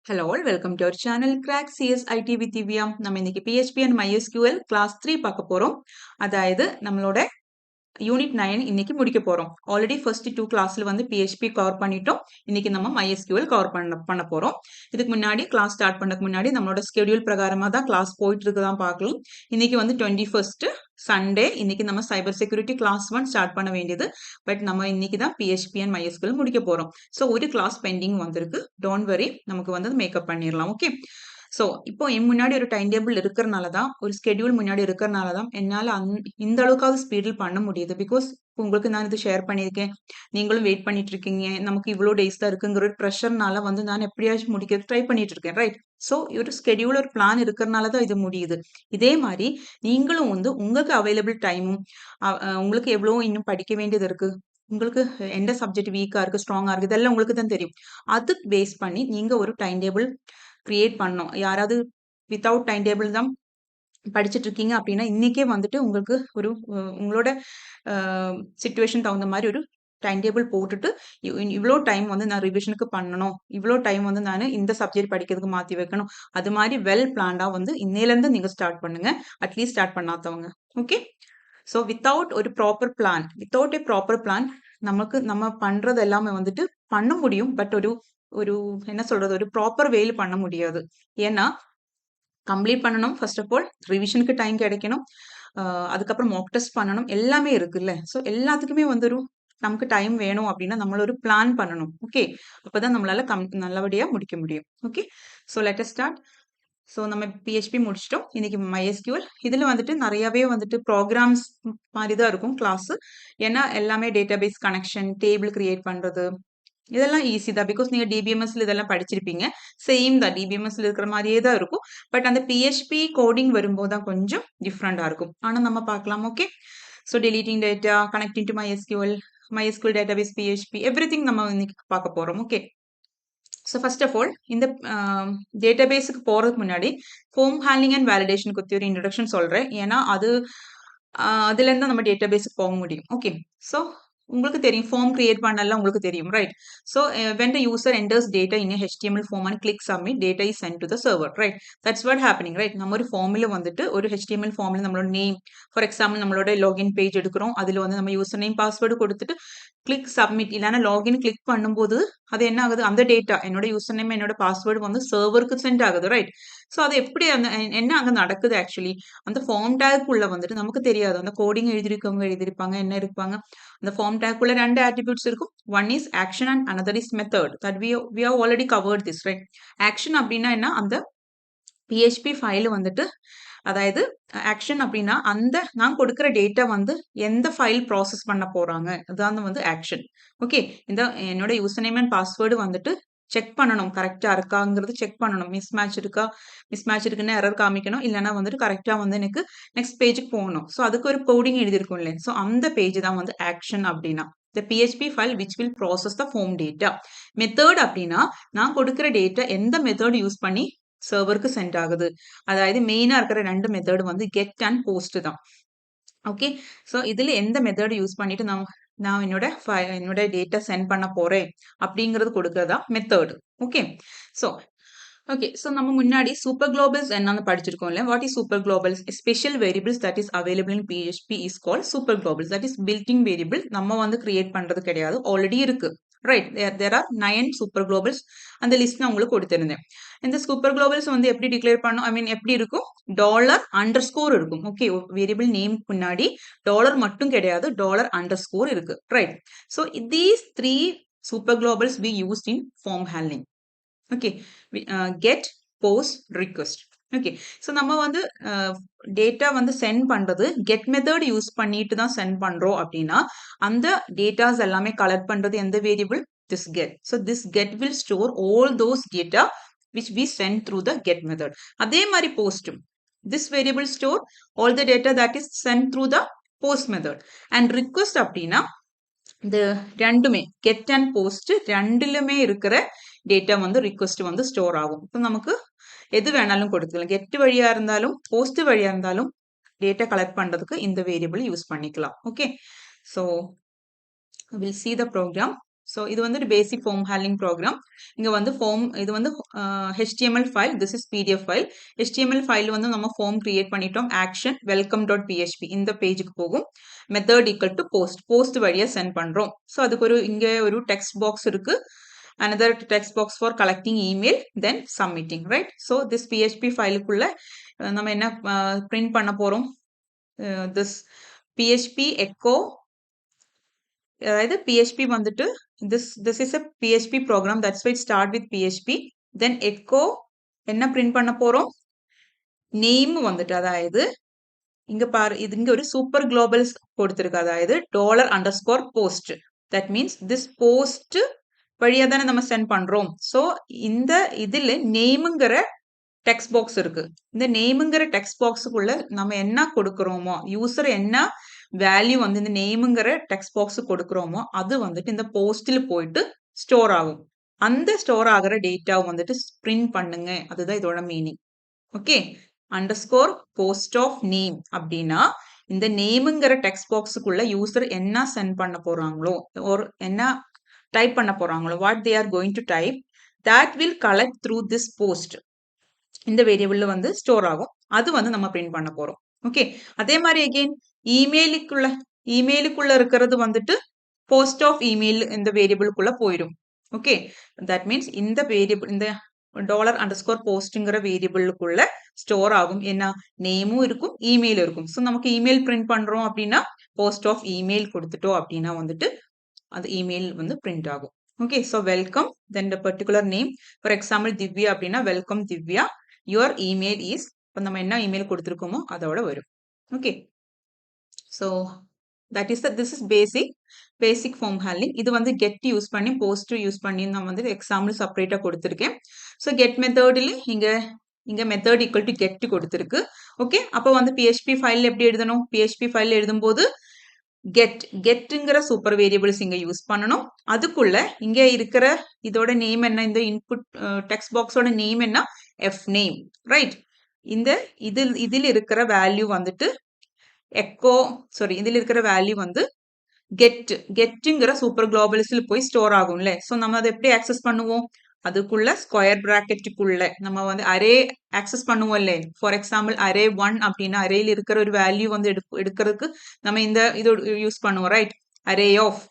Hello all, welcome to our channel Crack CSIT with Divya. நம்ம இன்னைக்கு PHP and MySQL class 3 பார்க்க போறோம். அதாவது நம்மளோட யூனிட் 9 இன்னைக்கு முடிக்க போறோம். ஆல்ரெடி ஃபர்ஸ்ட் 2 கிளாஸ்ல வந்து PHP கவர் பண்ணிட்டோம். இன்னைக்கு நம்ம MySQL கவர் பண்ண போறோம். இதுக்கு முன்னாடி கிளாஸ் ஸ்டார்ட் பண்ணதுக்கு முன்னாடி நம்மளோட ஸ்கெடியூல் பிரகாரமா தான் கிளாஸ் போயிட்டு இருக்குதான் பார்க்கலாம். இன்னைக்கு வந்து 21st சண்டே. இன்னைக்கு நம்ம சைபர் செக்யூரிட்டி கிளாஸ் 1 ஸ்டார்ட் பண்ண வேண்டியது. பட் நம்ம இன்னைக்கு தான் PHP and MySQL முடிக்க போறோம். ஸோ ஒரு கிளாஸ் பெண்டிங் வந்திருக்கு. டோன்ட் வரி, நமக்கு வந்து மேக்கப் பண்ணிடலாம். ஓகே. ஸோ இப்போ என் முன்னாடி ஒரு டைம் டேபிள் இருக்கிறனால தான், ஒரு ஸ்கெடியூல் முன்னாடி இருக்கிறனால தான் என்னால் இந்த அளவுக்காவது ஸ்பீடில் பண்ண முடியுது. பிகாஸ் உங்களுக்கு நான் இது ஷேர் பண்ணியிருக்கேன், நீங்களும் வெயிட் பண்ணிட்டு இருக்கீங்க, நமக்கு இவ்வளோ டேஸ் தான் இருக்குங்கிற ஒரு ப்ரெஷர்னால வந்து நான் எப்படியாச்சும் முடிக்க ட்ரை பண்ணிட்டு இருக்கேன், ரைட்? ஸோ ஒரு ஸ்கெடியூல், ஒரு பிளான் இருக்கிறனால தான் இது முடியுது. இதே மாதிரி நீங்களும் வந்து உங்களுக்கு அவைலபிள் டைமும், உங்களுக்கு எவ்வளோ இன்னும் படிக்க வேண்டியது இருக்கு, உங்களுக்கு எந்த சப்ஜெக்ட் வீக்கா இருக்கு, ஸ்ட்ராங்கா இருக்கு, இதெல்லாம் உங்களுக்கு தான் தெரியும். அதுக்கு பேஸ் பண்ணி நீங்க ஒரு டைம் டேபிள் கிரியேட் பண்ணோம். யாராவது வித்தவுட் டைம் டேபிள் தான் படிச்சுட்டு இருக்கீங்க அப்படின்னா, இன்னைக்கே வந்துட்டு உங்களுக்கு ஒரு உங்களோட சிச்சுவேஷன் தகுந்த மாதிரி ஒரு டைம் டேபிள் போட்டுட்டு, இவ்வளோ டைம் வந்து நான் ரிவிஷனுக்கு பண்ணணும், இவ்வளோ டைம் வந்து நான் இந்த சப்ஜெக்ட் படிக்கிறதுக்கு மாற்றி வைக்கணும், அது மாதிரி வெல் பிளான்டாக வந்து இன்னையிலேருந்து நீங்கள் ஸ்டார்ட் பண்ணுங்க. அட்லீஸ்ட் ஸ்டார்ட் பண்ணாதவங்க. ஓகே. ஸோ வித்தவுட் ஏ ப்ராப்பர் பிளான் நம்ம பண்றது எல்லாமே வந்துட்டு பண்ண முடியும். பட் ஒரு ஒரு என்ன சொல்றது, ஒரு ப்ராப்பர் வேல பண்ண முடியாது. ஏன்னா கம்ப்ளீட் பண்ணணும், ஃபர்ஸ்ட் ஆஃப் ஆல் ரிவிஷனுக்கு டைம் கிடைக்கணும், அதுக்கப்புறம் மாக் டெஸ்ட் பண்ணணும், எல்லாமே இருக்குல்ல. ஸோ எல்லாத்துக்குமே வந்து நமக்கு டைம் வேணும் அப்படின்னா நம்மள ஒரு பிளான் பண்ணணும். ஓகே. அப்பதான் நம்மளால நல்லபடியா முடிக்க முடியும். Okay. So let us start. So நம்ம PHP முடிச்சிட்டோம். இன்னைக்கு MySQL. இதில் வந்துட்டு நிறையவே வந்துட்டு ப்ரோக்ராம்ஸ் மாதிரி தான் இருக்கும் கிளாஸ். ஏன்னா எல்லாமே டேட்டாபேஸ் கனெக்ஷன், டேபிள் கிரியேட் பண்ணுறது, இதெல்லாம் ஈஸி தான். பிகாஸ் நீங்கள் டிபிஎம்எஸ்ல இதெல்லாம் படிச்சிருப்பீங்க. சேம் தான், டிபிஎம்எஸ்ல இருக்கிற மாதிரியே தான் இருக்கும். பட் அந்த PHP கோடிங் வரும்போது தான் கொஞ்சம் டிஃப்ரெண்டாக இருக்கும். ஆனால் நம்ம பார்க்கலாம். Okay. So deleting data, connecting to MySQL database, PHP, everything நம்ம இன்னைக்கு பார்க்க போகிறோம். Okay. So first of all இந்த டேட்டாபேஸுக்கு போகிறதுக்கு முன்னாடி ஃபார்ம் ஹேண்ட்லிங் அண்ட் வேலிடேஷன் பற்றி ஒரு இன்ட்ரடக்ஷன் சொல்கிறேன். ஏன்னா அதுலேருந்து தான் நம்ம டேட்டாபேஸுக்கு போக முடியும். ஓகே. ஸோ உங்களுக்கு தெரியும், ஃபார்ம் கிரியேட் பண்ணலாம் உங்களுக்கு தெரியும், right? So when the user enters data in a HTML form and click submit, data is sent to the server, right? That's what happening, right? நம்ம ஒரு ஃபார்மில் வந்துட்டு ஒரு HTML ஃபார்மில் நம்மளோட நேம், ஃபார் எக்ஸாம்பிள் நம்மளோட லாகின் பேஜ் எடுக்கிறோம், அதில் வந்து நம்ம யூசர் நேம் பாஸ்வேர்டு கொடுத்துட்டு கிளிக் சப்மிட் இல்லைன்னா லாகின் கிளிக் பண்ணும்போது அது என்ன ஆகுது, அந்த டேட்டா, என்னோட யூசர் நேம், என்னோட பாஸ்வேர்டு வந்து சர்வருக்கு சென்ட் ஆகுது, ரைட்? ஸோ அது எப்படி என்ன அங்கே நடக்குது ஆக்சுவலி, அந்த ஃபார்ம் டேக்குள்ள வந்துட்டு நமக்கு தெரியாது. அந்த கோடிங் எழுதியிருக்கவங்க எழுதியிருப்பாங்க, என்ன இருப்பாங்க, அந்த ஃபார்ம் டேக்குள்ள 2 ஆட்ரிபியூட்ஸ் இருக்கும். One is action and another is method. That we have already covered this, right? Action அப்படின்னா என்ன, அந்த PHP ஃபைல் வந்துட்டு, அதாவது ஆக்ஷன் அப்படின்னா அந்த நான் கொடுக்குற டேட்டா வந்து எந்த ஃபைல் ப்ராசஸ் பண்ண போறாங்க, அதான் வந்து ஆக்ஷன். ஓகே. இந்த என்னோட யூசர் நேம் அண்ட் பாஸ்வேர்டு வந்துட்டு செக் பண்ணணும், கரெக்டா இருக்காங்கிறது செக் பண்ணணும். மிஸ்மேட்ச் இருக்குன்னு எரர் காமிக்கணும், இல்லைன்னா வந்துட்டு கரெக்டா வந்து எனக்கு நெக்ஸ்ட் பேஜுக்கு போகணும். ஸோ அதுக்கு ஒரு கோடிங் எழுதியிருக்கும் இல்லையா, ஸோ அந்த பேஜ் தான் வந்து ஆக்ஷன் அப்படின்னா. The PHP file which will process the form data. Method அப்படின்னா நான் கொடுக்குற டேட்டா எந்த மெத்தட் யூஸ் பண்ணி சர்வருக்கு சென்ட் ஆகுது. அதாவது மெயினா இருக்கிற 2 மெத்தட் வந்து கெட் அண்ட் போஸ்ட் தான். ஓகே. ஸோ இதுல எந்த மெத்தட் யூஸ் பண்ணிட்டு நான் என்னோட டேட்டா சென்ட் பண்ண போறேன் அப்படிங்கிறது கொடுக்கறதா மெத்தட். ஓகே. ஸோ நம்ம முன்னாடி சூப்பர் குளோபல்ஸ் என்னன்னு படிச்சிருக்கோம் இல்லையா? What is super globals? Special variables that is available in PHP is called super globals. That is building variable, நம்ம வந்து கிரியேட் பண்றது கிடையாது, ஆல்ரெடி இருக்கு, right? There are 9 super globals. அந்த லிஸ்ட் நான் உங்களுக்கு கொடுத்திருந்தேன். இந்த சூப்பர் குளோபல்ஸ் வந்து எப்படி டிக்ளேர் பண்ணும், ஐ மீன் எப்படி இருக்கும், டாலர் அண்டர் ஸ்கோர் இருக்கும். ஓகே. வேரியபிள் நேம் முன்னாடி டாலர் மட்டும் கிடையாது, டாலர் அண்டர் ஸ்கோர் இருக்கு, right? So these 3 super globals we used in form handling. Okay. Get, post, request. Okay. So நம்ம வந்து டேட்டா வந்து சென்ட் பண்றது கெட் மெத்தட் யூஸ் பண்ணிட்டு தான் சென்ட் பண்றோம் அப்படின்னா, அந்த டேட்டாஸ் எல்லாமே கலெக்ட் பண்றது எந்த variable, this get. So this get will store all those data which we send through the get method. அதே மாதிரி post, this variable store all the data that is sent through the post method. And request அப்படின்னா இந்த ரெண்டுமே get and post ரெண்டுலுமே இருக்கிற data வந்து request வந்து store ஆகும். இப்போ நமக்கு எது வேணாலும் கொடுத்துக்கலாம், கெட் வழியா இருந்தாலும் போஸ்ட் வழியா இருந்தாலும் டேட்டா கலெக்ட் பண்றதுக்கு இந்த வேரியபிள் யூஸ் பண்ணிக்கலாம். Okay. So will see the program. So இது வந்து பேசிக் ஃபார்ம் ஹேண்ட்லிங் ப்ரோக்ராம். இங்கே வந்து ஃபார்ம் இது வந்து HTML file, this is PDF file. HTML file வந்து நம்ம ஃபார்ம் கிரியேட் பண்ணிட்டோம். ஆக்ஷன் வெல்கம் டாட் PHP இந்த பேஜுக்கு போகும். மெத்தட் ஈக்குவல் டு போஸ்ட் வழியாக சென்ட் பண்ணுறோம். ஸோ அதுக்கு இங்கே ஒரு டெக்ஸ்ட் பாக்ஸ் இருக்கு. Another text box for collecting email, then submitting, right? So this PHP ஃபைலுக்குள்ள நம்ம என்ன பிரிண்ட் பண்ண போறோம்? This PHP echo, அதாவது PHP வந்துட்டு this is a PHP program, that's why it start with PHP. Then echo என்ன print பண்ண போறோம்? Name வந்துட்டு, அதாவது இங்க பாரு, இங்க ஒரு சூப்பர் குளோபல் கொடுத்திருக்கு, அதாவது $_post. that means this post வழியா தானே நம்ம சென்ட் பண்றோம். ஸோ இந்த இதுல நேமுங்கிற டெக்ஸ்ட் பாக்ஸ் இருக்கு. இந்த நேமுங்கிற டெக்ஸ்ட் பாக்ஸுக்குள்ள நம்ம என்ன கொடுக்குறோமோ, யூசர் என்ன வேல்யூ வந்து இந்த நேமுங்கிற டெக்ஸ்ட் பாக்ஸ் கொடுக்குறோமோ அது வந்துட்டு இந்த போஸ்டில் போயிட்டு ஸ்டோர் ஆகும். அந்த ஸ்டோர் ஆகிற டேட்டா வந்துட்டு பிரிண்ட் பண்ணுங்க, அதுதான் இதோட meaning. Okay, underscore post of name அப்படின்னா இந்த நேமுங்கிற டெக்ஸ்ட் பாக்ஸுக்குள்ள யூசர் என்ன சென்ட் பண்ண போறாங்களோ ஒரு என்ன டைப் பண்ண போறாங்களோ, what they are going to type, that will collect through this post. இந்த வேரியபிள்ல வந்து ஸ்டோர் ஆகும். அது வந்து நம்ம பிரிண்ட் பண்ண போறோம். ஓகே, அதே மாதிரி அகைன் இமெயிலுக்குள்ள இருக்கிறது வந்துட்டு போஸ்ட் ஆஃப் இமெயில் இந்த வேரியபிளுக்குள்ள போயிடும். ஓகே, தட் மீன்ஸ் இந்த வேரியபிள் இந்த $_postங்கிற வேரியபிளுக்குள்ள ஸ்டோர் ஆகும். என்ன, நேமும் இருக்கும், இமெயில் இருக்கும். ஸோ நமக்கு இமெயில் பிரிண்ட் பண்றோம் அப்படின்னா போஸ்ட் ஆஃப் இமெயில் கொடுத்துட்டோம் அப்படின்னா வந்துட்டு அந்த இமெயில் வந்து பிரிண்ட் ஆகும். Okay, so welcome, then the particular name, for example Divya அப்படின்னா welcome Divya, your email is, இப்போ நம்ம என்ன இமெயில் கொடுத்துருக்கோமோ அதோட வரும். Okay, so that is this is basic form handling. இது வந்து கெட் யூஸ் பண்ணி போஸ்ட் யூஸ் பண்ணி நான் வந்து எக்ஸாம்பிள் செப்பரேட்டாக கொடுத்துருக்கேன். ஸோ கெட் மெத்தடில் இங்க மெத்தட் ஈக்குவல் டு கெட் கொடுத்துருக்கு. ஓகே, அப்போ வந்து PHP ஃபைல் எப்படி எழுதணும்? PHP ஃபைல் எழுதும்போது கெட்ங்கிற சூப்பர் வேரியபிள்ஸ் இங்க யூஸ் பண்ணணும். அதுக்குள்ள இங்க இருக்கிற இதோட நேம் என்ன, இந்த இன்புட் டெக்ஸ்ட் பாக்ஸோட நேம் என்ன, எஃப் நேம், ரைட்? இந்த இதில் இருக்கிற வேல்யூ வந்துட்டு இதில் இருக்கிற வேல்யூ வந்து கெட்டுங்கிற சூப்பர் குளோபல்ஸ்ல போய் ஸ்டோர் ஆகும்ல. ஸோ நம்ம அதை எப்படி ஆக்சஸ் பண்ணுவோம்? அதுக்குள்ள ஸ்கொயர் பிராக்கெட்டுக்குள்ள நம்ம வந்து அரே ஆக்சஸ் பண்ணுவோம் இல்லை. ஃபார் எக்ஸாம்பிள் அரே 1 அப்படின்னா அரேல இருக்கிற ஒரு வேல்யூ வந்து எடுக்கிறதுக்கு நம்ம இந்த இது யூஸ் பண்ணுவோம், ரைட்? அரே ஆஃப்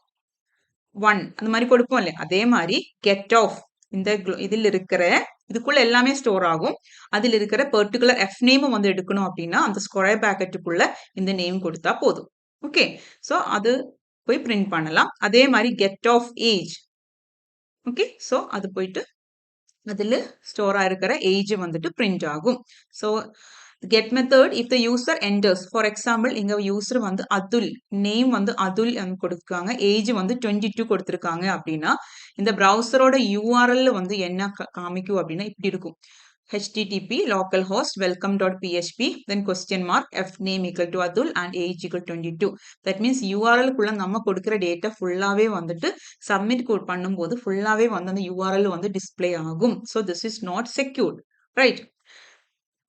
1 அந்த மாதிரி கொடுப்போம் இல்லை. அதே மாதிரி கெட் ஆஃப் இந்த இதில் இருக்கிற இதுக்குள்ள எல்லாமே ஸ்டோர் ஆகும். அதில் இருக்கிற பர்டிகுலர் எஃப் நேமும் வந்து எடுக்கணும் அப்படின்னா அந்த ஸ்கொயர் பிராக்கெட்டுக்குள்ள இந்த நேம் கொடுத்தா போதும். ஓகே, ஸோ அது போய் பிரிண்ட் பண்ணலாம். அதே மாதிரி get of age. Okay, so அது போயிட்டு அதில் ஸ்டோர் ஆயிருக்கிற ஏஜ் வந்துட்டு பிரிண்ட் ஆகும். So get method if the user enters, for example இங்க யூசர் வந்து அதுல், நேம் வந்து அதுல் கொடுத்துருக்காங்க, ஏஜ் வந்து 22 கொடுத்துருக்காங்க அப்படின்னா இந்த ப்ரௌசரோட URL வந்து என்ன காமிக்கும் அப்படின்னா இப்படி இருக்கும். HTTP localhost welcome.php then question mark fname equal to Atul and age equal 22. That means URL குள்ள நம்ம கொடுக்கிற டேட்டா ஃபுல்லாவே வந்துட்டு சப்மிட் கோட் பண்ணும்போது ஃபுல்லாவே வந்து அந்த URL வந்து டிஸ்ப்ளே ஆகும். So this is not secured, right?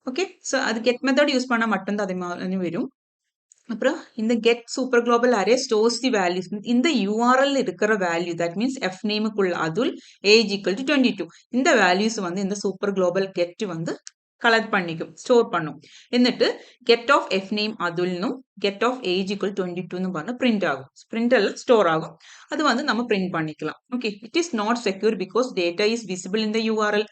Okay, so அது get method யூஸ் பண்ணா மட்டும்தான் அதே மாதிரி வரும். அப்புறம் இந்த get super global array stores the values, இந்த URL இருக்கிற வேல்யூ, தட் மீன்ஸ் எஃப் நேமுக்குள்ள அதுல் ஏஜ் ஈக்குவல் டு 22 இந்த வேல்யூஸ் வந்து இந்த சூப்பர் குளோபல் கெட் வந்து கலெக்ட் பண்ணிக்கும், ஸ்டோர் பண்ணும். എന്നിട്ട് கெட் ஆஃப் எஃப் நேம் அதுல்னும் கெட் ஆஃப் ஏஜ் ஈக்குவல் 22 പറഞ്ഞ பிரிண்ட் ஆகும், பிரிண்டர்ல ஸ்டோர் ஆகும். அது வந்து நம்ம பிரிண்ட் பண்ணிக்கலாம். Okay, it is not secure because data is visible in the URL.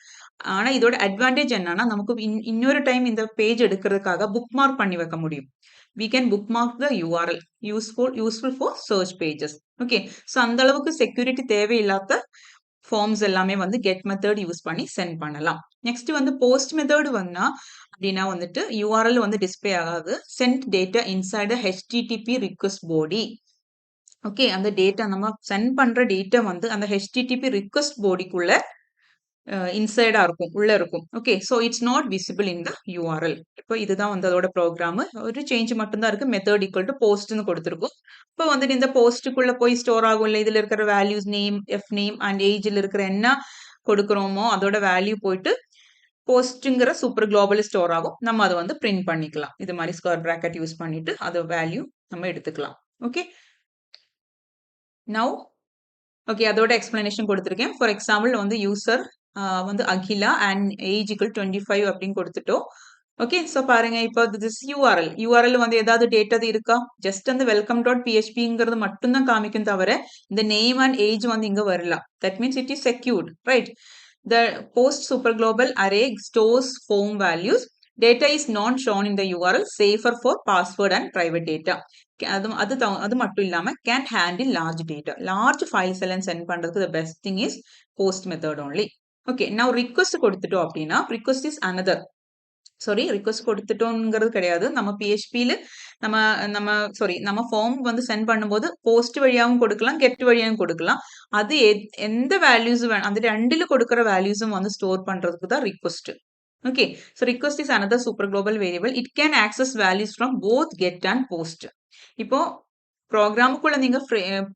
ஆனா இதோட அட்வான்டேஜ் என்னன்னா நமக்கு இன்னொரு டைம் இந்த பேஜ் எடுக்கிறதுக்காக புக் மார்க் பண்ணி வைக்க முடியும். We can bookmark the URL, useful for search pages. Okay, so அந்த அளவுக்கு செக்யூரிட்டி தேவையில்லாத ஃபார்ம்ஸ் எல்லாமே வந்து கெட் மெத்தட் யூஸ் பண்ணி சென்ட் பண்ணலாம். நெக்ஸ்ட் வந்து போஸ்ட் மெத்தட் வந்தா அப்படின்னா வந்துட்டு URL வந்து டிஸ்பிளே ஆகாது. Send data inside HTTP request body. Okay, அந்த டேட்டா நம்ம சென்ட் பண்ற டேட்டா வந்து அந்த HTTP ரிக்வெஸ்ட் பாடிக்குள்ள இன்சைடா இருக்கும், உள்ள இருக்கும். Okay, so it's not visible in the URL. இப்போ இதுதான் வந்து அதோட ப்ரோக்ராம். ஒரு சேஞ்ச் மட்டும்தான் இருக்கு. மெத்தட் ஈக்குவல் டு போஸ்ட்னு கொடுத்துருக்கும். இப்போ வந்துட்டு இந்த போஸ்ட்டுக்குள்ள போய் ஸ்டோர் ஆகும் இல்லை, இதுல இருக்கிற values name, F name and ஏஜ்ல இருக்கிற என்ன கொடுக்குறோமோ அதோட வேல்யூ போயிட்டு போஸ்ட்ங்கிற சூப்பர் குளோபல் ஸ்டோர் ஆகும். நம்ம அதை வந்து பிரிண்ட் பண்ணிக்கலாம். இது மாதிரி ஸ்கொயர் பிராக்கெட் யூஸ் பண்ணிட்டு அது வேல்யூ நம்ம எடுத்துக்கலாம். ஓகே, நவ் ஓகே, அதோட எக்ஸ்பிளனேஷன் கொடுத்துருக்கேன். ஃபார் எக்ஸாம்பிள் வந்து யூசர் வந்து அகிலா அண்ட் ஏஜ் ஈக்குவல் 25 அப்படின்னு கொடுத்துட்டோம். ஓகே, ஸோ பாருங்க இப்போ திஸ் யூஆர்எல் வந்து ஏதாவது டேட்டா இருக்கா? ஜஸ்ட் அந்த வெல்கம் டாட் பிஹெச்பிங்கிறது மட்டும்தான் காமிக்கும் தவிர இந்த நேம் அண்ட் ஏஜ் வந்து இங்க வரலாம். That means it is secured, right? The post super global array stores form values. Data is not shown in the URL, safer for password and private data. அது மட்டும் இல்லாம can handle large data. Large files எல்லாம் send பண்றதுக்கு the best thing is post method only. Okay, now request கொடுத்துட்டோம் அப்படின்னா request is another. Request கொடுத்துட்டோங்கிறது கிடையாது. நம்ம பிஹெச்பியில நம்ம நம்ம நம்ம ஃபார்ம் வந்து சென்ட் பண்ணும்போது போஸ்ட் வழியாகவும் கொடுக்கலாம், கெட் வழியாகவும் கொடுக்கலாம். அது எந்த வேல்யூஸ் அந்த ரெண்டுல கொடுக்குற வேல்யூஸும் வந்து ஸ்டோர் பண்றதுக்கு தான் request. Okay, so request is another super global variable. It can access values from both get and post. இப்போ ப்ரோக்ராமுக்குள்ள நீங்க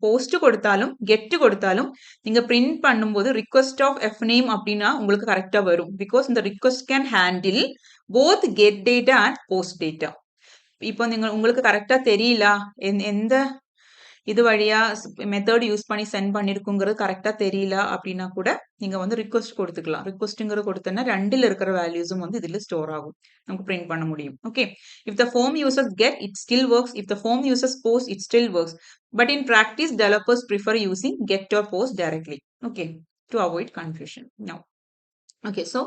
போஸ்ட் கொடுத்தாலும் கெட் கொடுத்தாலும் நீங்க பிரிண்ட் பண்ணும்போது ரிக்வஸ்ட் ஆஃப் எஃப் நேம் அப்படின்னா உங்களுக்கு கரெக்டா வரும். பிகாஸ் இந்த request can handle both get data and post data. இப்போ உங்களுக்கு கரெக்டா தெரியல எந்த இது வழியா மெத்தட் யூஸ் பண்ணி சென்ட் பண்ணிருக்குங்கிறது கரெக்டா தெரியல அப்படின்னா கூட நீங்க வந்து ரிக்வஸ்ட் கொடுத்துக்கலாம். ரிக்வஸ்ட்ங்கிறது கொடுத்தோன்னா ரெண்டுல இருக்கிற வேல்யூஸும் வந்து இதுல ஸ்டோர் ஆகும், நமக்கு பிரிண்ட் பண்ண முடியும். Okay, if the form users get it still works, if the form users post it still works, but in practice developers prefer using get or post directly. Okay, to avoid confusion. No okay, so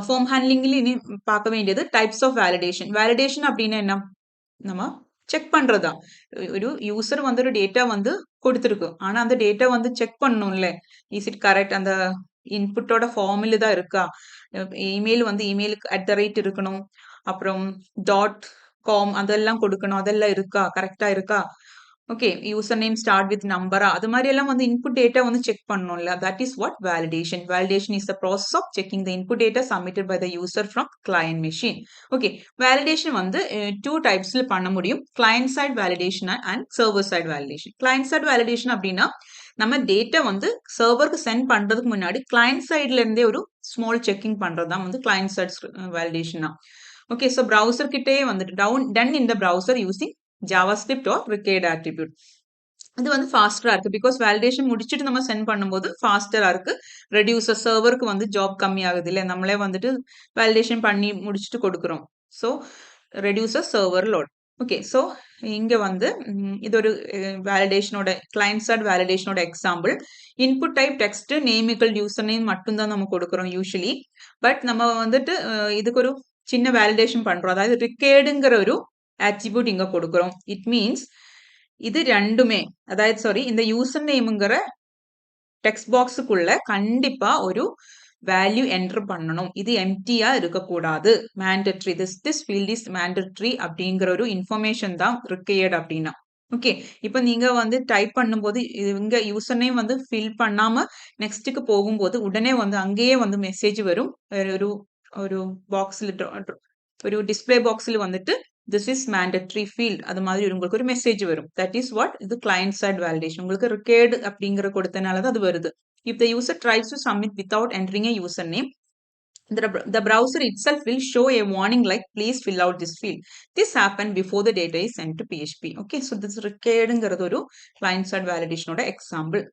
form ஹேண்ட்லிங்ல இனி பார்க்க வேண்டியது types of validation. Validation அப்படின்னா என்ன? நம்ம check பண்றதா. ஒரு user வந்து ஒரு டேட்டா வந்து கொடுத்துருக்கு, ஆனா அந்த டேட்டா வந்து செக் பண்ணணும்ல, இஸ் இட் கரெக்ட், அந்த இன்புட்டோட ஃபார்மில் தான் இருக்கா, இமெயில் வந்து இமெயிலுக்கு @ இருக்கணும், அப்புறம் .com அதெல்லாம் கொடுக்கணும், அதெல்லாம் இருக்கா, கரெக்டா இருக்கா. Okay, user name start with நம்பரா, அது மாதிரி எல்லாம் வந்து இன்புட் டேட்டா வந்து செக் பண்ணணும்ல. That is what validation. Validation is the process of checking the input data submitted by the user from client machine. Okay, validation வந்து 2 டைப்ஸ்ல பண்ண முடியும். Client side validation and server side validation. Client side validation அப்படின்னா நம்ம data வந்து சர்வருக்கு send பண்றதுக்கு முன்னாடி கிளையன்ட் சைட்ல இருந்தே ஒரு ஸ்மால் செக்கிங் பண்றது தான் வந்து client side validation. Okay, so browser கிட்டே வந்துட்டு done in the browser using JavaScript or required attribute. இது வந்து ஃபாஸ்டரா இருக்கு. பிகாஸ் வேலிடேஷன் முடிச்சுட்டு நம்ம சென்ட் பண்ணும்போது ஃபாஸ்டரா இருக்கு. ரெடியூசர் சர்வருக்கு வந்து ஜாப் கம்மி ஆகுது இல்ல, நம்மளே வந்துட்டு வேலிடேஷன் பண்ணி முடிச்சுட்டு கொடுக்குறோம். So reduces server load. Okay, so இங்க வந்து இது ஒரு வேலிடேஷனோட கிளையன்ட் சைட் வேலிடேஷனோட example. Input type text name equal user name மட்டும்தான் நம்ம கொடுக்குறோம் யூஸ்வலி. பட் நம்ம வந்துட்டு இதுக்கு ஒரு சின்ன வேலிடேஷன் பண்றோம். அதாவது ரிக்வயர்டுங்கிற ஒரு ஆட்ரிபியூட் இங்க கொடுக்குறோம். இட் மீன்ஸ் இது ரெண்டுமே, அதாவது இந்த யூசர் நேம்ங்கிற டெக்ஸ்ட் பாக்ஸுக்குள்ள கண்டிப்பா ஒரு வேல்யூ என்டர் பண்ணணும். இது எம்டியா இருக்கக்கூடாது. Mandatory, this field is mandatory அப்படிங்கிற ஒரு இன்ஃபர்மேஷன் தான் ரிக்வயர்ட் அப்படின்னா. ஓகே, இப்போ நீங்க வந்து டைப் பண்ணும்போது இங்க யூசர் நேம் வந்து ஃபில் பண்ணாம நெக்ஸ்ட்டுக்கு போகும்போது உடனே வந்து அங்கேயே வந்து மெசேஜ் வரும். ஒரு ஒரு பாக்ஸ்ல ஒரு டிஸ்பிளே பாக்ஸ்ல வந்துட்டு திஸ் இஸ் மேண்டட்ரி ஃபீல்ட் அது மாதிரி உங்களுக்கு ஒரு மெசேஜ் வரும். தட் இஸ் வாட் இது கிளையன்ட் சைட் வேலிடேஷன். உங்களுக்கு ரிக்வயர்டு அப்படிங்கிற கொடுத்தனால தான் அது வருது. If the user tries to submit without entering a user name, the browser itself will show a warning like please fill out this field. This happened before the data is sent to PHP. Okay, so this requiredங்கிறது ஒரு client side validation ஓட example.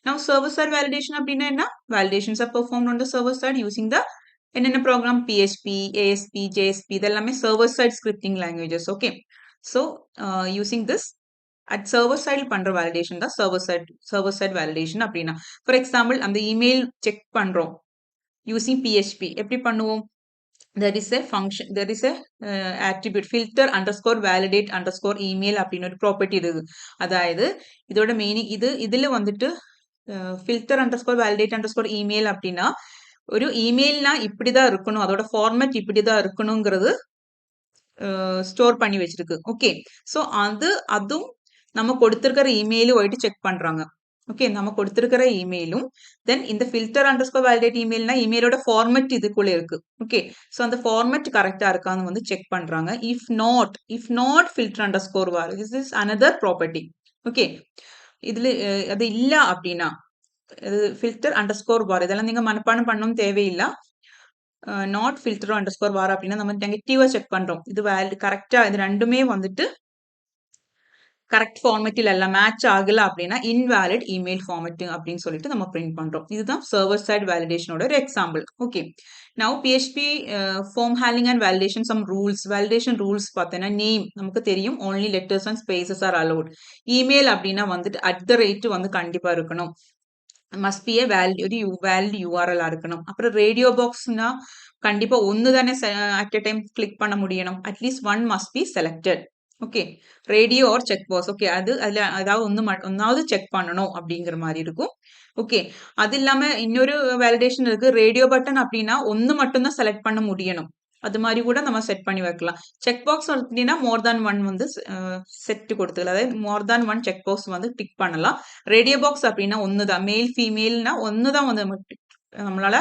Now server side validation அப்படின்னா என்ன? Validations are performed on the server side using the என்னென்ன program PHP, ASP, JSP இதெல்லாமே server side scripting languages. Okay, so using this at server side பண்ற validation தான் server side validation அப்படின்னா. For example, அந்த email check பண்றோம் using PHP. எப்படி பண்ணுவோம்? There is a function, there is a attribute filter underscore validate underscore email அப்படின்னு ஒரு property இருக்கு. அதாவது இதோட மீனிங் இதுல வந்துட்டு filter underscore validate underscore email அப்படின்னா ஒரு இமெயில்னா இப்படிதான் இருக்கணும், அதோட ஃபார்மேட் இப்படிதான் இருக்கணுங்கிறது ஸ்டோர் பண்ணி வச்சிருக்கு. ஓகே, ஸோ அதுவும் நம்ம கொடுத்திருக்கிற இமெயிலும் போயிட்டு செக் பண்றாங்க. ஓகே, நம்ம கொடுத்திருக்கிற இமெயிலும் தென் இந்த ஃபில்டர் அண்டர்ஸ்கோர் வேலிடேட் இமெயில்னா இமெயிலோட ஃபார்மேட் இதுக்குள்ள இருக்கு. ஓகே, ஸோ அந்த ஃபார்மேட் கரெக்டா இருக்கான்னு வந்து செக் பண்றாங்க. If not filter underscore war this is another property. Okay, இதுல அது இல்ல அப்படின்னா ஃபில்டர் அண்டர்ஸ்கோர் வார் இதெல்லாம் நீங்க மனப்பாடம் பண்ணணும் தேவையில்லை. நாட் ஃபில்டர் அண்டர்ஸ்கோர் வார் அப்படின்னா நம்ம நெகட்டிவா செக் பண்றோம். இது கரெக்டா இது ரெண்டுமே வந்துட்டு கரெக்ட் ஃபார்மேட்டில் எல்லாம் மேட்ச் ஆகல அப்படின்னா இன்வேலிட் இமெயில் ஃபார்மேட் அப்படின்னு சொல்லிட்டு நம்ம பிரிண்ட் பண்றோம். இதுதான் சர்வர் சைட் வேலிடேஷனோட ஒரு example. Okay, now PHP form handling and validation some rules. Validation rules பார்த்தீங்கன்னா நேம் நமக்கு தெரியும், only letters and spaces are allowed. Email அப்படின்னா வந்துட்டு @ வந்து கண்டிப்பா இருக்கணும். Must be a valid URL இருக்கணும். அப்புறம் ரேடியோ பாக்ஸ்னா கண்டிப்பா ஒன்னு தானே அட் எ டைம் கிளிக் பண்ண முடியணும். At least one must be selected. Okay, radio or check box. Okay, அதுல அதாவது ஒன்னாவது செக் பண்ணணும் அப்படிங்கிற மாதிரி இருக்கும். ஓகே, அது இல்லாம இன்னொரு வேலிடேஷன் இருக்கு. ரேடியோ பட்டன் அப்படின்னா ஒன்னு மட்டும் தான் செலக்ட் பண்ண முடியணும். அது மாதிரி கூட நம்ம செட் பண்ணி வைக்கலாம். செக் பாக்ஸ் அப்படின்னா மோர் தேன் ஒன் வந்து செட் கொடுத்துக்கலாம். அதாவது மோர் தேன் ஒன் செக் பாக்ஸ் வந்து டிக் பண்ணலாம். ரேடியோ பாக்ஸ் அப்படின்னா ஒண்ணுதான், மேல் ஃபீமேல்னா ஒண்ணுதான் வந்து நம்மளால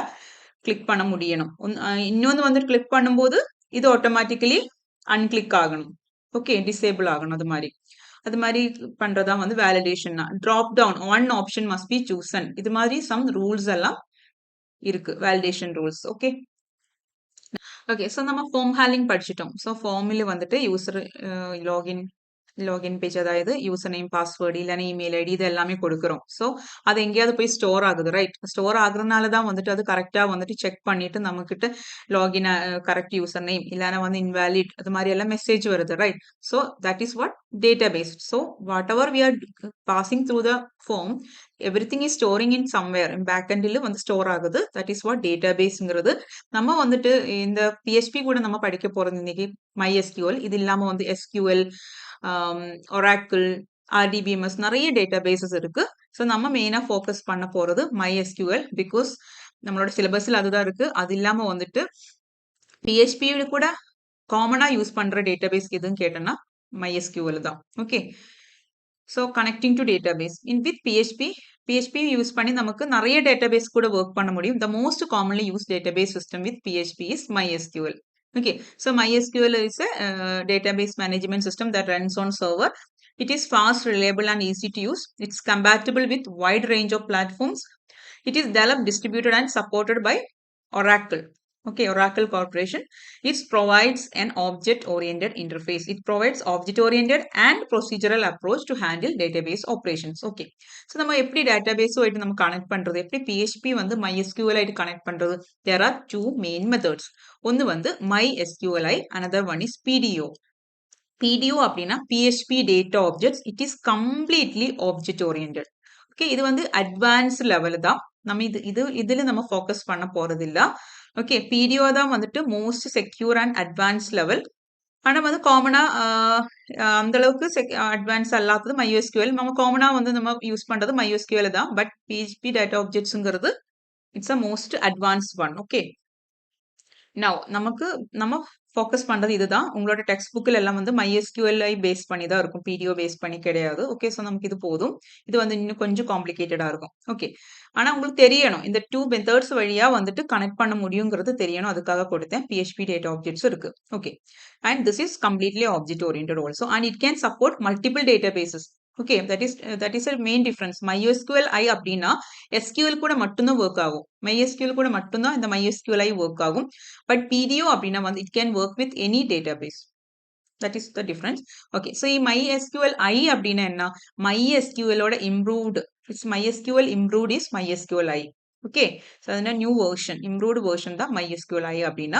கிளிக் பண்ண முடியணும். இன்னொன்று வந்து கிளிக் பண்ணும்போது இது ஆட்டோமேட்டிக்கலி அன்கிளிக் ஆகணும். ஓகே, டிசேபிள் ஆகணும். அது மாதிரி பண்றதா வந்து validation. Drop down one option must be chosen. இது மாதிரி சம் ரூல்ஸ் எல்லாம் இருக்கு, validation rules. Okay okay, so நம்ம ஃபார்ம் ஹேண்ட்லிங் படிச்சிட்டோம். ஸோ ஃபார்மில் வந்துட்டு யூசர் லாகின் பேஜ், அதாவது யூசர் நேம், பாஸ்வேர்டு இல்லைன்னா இமெயில் ஐடி இது எல்லாமே கொடுக்குறோம். ஸோ அது எங்கேயாவது போய் ஸ்டோர் ஆகுது, ரைட்? ஸ்டோர் ஆகுறதுனால தான் வந்துட்டு அது கரெக்டாக வந்துட்டு செக் பண்ணிட்டு நம்மக்கிட்ட லாகின் கரெக்ட் யூசர் நேம் இல்லைன்னா வந்து இன்வேலிட் அது மாதிரி எல்லாம் மெசேஜ் வருது, right? So that is what database. So whatever we are passing through the form, everything is storing in somewhere in back எண்டில் வந்து ஸ்டோர் ஆகுது. தட் இஸ் வாட் டேட்டா பேஸ்ங்கிறது. நம்ம வந்துட்டு இந்த பிஹெச்பி கூட நம்ம படிக்க போறது இன்னைக்கு MySQL. இது இல்லாம வந்து SQL, Oracle, RDBMS நிறைய டேட்டா பேசஸ் இருக்கு. ஸோ நம்ம மெயினா ஃபோக்கஸ் பண்ண போறது MySQL, பிகாஸ் நம்மளோட சிலபஸ்ல அதுதான் இருக்கு. அது இல்லாம வந்துட்டு பிஹெச்பியில கூட காமனா யூஸ் பண்ற டேட்டாபேஸ் எதுன்னு கேட்டோம்னா MySQL தான். Okay, so connecting to database in with PHP use பண்ணி நமக்கு நிறைய டேட்டாபேஸ் கூட ஒர்க் பண்ண முடியும். The most commonly use database system with PHP is MySQL. Okay, so MySQL is a database management system that runs on server. It is fast, reliable, and easy to use. It's compatible with wide range of platforms. It is developed, distributed, and supported by Oracle. Okay, Oracle Corporation. It provides an object-oriented interface. It provides object-oriented and procedural approach to handle database operations. Okay, so நம்ம எப்படி database ஆயிட்டு நம்ம connect பண்றது, எப்படி PHP வந்து MySQL ஆயிட்டு connect பண்றது? There are two main methods. ஒன்னு வந்து MySQLi, another one is PDO. PDO அப்படின்னா PHP data objects. It is completely object-oriented. Okay, இது வந்து அட்வான்ஸ்ட் லெவல் தான். நம்ம இதுல நம்ம ஃபோக்கஸ் பண்ண போறது இல்ல. ஓகே, பிடிஓ தான் வந்துட்டு most secure and advance level. ஆனால் வந்து காமனா அந்த அளவுக்கு அட்வான்ஸ் அல்லாதது MySQL. நம்ம காமனா வந்து நம்ம யூஸ் பண்றது MySQL தான். பட் PHP டேட்டா ஆப்ஜெக்ட்ஸ்ங்கிறது it's a most advance one. Okay, now நம்ம ஃபோக்கஸ் பண்றது இதுதான். உங்களோட டெக்ஸ்ட் புக்கில் எல்லாம் வந்து MySQL பேஸ் பண்ணி தான் இருக்கும், பிடிஓ பேஸ் பண்ணி கிடையாது. ஓகே, ஸோ நமக்கு இது போதும். இது வந்து இன்னும் கொஞ்சம் காம்ப்ளிகேட்டடா இருக்கும். ஓகே, ஆனா உங்களுக்கு தெரியணும் இந்த 2 மெத்தட்ஸ் வழியா வந்துட்டு கனெக்ட் பண்ண முடியுங்கிறது தெரியணும். அதுக்காக கொடுத்தேன். PHP டேட்டா ஆப்ஜெக்ட்ஸ் இருக்கு. Okay, and this is completely object oriented also, and it can support multiple data bases. Okay, that is a main difference. MySQLi அப்படின்னா SQL கூட மட்டும்தான் ஒர்க் ஆகும். MySQL கூட மட்டும்தான் இந்த MySQLi ஒர்க் ஆகும். பட் PDO அப்படின்னா வந்து it can work with any database. That is the difference. Okay, so MySQLi அப்படின்னா என்ன? MySQLோட improved, it's MySQL improved is MySQLi. Okay, so அதனால நியூ வெர்ஷன், இம்ப்ரூவ்டு வெர்ஷன் தான் MySQLi அப்படின்னா.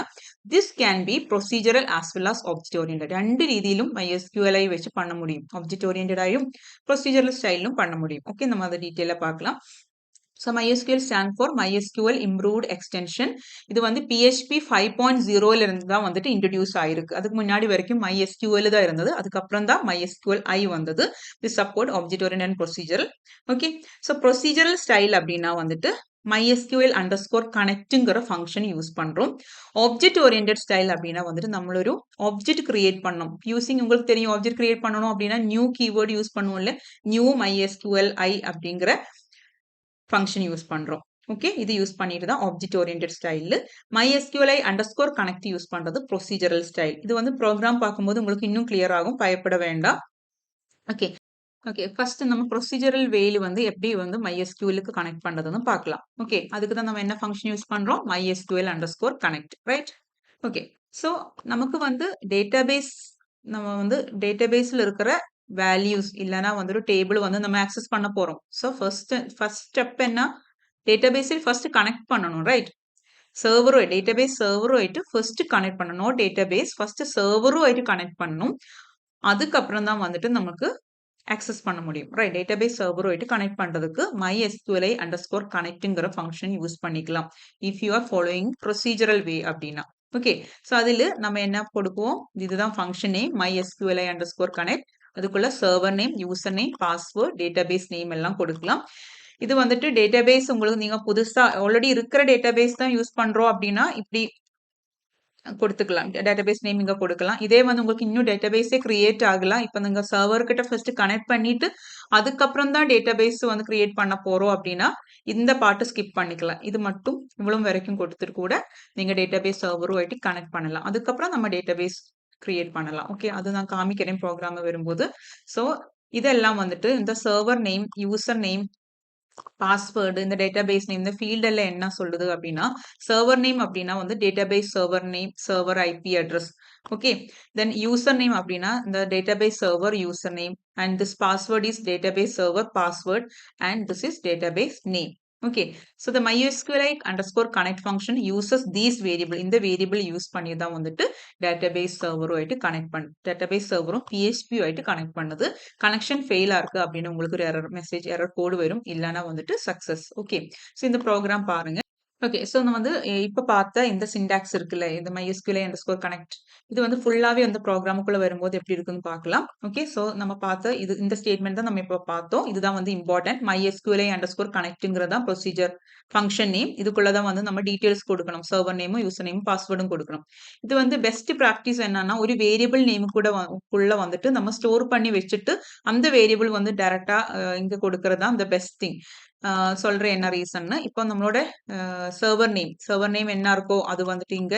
This can be procedural as well as object oriented. ரெண்டு ரீதியிலும் MySQLi வச்சு பண்ண முடியும். ஆப்ஜெக்ட் ஓரியன்டாயும் ப்ரொசீஜரல் ஸ்டைலும் பண்ண முடியும். ஓகே, நம்ம அதை டீட்டெயிலாக பார்க்கலாம். So MySQL stand for MySQL improved extension. இது வந்து PHP 5.0ல இருந்து தான் வந்துட்டு இன்ட்ரடியூஸ் ஆயிருக்கு. அதுக்கு முன்னாடி வரைக்கும் MySQL தான் இருந்தது. அதுக்கப்புறம் தான் MySQLi வந்தது. தி support object oriented and procedural. Okay, so procedural style அப்படின்னா வந்துட்டு MySQL_connectங்கிற ஃபங்க்ஷன் யூஸ் பண்றோம். ஆப்ஜெக்ட் ஓரியன்டட் ஸ்டைல் அப்படின்னா வந்துட்டு நம்மள ஒரு ஆப்ஜெக்ட் கிரியேட் பண்ணணும். யூசிங் உங்களுக்கு தெரியும், ஆப்ஜெக்ட் கிரியேட் பண்ணணும் அப்படின்னா நியூ கீவேர்டு யூஸ் பண்ணுவோம்ல, நியூ MySQLi அப்படிங்கிற ஃபங்க்ஷன் யூஸ் பண்றோம். ஓகே, இது யூஸ் பண்ணிட்டு தான் object oriented style. MySQLi_connect use பண்றது ப்ரொசீஜரல் ஸ்டைல். இது வந்து ப்ரோக்ராம் பார்க்கும்போது உங்களுக்கு இன்னும் கிளியர் ஆகும், பயப்பட வேண்டாம். ஓகே ஓகே, ஃபர்ஸ்ட் நம்ம ப்ரொசீஜரல் வேல வந்து எப்படி வந்து MySQLக்கு கனெக்ட் பண்றதுன்னு பார்க்கலாம். ஓகே, அதுக்கு தான் நம்ம என்ன ஃபங்க்ஷன் யூஸ் பண்றோம்? MySQL_connect, right? ஓகே, ஸோ நமக்கு வந்து டேட்டாபேஸ், நம்ம வந்து டேட்டாபேஸ்ல இருக்கிற வேல்யூஸ் இல்லைன்னா வந்து ஒரு டேபிள் வந்து நம்ம ஆக்சஸ் பண்ண போறோம். ஸோ ஃபர்ஸ்ட் ஸ்டெப் என்ன, டேட்டாபேஸில் ஃபர்ஸ்ட் கனெக்ட் பண்ணணும், ரைட்? டேட்டாபேஸ் சர்வருமாയിട്ട് ஃபர்ஸ்ட் கனெக்ட் பண்ணணும். டேட்டாபேஸ் ஃபர்ஸ்ட் சர்வருமாയിട്ട് கனெக்ட் பண்ணணும். அதுக்கப்புறம் தான் வந்துட்டு நமக்கு ஆக்சஸ் பண்ண முடியும், ரைட்? டேட்டாபேஸ் சர்வருமாയിട്ട് கனெக்ட் பண்றதுக்கு mysqli_connectங்கிற ஃபங்க்ஷன் யூஸ் பண்ணிக்கலாம். If you are following procedural way அப்படின்னா. ஓகே, ஸோ அதில் நம்ம என்ன கொடுக்குவோம், இதுதான் ஃபங்க்ஷன் நேம் mysqli_connect. அதுக்குள்ள server name, user name, password, database name எல்லாம் கொடுக்கலாம். இது வந்துட்டு டேட்டாபேஸ் உங்களுக்கு நீங்க புதுசா ஆல்ரெடி இருக்கிற டேட்டாபேஸ் தான் யூஸ் பண்றோம் அப்படின்னா இப்படி கொடுத்துக்கலாம். டேட்டாபேஸ் நேம் இங்க கொடுக்கலாம். இதே வந்து உங்களுக்கு இன்னும் டேட்டாபேஸே கிரியேட் ஆகலாம். இப்போ நீங்க சர்வர் கிட்ட ஃபர்ஸ்ட் கனெக்ட் பண்ணிட்டு அதுக்கப்புறம் தான் டேட்டாபேஸ் வந்து கிரியேட் பண்ண போறோம் அப்படின்னா இந்த பாட்டு ஸ்கிப் பண்ணிக்கலாம். இது மட்டும் இவ்வளவு வரைக்கும் கொடுத்துட்டு கூட நீங்க டேட்டாபேஸ் சர்வருமாയിട്ട് கனெக்ட் பண்ணலாம். அதுக்கப்புறம் நம்ம டேட்டாபேஸ் கிரியேட் பண்ணலாம். ஓகே, அது நான் காமிக்கிறேன் ப்ரோக்ராம் வரும்போது. ஸோ இதெல்லாம் வந்துட்டு இந்த server name, user name, password, இந்த டேட்டாபேஸ் நேம், இந்த ஃபீல்ட் எல்லாம் என்ன சொல்லுது அப்படின்னா, சர்வர் நேம் அப்படின்னா வந்து database server name, server IP address. Okay, தென் யூசர் நேம் அப்படின்னா இந்த database server user name, and this password is database server password, and this is database name. Okay, so the mysqli_connect function uses these variable. இந்த variable use பண்ணி தான் வந்துட்டு database சர்வருமாയിട്ട് connect database சர்வரும் PHP ஆயிட்டு connect பண்ணுது. Connection ஃபெயிலா இருக்கு அப்படின்னு உங்களுக்கு ஒரு எரர் மெசேஜ், எரர் கோடு வரும். இல்லைன்னா வந்துட்டு சக்சஸ். ஓகே, ஸோ இந்த ப்ரோக்ராம் பாருங்க. ஓகே, ஸோ நம்ம வந்து இப்போ பார்த்த இந்த சிண்டாக்ஸ் இருக்குல்ல, இந்த mysqli_connect, இது வந்து ஃபுல்லாவே வந்து ப்ரோக்ராமுக்குள்ள வரும்போது எப்படி இருக்குன்னு பார்க்கலாம். ஓகே, ஸோ நம்ம பார்த்த இது இந்த ஸ்டேட்மெண்ட் தான் நம்ம இப்போ பார்த்தோம். இதுதான் வந்து இம்பார்ட்டன்ட். mysqli_connectங்கிறது தான் ப்ரொசீஜர் ஃபங்க்ஷன் நேம். இதுக்குள்ள தான் வந்து நம்ம டீடைல்ஸ் கொடுக்கணும். சர்வர் நேமும், யூசர் நேமும், பாஸ்வேர்டும் கொடுக்கணும். இது வந்து பெஸ்ட் ப்ராக்டிஸ் என்னன்னா, ஒரு வேரியபிள் நேம் கூட உள்ள வந்துட்டு நம்ம ஸ்டோர் பண்ணி வச்சுட்டு அந்த வேரியபிள் வந்து டைரக்டா இங்க கொடுக்கறது தான் இந்த பெஸ்ட் திங். சொல்றேன் என்ன ரீசன்னு. இப்போ நம்மளோட சர்வர் நேம் என்ன இருக்கோ அது வந்துட்டு இங்க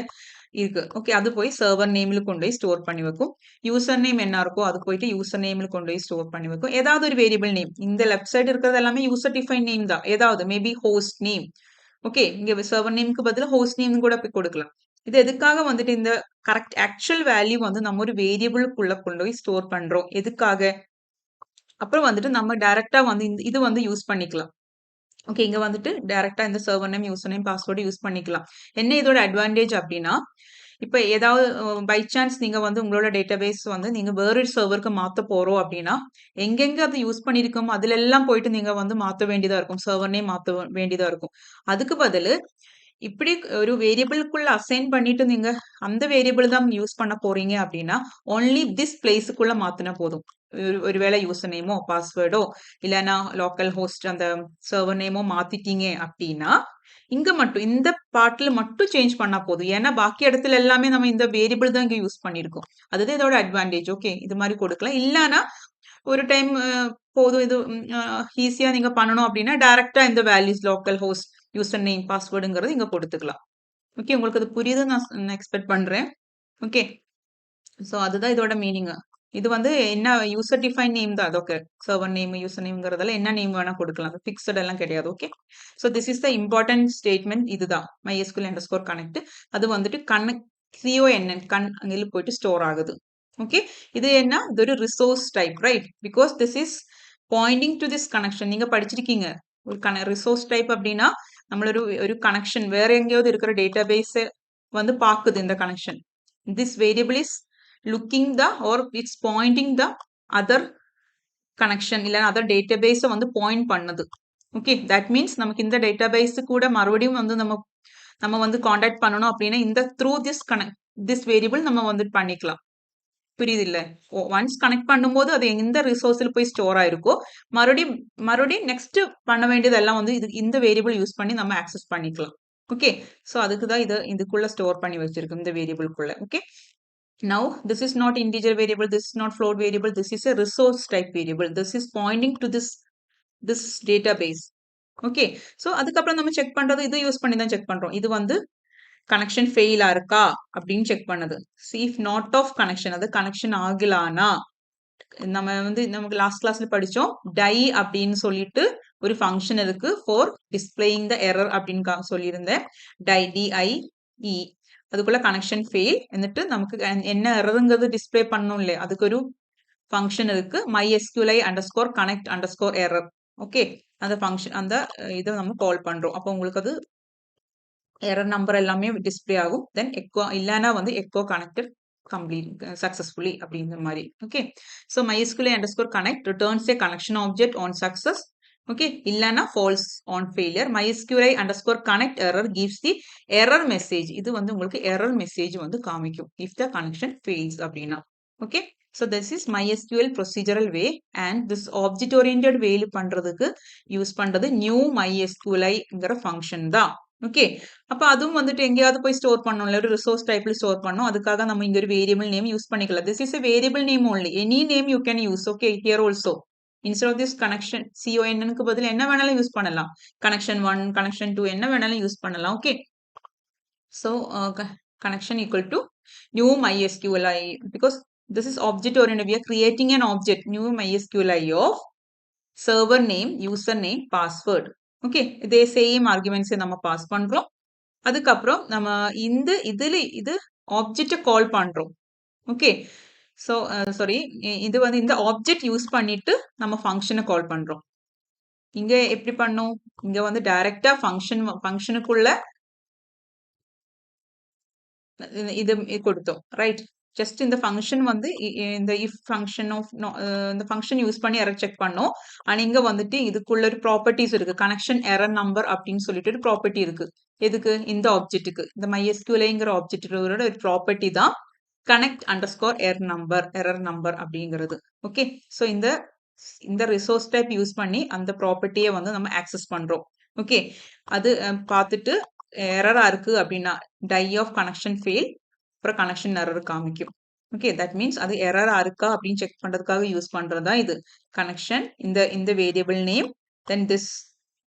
இருக்கு. ஓகே, அது போய் சர்வர் நேம்ல கொண்டு போய் ஸ்டோர் பண்ணி வைக்கும். யூசர் நேம் என்ன இருக்கோ அது போயிட்டு யூசர் நேம்ல கொண்டு போய் ஸ்டோர் பண்ணி வைக்கும். ஏதாவது ஒரு வேரியபிள் நேம், இந்த லெஃப்ட் சைடு இருக்கிறது எல்லாமே யூசர் டிஃபைன் நேம் தான். ஏதாவது மேபி ஹோஸ்ட் நேம். ஓகே, இங்க சர்வர் நேமுக்கு பதிலா ஹோஸ்ட் நேம் கூட போய் கொடுக்கலாம். இது எதுக்காக வந்துட்டு இந்த கரெக்ட் ஆக்சுவல் வேல்யூ வந்து நம்ம ஒரு வேரியபிளுக்குள்ள கொண்டு போய் ஸ்டோர் பண்றோம், எதுக்காக? அப்புறம் வந்துட்டு நம்ம டைரக்டா வந்து இது வந்து யூஸ் பண்ணிக்கலாம். ஓகே, இங்க வந்துட்டு டைரக்டா இந்த server name, user name, password use பண்ணிக்கலாம். என்ன இதோட அட்வான்டேஜ் அப்படின்னா, இப்ப ஏதாவது பை சான்ஸ் நீங்க வந்து உங்களோட டேட்டாபேஸ் வந்து நீங்க வேற ஒரு சர்வருக்கு மாத்த போறோம் அப்படின்னா, எங்கெங்க அது யூஸ் பண்ணிருக்கோமோ அதுல எல்லாம் போயிட்டு நீங்க வந்து மாத்த வேண்டியதா இருக்கும். சர்வர் நேம் மாத்த வேண்டியதா இருக்கும். அதுக்கு பதிலு இப்படி ஒரு வேரியபிளுக்குள்ள அசைன் பண்ணிட்டு நீங்க அந்த வேரியபிள் தான் யூஸ் பண்ண போறீங்க அப்படின்னா, ஒன்லி திஸ் பிளேஸுக்குள்ள மாத்தினா போதும். ஒருவேளை யூசர் நேமோ, பாஸ்வேர்டோ, இல்லைன்னா லோக்கல் ஹோஸ்ட் அந்த சர்வர் நேமோ மாத்திட்டீங்க அப்படின்னா, இங்க மட்டும் இந்த பார்ட்ல மட்டும் சேஞ்ச் பண்ணா போதும். ஏன்னா பாக்கி இடத்துல எல்லாமே நம்ம இந்த வேரியபிள் தான் இங்க யூஸ் பண்ணிருக்கோம். அதுதான் இதோட அட்வான்டேஜ். ஓகே, இது மாதிரி கொடுக்கலாம். இல்லைன்னா ஒரு டைம் போதும், இது ஈஸியா நீங்க பண்ணணும் அப்படின்னா டைரக்டா இந்த values local host, user name, பாஸ்வேர்டுங்கிறது இங்க கொடுத்துக்கலாம். ஓகே, உங்களுக்கு அது புரியுதுன்னு நான் எக்ஸ்பெக்ட் பண்றேன். ஓகே, ஸோ அதுதான் இதோட மீனிங். இது வந்து என்ன யூசர் டிஃபைன் நேம் தான். ஓகே, சர்வர் நேம், யூசர் நேம்ங்கிறதுல என்ன நேம் வேணா கொடுக்கலாம். ஃபிக்ஸட் எல்லாம் கிடையாது. Okay, so this is the important statement. இதுதான் mysqli_connect. அது வந்துட்டு அங்கே போயிட்டு ஸ்டோர் ஆகுது. ஓகே, இது என்ன, இது ஒரு resource type, right? Because this is Poynting to this connection. நீங்க படிச்சிருக்கீங்க ஒரு ரிசோர்ஸ் டைப் அப்படின்னா நம்மள ஒரு கனெக்ஷன் வேற எங்கேயாவது இருக்கிற டேட்டாபேஸ் வந்து பாக்குது இந்த connection. This variable is looking the or it's pointing the other connection, இல்ல அதர் டேட்டாபேஸை வந்து பாயிண்ட் பண்ணுது. ஓகே, தட் மீன்ஸ் நமக்கு இந்த டேட்டாபேஸ் கூட மறுபடியும் வந்து நம்ம வந்து காண்டாக்ட் பண்ணணும் அப்படின்னா இந்த த்ரூ திஸ் வேரியபிள் நம்ம வந்து பண்ணிக்கலாம். புரியுது இல்ல? ஒன்ஸ் கனெக்ட் பண்ணும்போது அது எந்த ரிசோர்ஸ்ல போய் ஸ்டோர் ஆயிருக்கோ மறுபடியும் நெக்ஸ்ட் பண்ண வேண்டியதெல்லாம் வந்து இந்த வேரியபிள் யூஸ் பண்ணி நம்ம ஆக்சஸ் பண்ணிக்கலாம். ஓகே, ஸோ அதுக்கு தான் இதுக்குள்ள ஸ்டோர் பண்ணி வச்சிருக்கோம் இந்த வேரியபிள்குள்ள. Okay, now this is not integer variable, this is not float variable, this is a resource type variable. This is pointing to this database. Okay, so அதுக்கப்புறம் நம்ம செக் பண்றது இது யூஸ் பண்ணி தான் செக் பண்றோம். இது வந்து கனெக்ஷன் ஃபெயிலா இருக்கா அப்படின்னு செக் பண்ணது. இஃப் நாட் ஆஃப் கனெக்ஷன், அது கனெக்ஷன் ஆகலானா நம்ம வந்து நமக்கு லாஸ்ட் கிளாஸ்ல படிச்சோம். டை அப்படின்னு சொல்லிட்டு ஒரு ஃபங்க்ஷன் இருக்கு ஃபார் டிஸ்பிளேயிங் த எரர் அப்படின்னு சொல்லியிருந்தேன். DIE அதுக்குள்ள கனெக்ஷன் ஃபெயில் എന്നിട്ട് நமக்கு என்ன எரருங்கிறது டிஸ்பிளே பண்ணணும் இல்லையா, அதுக்கு ஒரு ஃபங்க்ஷன் இருக்கு MySQLi underscore connect underscore error. Okay, அந்த ஃபங்க்ஷன் அந்த இதை நம்ம கால் பண்றோம். அப்போ உங்களுக்கு அது எரர் நம்பர் எல்லாமே டிஸ்பிளே ஆகும். தென் எக்கோ இல்லைன்னா வந்து எக்கோ கனெக்டட் கம்ப்ளீட் சக்சஸ்ஃபுல்லி அப்படிங்கிற மாதிரி. Okay, so MySQLi underscore connect returns a connection object on success. Okay, இல்லைன்னா false on failure. MySQLi underscore connect error gives the error message. இது வந்து உங்களுக்கு error message வந்து காமிக்கும் if the connection fails அப்படின்னா. Okay, so this is MySQL procedural way and this object oriented way பண்றதுக்கு use பண்றது new MySQLiங்கிற function தான். Okay, அப்ப அதுவும் வந்துட்டு எங்கேயாவது போய் ஸ்டோர் பண்ணணும்ல, ஒரு ரிசோர்ஸ் டைப்ல ஸ்டோர் பண்ணணும். அதுக்காக நம்ம இங்க ஒரு வேரியபிள் நேம் யூஸ் பண்ணிக்கலாம். This is a variable name only. Any name you can use. Okay, here also instead of this connection CONN-க்கு பதில் என்ன வேணாலும் யூஸ் பண்ணலாம். connection 1 connection 2 என்ன வேணாலும் யூஸ் பண்ணலாம். Okay, so connection equal to new MySQLi because this is object oriented. We are creating an object new MySQLi of server name, username, password. Okay, இதே same ஆர்குமெண்ட்ஸை நம்ம pass பண்றோம். அதுக்கப்புறம் நம்ம இது ஆப்ஜெக்டை கால் பண்றோம். ஓகே, ஸோ சாரி, இது வந்து இந்த ஆப்ஜெக்ட் யூஸ் பண்ணிட்டு நம்ம ஃபங்க்ஷனை கால் பண்றோம். இங்க எப்படி பண்ணோம்? இங்க வந்து டைரக்டா ஃபங்க்ஷனுக்குள்ள இது கொடுத்தோம், ரைட்? ஜஸ்ட் இந்த ஃபங்க்ஷன் வந்து இந்த இஃப் ஃபங்க்ஷன் ஆஃப் இந்த ஃபங்க்ஷன் யூஸ் பண்ணி எரர் செக் பண்ணோம். ஆனா இங்க வந்துட்டு இதுக்குள்ள ஒரு ப்ராப்பர்ட்டிஸ் இருக்கு, கனெக்ஷன் எரர் நம்பர் அப்படின்னு சொல்லிட்டு ஒரு ப்ராப்பர்ட்டி இருக்கு. எதுக்கு? இந்த ஆப்ஜெக்ட்டுக்கு, இந்த MySQLiங்கிற ஆப்ஜெக்டோட ஒரு ப்ராப்பர்ட்டி தான் கனெக்ட் அண்டர்ஸ்கோர் எரர் நம்பர் அப்படிங்கிறது. ஓகே, ஸோ இந்த ரிசோர்ஸ் டைப் யூஸ் பண்ணி அந்த ப்ராப்பர்ட்டியை வந்து நம்ம ஆக்சஸ் பண்றோம். ஓகே, அது பார்த்துட்டு எரரா இருக்கு அப்படின்னா டை ஆஃப் கனெக்ஷன் ஃபெயில், அப்புறம் கனெக்ஷன் எரர் காமிக்கும். ஓகே, தட் மீன்ஸ் அது எரரா இருக்கா அப்படின்னு செக் பண்றதுக்காக யூஸ் பண்றதா இது கனெக்ஷன். இந்த variable name, then this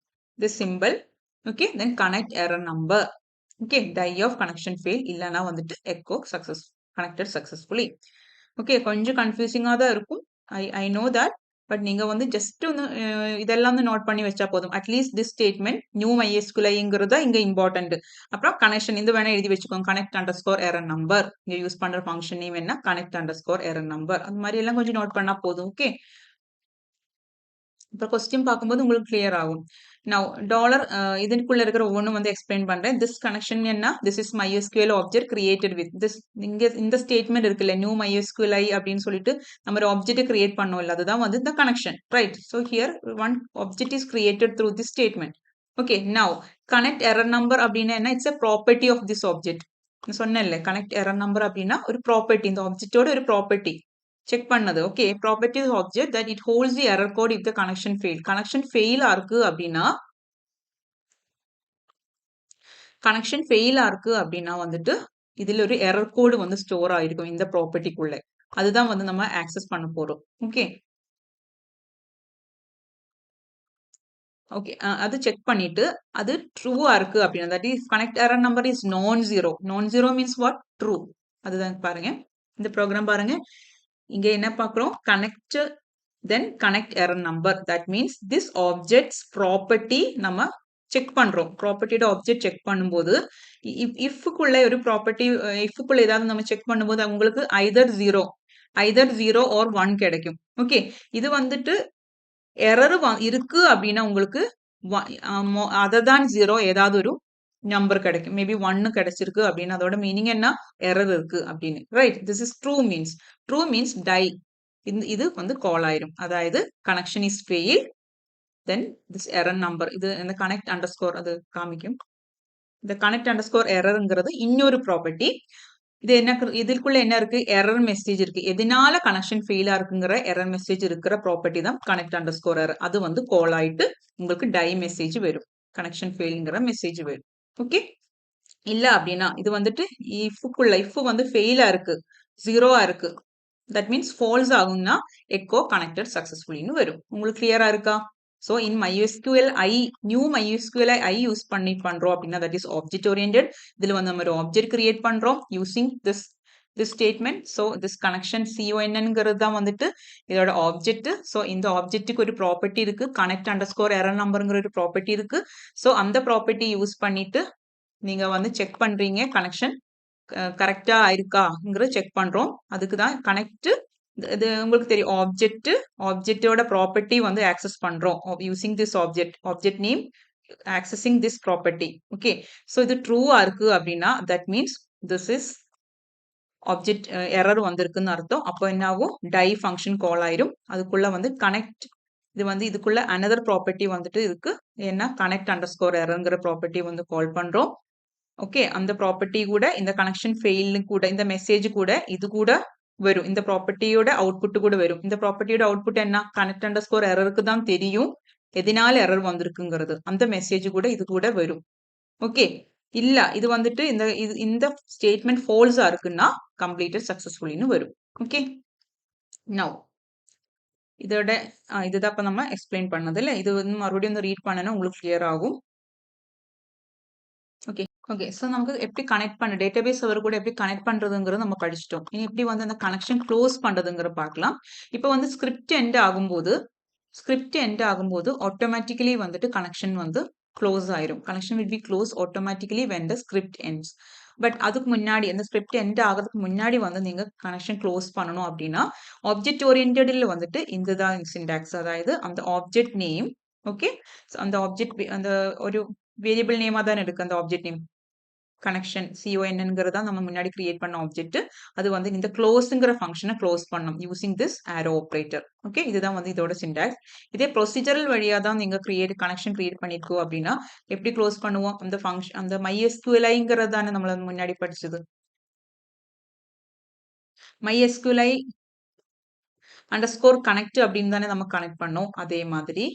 simple. Okay, then connect error number. Okay, die of connection fail இல்லைன்னா வந்துட்டு echo success connected successfully. Okay, கொஞ்சம் கன்ஃபியூசிங்கா தான் இருக்கும். I know that. பட் நீங்க வந்து ஜஸ்ட் வந்து இதெல்லாம் வந்து நோட் பண்ணி வச்சா போதும். அட்லீஸ்ட் திஸ் ஸ்டேட்மெண்ட் நியூ MySQLiங்கிறதா இங்க இம்பார்ட்டன்ட். அப்புறம் கனெக்ஷன் இது வேணா எழுதி வச்சுக்கோங்க, கனெக்ட் அண்டர்ஸ்கோர் எரர் நம்பர். இங்க யூஸ் பண்ற ஃபங்க்ஷன் நேம் என்ன? Connect underscore error number. அந்த மாதிரி எல்லாம் கொஞ்சம் நோட் பண்ணா போதும். ஓகே, இப்போ கொஸ்டின் பார்க்கும்போது உங்களுக்கு கிளியர் ஆகும். நான் டாலர் இதுக்குள்ள இருக்கிற ஒவ்வொன்றும் வந்து எக்ஸ்பிளைன் பண்றேன். திஸ் கனெக்ஷன் என்ன? This is MySQL object created with this. இந்த ஸ்டேட்மெண்ட் இருக்குல்ல, நியூ MySQLi அப்படின்னு சொல்லிட்டு நம்ம ஒரு ஆப்ஜெக்ட் கிரியேட் பண்ணோம் இல்ல, அதுதான் வந்து இந்த connection, right? So here one object is created through this statement. Okay, now connect error number அப்படின்னா என்ன? It's a property of this object. சொன்னேன்ல, கனெக்ட் எரர் நம்பர் அப்படின்னா ஒரு ப்ராப்பர்ட்டி, இந்த ஆப்ஜெக்டோட ஒரு ப்ராப்பர்ட்டி செக் பண்ணது. Okay, property object that it holds the error code if the connection fail. கனெக்ஷன் ஃபெயிலா இருக்கு அப்படின்னா வந்துட்டு இதுல ஒரு எரர் கோடு வந்து ஸ்டோர் ஆயிருக்கும் இந்த ப்ராப்பர்ட்டிக்குள்ள. அதுதான் வந்து நம்ம ஆக்சஸ் பண்ண போறோம். ஓகே, ஓகே, அது செக் பண்ணிட்டு அது ட்ரூவா இருக்கு அப்படின்னா, that is connect error number is நான் ஜீரோ. நான் ஜீரோ மீன்ஸ் வாட்? ட்ரூ. அதுதான் பாருங்க, இந்த ப்ரோக்ராம் பாருங்க. இங்க என்ன பார்க்கிறோம்? Connect then connect error number. That means this object's property நம்ம செக் பண்றோம். ப்ராப்பர்ட்டியோட ஆப்ஜெக்ட் செக் பண்ணும்போது இஃப்க்குள்ள ஒரு ப்ராப்பர்ட்டி, இஃப்க்குள்ள ஏதாவது நம்ம செக் பண்ணும்போது உங்களுக்கு ஐதர் ஜீரோ ஆர் 1 கிடைக்கும். ஓகே, இது வந்துட்டு எரர் இருக்கு அப்படின்னா உங்களுக்கு அதர் தான் ஜீரோ ஏதாவது ஒரு நம்பர் கிடைக்கும். மேபி 1 கிடைச்சிருக்கு அப்படின்னா அதோட மீனிங் என்ன? எரர் இருக்கு அப்படின்னு, right? This is true means die. இது வந்து கால் ஆயிரும். அதாவது connection is fail, then this error number, இது இந்த கனெக்ட் அண்டர்ஸ்கோர் அது காமிக்கும். இந்த கனெக்ட் அண்டர்ஸ்கோர் எரர்ங்கிறது இன்னொரு ப்ராப்பர்ட்டி. இது என்ன? இதுக்குள்ள என்ன இருக்கு? எரர் மெசேஜ் இருக்கு. எதனால கனெக்ஷன் ஃபெயிலா இருக்குங்கிற எரர் மெசேஜ் இருக்கிற ப்ராப்பர்ட்டி தான் கனெக்ட் அண்டர்ஸ்கோர் எரர். அது வந்து கால் ஆயிட்டு உங்களுக்கு டை மெசேஜ் வரும், கனெக்ஷன் ஃபெயில்ங்கிற மெசேஜ் வரும். ஓகே, இல்ல அப்படின்னா இது வந்துட்டு இஃப் வந்து ஃபெயிலா இருக்கு, ஜீரோவா இருக்கு, தட் மீன்ஸ் ஃபால்ஸ் ஆகும்னா எக்கோ கனெக்டட் சக்சஸ்ஃபுல்லின்னு வரும். உங்களுக்கு கிளியரா இருக்கா? So in new MySQLi use பண்றோம் அப்படின்னா தட் இஸ் ஆப்ஜெக்ட் ஓரியன்டட். இதுல வந்து நம்ம ஒரு ஆப்ஜெக்ட் கிரியேட் பண்றோம் using this statement. So this connection CONN-ங்கிறது தான் வந்துட்டு இதோட ஆப்ஜெக்ட். ஸோ இந்த ஆப்ஜெக்ட்டுக்கு ஒரு ப்ராப்பர்ட்டி இருக்கு, கனெக்ட் அண்டர்ஸ்கோர் எரர் நம்பருங்கிற ஒரு ப்ராப்பர்ட்டி இருக்கு. ஸோ அந்த ப்ராப்பர்ட்டி யூஸ் பண்ணிட்டு நீங்க வந்து செக் பண்றீங்க கனெக்ஷன் கரெக்டா இருக்காங்கிறது செக் பண்றோம். அதுக்கு தான் கனெக்ட் இது உங்களுக்கு தெரியும் ஆப்ஜெக்டோட ப்ராப்பர்ட்டி வந்து ஆக்சஸ் பண்றோம் using this object name accessing this property. Okay, so இது ட்ரூவா இருக்கு அப்படின்னா that means this is object error வந்திருக்குன்னு அர்த்தம். அப்போ என்ன ஆகும், டை ஃபங்க்ஷன் கால் ஆயிரும். அதுக்குள்ள வந்து கனெக்ட் இது வந்து இதுக்குள்ள அனதர் ப்ராப்பர்ட்டி வந்துட்டு இருக்கு. ஏன்னா கனெக்ட் அண்டர் ஸ்கோர் எரர்ங்கிற ப்ராப்பர்ட்டி வந்து கால் பண்றோம். ஓகே, அந்த ப்ராப்பர்ட்டி கூட இந்த கனெக்ஷன் ஃபெயில்னு கூட இந்த மெசேஜ் கூட இது கூட வரும். இந்த ப்ராப்பர்ட்டியோட அவுட்புட் கூட வரும். இந்த ப்ராப்பர்ட்டியோட அவுட்புட் என்ன, கனெக்ட் அண்டர் ஸ்கோர் எரருக்கு தான் தெரியும் எதனால எரர் வந்திருக்குங்கிறது. அந்த மெசேஜ் கூட இது கூட வரும். ஓகே, இல்ல இது வந்துட்டு இந்த ஸ்டேட்மெண்ட் ஃபால்ஸா இருக்குன்னா கம்ப்ளீட்டட் சக்சஸ்ஃபுல்லின்னு வரும். ஓகே, நவ் இதோட இதுதான் இப்ப நம்ம எக்ஸ்பிளைன் பண்ணது இல்ல. இது வந்து மறுபடியும் வந்து ரீட் பண்ணனா உங்களுக்கு கிளியர் ஆகும். ஓகே ஓகே, ஸோ நமக்கு எப்படி கனெக்ட் பண்ண டேட்டாபேஸ் சர்வர் கூட எப்படி கனெக்ட் பண்றதுங்கிறது நம்ம படிச்சிட்டோம். இனி எப்படி வந்து அந்த கனெக்ஷன் க்ளோஸ் பண்றதுங்கிற பார்க்கலாம். இப்போ வந்து ஸ்கிரிப்ட் எண்ட் ஆகும்போது ஆட்டோமேட்டிக்கலி வந்துட்டு கனெக்ஷன் வந்து க்ளோஸ் ஆயிரும். Connection will be close automatically when the script ends. But அதுக்கு முன்னாடி அந்த ஸ்கிரிப்ட் எண்ட் ஆகிறதுக்கு முன்னாடி வந்து நீங்க கனெக்ஷன் க்ளோஸ் பண்ணணும் அப்படின்னா ஆப்ஜெக்ட் ஓரியன்டட்ல வந்துட்டு இந்த தான் சிண்டாக்ஸ். அதாவது அந்த ஆப்ஜெக்ட் நேம். ஓகே, அந்த ஆப்ஜெக்ட் அந்த ஒரு வேரியபிள் நேமா தான் இருக்கு அந்த ஆப்ஜெக்ட் நேம். கனெக்ஷன் CONNங்கிறதா நம்ம முன்னாடி கிரியேட் பண்ண ஆப்ஜெக்ட். அது வந்து இந்த க்ளோஸ்ங்கிற ஃபங்க்ஷனை க்ளோஸ் பண்ணும் using this arrow operator. Okay, இதுதான் வந்து இதோட சிண்டாக்ஸ். இதே ப்ரொசீஜரல் வழியா தான் நீங்க கனெக்ஷன் கிரியேட் பண்ணிருக்கோம் அப்படின்னா எப்படி க்ளோஸ் பண்ணுவோம், அந்த ஃபங்க்ஷன் அந்த MySQLiங்கிறது தானே நம்மள முன்னாடி படிச்சது. MySQLi அண்டர்ஸ்கோர் கனெக்ட் அப்படின்னு தானே நம்ம கனெக்ட் பண்ணோம். அதே மாதிரி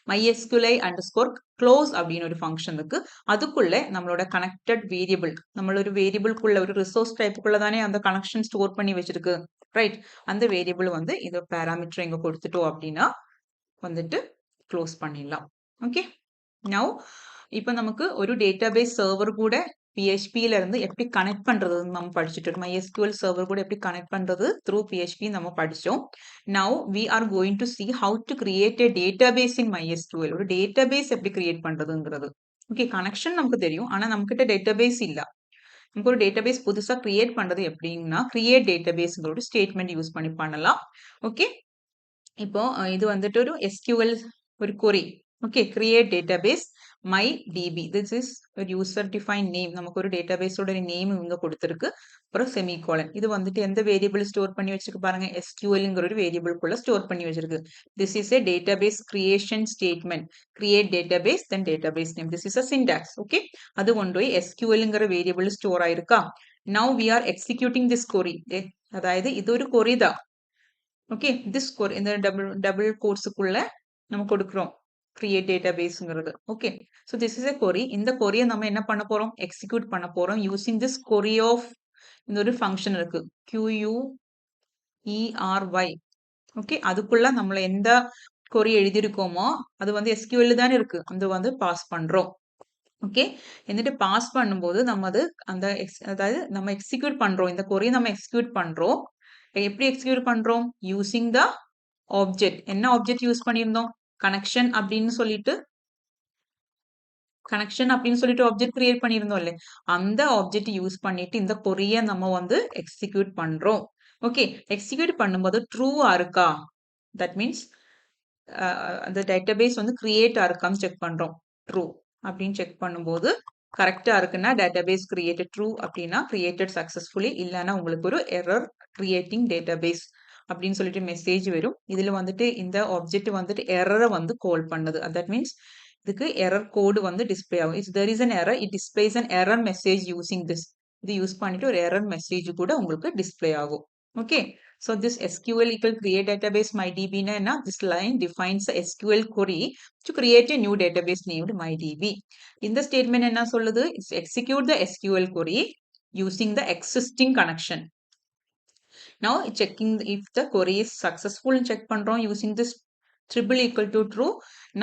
MySQLi அண்டர்ஸ்கோர் க்ளோஸ் அப்படின்னு ஒரு ஃபங்க்ஷன் இருக்கு. அதுக்குள்ள நம்மளோட கனெக்டட் வேரியபிள், நம்மளோட வேரியபிள்குள்ள ஒரு ரிசோர்ஸ் டைப்புக்குள்ள தானே அந்த கனெக்ஷன் ஸ்டோர் பண்ணி வச்சிருக்கு. ரைட், அந்த வேரியபிள் வந்து இந்த பேராமீட்டர் இங்க கொடுத்துட்டோம் அப்படின்னா வந்துட்டு க்ளோஸ் பண்ணிடலாம். ஓகே, நவ் இப்போ நமக்கு ஒரு டேட்டாபேஸ் சர்வர் கூட PHPல இருந்து எப்படி கனெக்ட் பண்றதுன்னு நம்ம படிச்சுட்டு இருக்கோம். MySQL சர்வர் கூட எப்படி கனெக்ட் பண்றது த்ரூ PHP நம்ம படிச்சோம். Now we are going to see how to create a database in MySQL. ஒரு டேட்டாபேஸ் எப்படி கிரியேட் பண்றதுங்கிறது. ஓகே, கனெக்ஷன் நமக்கு தெரியும், ஆனா நம்மகிட்ட டேட்டாபேஸ் இல்ல. நமக்கு ஒரு டேட்டாபேஸ் புதுசா கிரியேட் பண்றது எப்படின்னா கிரியேட் டேட்டாபேஸ்ங்கிற ஒரு ஸ்டேட்மெண்ட் யூஸ் பண்ணி பண்ணலாம். ஓகே, இப்போ இது வந்துட்டு ஒரு SQL ஒரு query. Okay, create database MyDB. This is ஒரு யூசர் டிஃபைன் நேம். நமக்கு ஒரு டேட்டாபேஸோட நேம் இங்க கொடுத்துருக்கு. அப்புறம் செமிகோலன். இது வந்துட்டு எந்த வேரியபிள் ஸ்டோர் பண்ணி வச்சிருக்கு பாருங்க, SQLங்கிற ஒரு வேரியபிள்குள்ள ஸ்டோர் பண்ணி வச்சிருக்கு. This is a database creation statement. Create database then database name. This is a syntax. Okay, அது கொண்டு போய் SQLங்கிற வேரியபிள் ஸ்டோர் ஆயிருக்கா. Now we are executing this query. அதாவது இது ஒரு query தான். ஓகே, திஸ் query இந்த டபுள் கோட்ஸுக்குள்ள நம்ம கொடுக்குறோம் கிரியேட் டேட்டாபேஸ்ங்கிறது. Okay, so this is a query. இந்த கொரியை நம்ம என்ன பண்ண போறோம், எக்ஸிக்யூட் பண்ண போறோம் யூசிங் திஸ் query ஆஃப் இந்த ஒரு ஃபங்க்ஷன் இருக்கு QUERY. ஓகே, அதுக்குள்ள நம்மள எந்த கொரி எழுதியிருக்கோமோ அது வந்து SQL தானே இருக்கு, அது வந்து பாஸ் பண்றோம். ஓகே, എന്നിട്ട് பாஸ் பண்ணும்போது நம்ம அது அந்த அதாவது நம்ம எக்ஸிக்யூட் பண்றோம், இந்த கொரியை நம்ம எக்ஸிக்யூட் பண்றோம். எப்படி எக்ஸிக்யூட் பண்றோம், யூசிங் த ஆப்ஜெக்ட். என்ன ஆப்ஜெக்ட் யூஸ் பண்ணியிருந்தோம், கனெக்ஷன் அப்படின்னு சொல்லிட்டு ஆப்ஜெக்ட் கிரியேட் பண்ணியிருந்தோம் இல்ல, அந்த ஆப்ஜெக்ட் யூஸ் பண்ணிட்டு இந்த கொரிய நம்ம வந்து எக்ஸிக்யூட் பண்றோம். ஓகே, எக்ஸிக்யூட் பண்ணும்போது ட்ரூவா இருக்கா, தட் மீன்ஸ் அந்த டேட்டாபேஸ் வந்து கிரியேட் இருக்கான்னு செக் பண்றோம். ட்ரூ அப்படின்னு செக் பண்ணும்போது கரெக்டா இருக்குன்னா டேட்டாபேஸ் கிரியேட்டட், ட்ரூ அப்படின்னா கிரியேட்டட் சக்சஸ்ஃபுல்லி, இல்லைன்னா உங்களுக்கு ஒரு எரர் கிரியேட்டிங் டேட்டாபேஸ் அப்படின்னு சொல்லிட்டு மெசேஜ் வரும். இதுல வந்துட்டு இந்த ஆப்ஜெக்ட் வந்துட்டு எரரை வந்து கால் பண்ணுது. தட் மீன்ஸ் இதுக்கு எரர் கோடு வந்து டிஸ்பிளே ஆகும். If there is an error, it displays an error message using this. இது யூஸ் பண்ணிட்டு ஒரு எரர் மெசேஜ் கூட உங்களுக்கு டிஸ்பிளே ஆகும். Okay, so this SQL equal create database MyDB na this line defines a SQL query to create a new database named MyDB. In the statement enna solludu, execute the SQL query using the existing connection. Now checking if the query is successful, check பண்றோம் using this triple equal to true.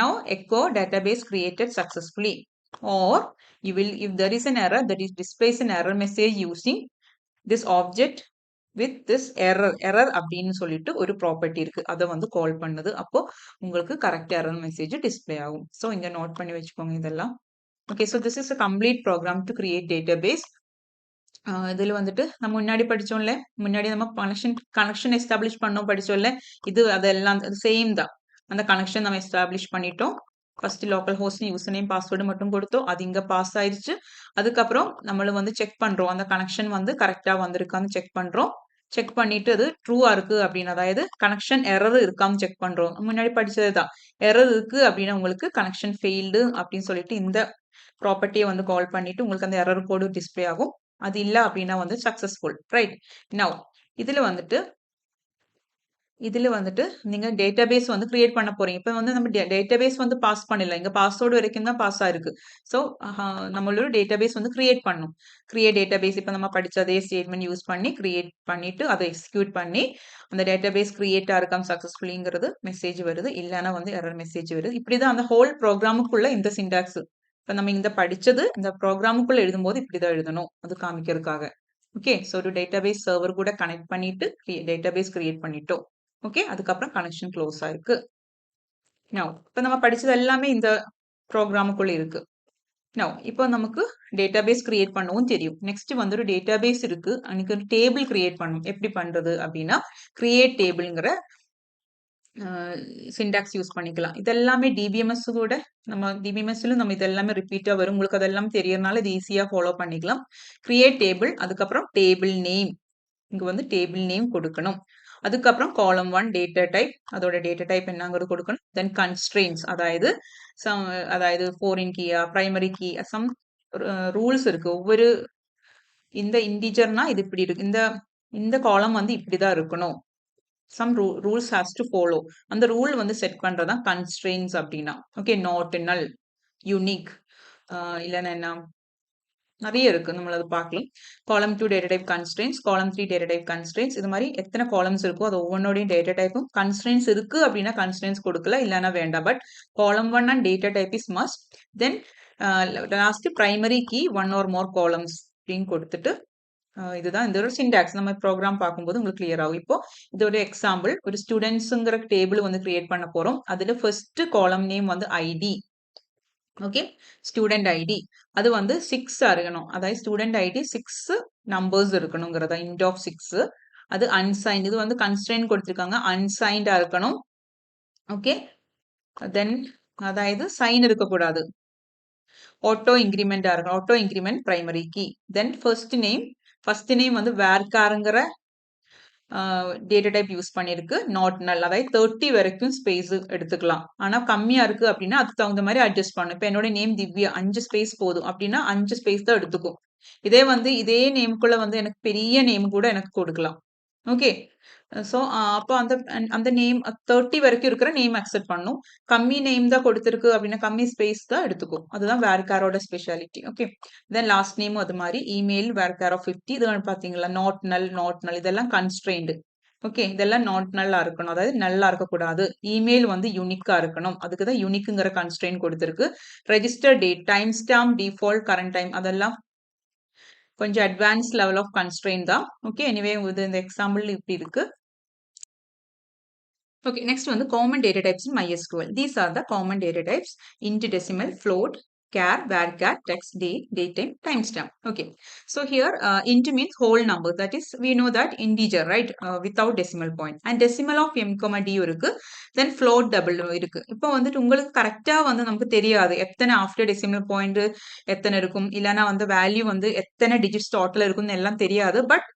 Now echo database created successfully, or you will, if there is an error, that is displays an error message using this object with this error அப்படின்னு சொல்லிட்டு ஒரு property இருக்கு, அதை வந்து call பண்ணுது. அப்போ உங்களுக்கு correct error message display ஆகும். ஸோ இங்க நோட் பண்ணி வச்சுக்கோங்க இதெல்லாம். Okay, so this is a complete program to create database. இதில் வந்துட்டு நம்ம முன்னாடி படித்தோம்ல, முன்னாடி நம்ம கனெக்ஷன் எஸ்டாப்ளிஷ் பண்ணோம் படித்தோம்ல, இது அதெல்லாம் சேம் தான். அந்த கனெக்ஷன் நம்ம எஸ்டாப்ளிஷ் பண்ணிட்டோம். First local host user name password மட்டும் கொடுத்தோம். அது இங்க பாஸ் ஆயிருச்சு. அதுக்கப்புறம் நம்மளும் வந்து செக் பண்றோம். அந்த கனெக்ஷன் வந்து கரெக்டா வந்திருக்கான்னு செக் பண்றோம். செக் பண்ணிட்டு அது ட்ரூவா இருக்கு அப்படின்னு, அதாவது கனெக்ஷன் எரர் இருக்கான்னு செக் பண்றோம். முன்னாடி படிச்சது தான். எரர் இருக்கு அப்படின்னா உங்களுக்கு கனெக்ஷன் ஃபெயில்டு அப்படின்னு சொல்லிட்டு இந்த ப்ராப்பர்ட்டியை வந்து கால் பண்ணிட்டு உங்களுக்கு அந்த எரர் கோடு டிஸ்பிளே ஆகும். அது இல்ல அப்படின்னா வந்து சக்சஸ்ஃபுல், ரைட்? நவ் இதுல வந்துட்டு நீங்க டேட்டாபேஸ் வந்து கிரியேட் பண்ண போறீங்க. இப்போ வந்து நம்ம டேட்டாபேஸ் வந்து பாஸ் பண்ணல. இங்க பாஸ்வேர்டு வரைக்கும் தான் பாஸ் ஆயிருக்கு. ஸோ நம்மளோட டேட்டாபேஸ் வந்து கிரியேட் பண்ணணும். கிரியேட் டேட்டாபேஸ் இப்போ நம்ம படிச்ச அதே ஸ்டேட்மெண்ட் யூஸ் பண்ணி கிரியேட் பண்ணிட்டு அதை எக்ஸிக்யூட் பண்ணி அந்த டேட்டாபேஸ் கிரியேட் ஆயிருக்காம் சக்சஸ்ஃபுல்லிங்கிறது மெசேஜ் வருது. இல்லைன்னா வந்து எரர் மெசேஜ் வருது. இப்படிதான் அந்த ஹோல் ப்ரோக்ராமுக்குள்ள இந்த சிண்டாக்ஸ். இப்போ நம்ம இந்த படிச்சது இந்த ப்ரோக்ராமுக்குள்ள எழுதும்போது இப்படிதான் எழுதணும். அது காமிக்கிறதுக்காக. ஓகே, ஸோ ஒரு டேட்டாபேஸ் சர்வர் கூட கனெக்ட் பண்ணிட்டு டேட்டாபேஸ் கிரியேட் பண்ணிட்டோம். ஓகே, அதுக்கப்புறம் கனெக்ஷன் க்ளோஸ் ஆயிருக்கு. இப்போ நம்ம படிச்சது எல்லாமே இந்த ப்ரோக்ராமுக்குள்ள இருக்கு. இப்போ நமக்கு டேட்டாபேஸ் கிரியேட் பண்ணவும் தெரியும். நெக்ஸ்ட் வந்து ஒரு டேட்டாபேஸ் இருக்கு, அன்னைக்கு ஒரு டேபிள் கிரியேட் பண்ணணும். எப்படி பண்றது அப்படின்னா கிரியேட் டேபிள்ங்கிற சிண்டாக்ஸ் யூஸ் பண்ணிக்கலாம். இதெல்லாமே டிபிஎம்எஸ் கூட நம்ம டிபிஎம்எஸ்ல நம்ம இதெல்லாமே ரிப்பீட்டா வரும். உங்களுக்கு அதெல்லாம் தெரியறதுனால இது ஈஸியா ஃபாலோ பண்ணிக்கலாம். கிரியேட் டேபிள், அதுக்கப்புறம் டேபிள் நேம். இங்க வந்து டேபிள் நேம் கொடுக்கணும். அதுக்கப்புறம் காலம் 1 டேட்டா டைப், அதோட டேட்டா டைப் என்னங்கிறது கொடுக்கணும். தென் கன்ஸ்ட்ரெயின்ஸ், அதாவது ஃபாரின் கீயா பிரைமரி கீ சம் ரூல்ஸ் இருக்கு. ஒவ்வொரு இந்த இன்டிஜர்னா இது இப்படி இருக்கு, இந்த காலம் வந்து இப்படிதான் இருக்கணும். Some rules has to follow. அந்த ரூல் வந்து செட் பண்றதுதான் கன்ஸ்ட்ரெயின்ஸ் அப்படின்னா. ஓகே, நாட் நல், யூனிக், இல்லைன்னா என்ன நிறைய இருக்கு, நம்ம அதை பார்க்கலாம். காலம் 2 டேட்டா டைப் கன்ஸ்ட்ரெயின்ஸ், காலம் 3 டேட்டா டைப் கன்ஸ்ட்ரெயின்ஸ். இது மாதிரி எத்தனை காலம்ஸ் இருக்கோ அது ஒவ்வொன்னோடையும் டேட்டா டைப்பும் கன்ஸ்ட்ரெயின்ஸ் இருக்கு அப்படின்னா கன்ஸ்ட்ரெயின்ஸ் கொடுக்கல, இல்லைன்னா வேண்டாம். But column 1 and data type is must. Then last primary key 1 or more columns அப்படின்னு கொடுத்துட்டு இதுதான் இந்த ஒரு சிண்டாக்ஸ். நம்ம ப்ரோக்ராம் பார்க்கும்போது உங்களுக்கு கிளியர் ஆகும். இப்போ இதோட எக்ஸாம்பிள், ஒரு ஸ்டூடெண்ட்ஸுங்கிற டேபிள் வந்து கிரியேட் பண்ண போறோம். அதுல ஃபர்ஸ்ட் காலம் நேம் வந்து ஐடி. ஓகே, ஸ்டூடெண்ட் ஐடி அது வந்து 6 இருக்கணும். அதாவது ஸ்டூடெண்ட் ஐடி 6 நம்பர்ஸ் இருக்கணுங்கிறதா, இன்ட் ஆஃப் 6. அது அன்சைன்ட், இது வந்து கன்ஸ்ட்ரெயின்ட் கொடுத்துருக்காங்க, அன்சைன்டா இருக்கணும். ஓகே, தென் அதாவது சைன் இருக்கக்கூடாது. ஆட்டோ இன்க்ரிமெண்டா இருக்கணும். Auto increment primary key. Then first name வந்து வேர்காருங்கிற டேட்டா டைப் யூஸ் பண்ணிருக்கு. நாட் நல், அதாவது 30 வரைக்கும் ஸ்பேஸ் எடுத்துக்கலாம். ஆனா கம்மியா இருக்கு அப்படின்னா அதுக்கு தகுந்த மாதிரி அட்ஜஸ்ட் பண்ணும். இப்போ என்னோட நேம் திவ்யா, 5 ஸ்பேஸ் போதும் அப்படின்னா 5 ஸ்பேஸ் தான் எடுத்துக்கும். இதே வந்து இதே நேமுக்குள்ள வந்து எனக்கு பெரிய நேம் கூட எனக்கு கொடுக்கலாம். ஓகே, ஸோ அப்போ அந்த நேம் 30 வரைக்கும் இருக்கிற நேம் அக்செப்ட் பண்ணும். கம்மி நேம் தான் கொடுத்துருக்கு அப்படின்னா கம்மி ஸ்பேஸ் தான் எடுத்துக்கும். அதுதான் வேர்காரோட ஸ்பெஷாலிட்டி. ஓகே, தென் லாஸ்ட் நேமும் அது மாதிரி, இமெயில் வேர்கார் ஆஃப் 50. இது பார்த்தீங்களா, நாட் நல் இதெல்லாம் கன்ஸ்ட்ரெயின்டு. ஓகே, இதெல்லாம் நாட் நல்லா இருக்கணும், அதாவது நல்லா இருக்கக்கூடாது. இமெயில் வந்து யூனிக்கா இருக்கணும், அதுக்கு தான் யூனிக்குங்கிற கன்ஸ்ட்ரெயின் கொடுத்துருக்கு. Register date, time stamp, default, current time, அதெல்லாம் கொஞ்சம் அட்வான்ஸ் லெவல் ஆஃப் கன்ஸ்ட்ரெயின் தான். ஓகே, எனிவே இது இந்த எக்ஸாம்பிள் இப்படி இருக்கு. Okay, next one, the common data types in MySQL. These are the common data types: int, decimal, float, char, varchar, text, date, datetime, timestamp. Okay, so here int means whole number. That is, we know that integer, right? Without decimal point. And decimal of m, d இருக்கு. Then float double இருக்கு. இப்போ வந்துட்டு உங்களுக்கு கரெக்டா வந்து நமக்கு தெரியாது எத்தனை ஆஃப்டர் டெசிமல் பாயிண்ட் எத்தனை இருக்கும், இல்லைன்னா வந்து வேல்யூ வந்து எத்தனை டிஜிட்ஸ் டோட்டல் இருக்கும்னு எல்லாம் தெரியாது. But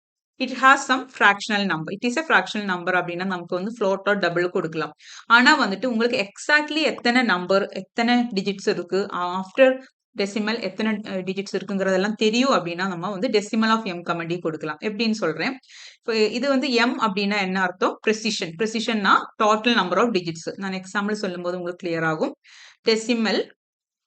it has some fractional number. It is a fractional number அப்படின்னா நமக்கு வந்து float or double கொடுக்கலாம். ஆனா வந்துட்டு உங்களுக்கு எக்ஸாக்ட்லி எத்தனை நம்பர் எத்தனை டிஜிட்ஸ் இருக்கு, ஆஃப்டர் டெசிமல் எத்தனை டிஜிட்ஸ் இருக்குங்கிறதெல்லாம் தெரியும் அப்படின்னா நம்ம வந்து டெசிமல் ஆஃப் எம் கமெடி கொடுக்கலாம். எப்படின்னு சொல்றேன். இப்போ இது வந்து எம் அப்படின்னா என்ன அர்த்தம், ப்ரெசிஷன்னா டோட்டல் நம்பர் ஆஃப் டிஜிட்ஸ். நான் எக்ஸாம்பிள் சொல்லும் போது உங்களுக்கு கிளியர் ஆகும். டெசிமல்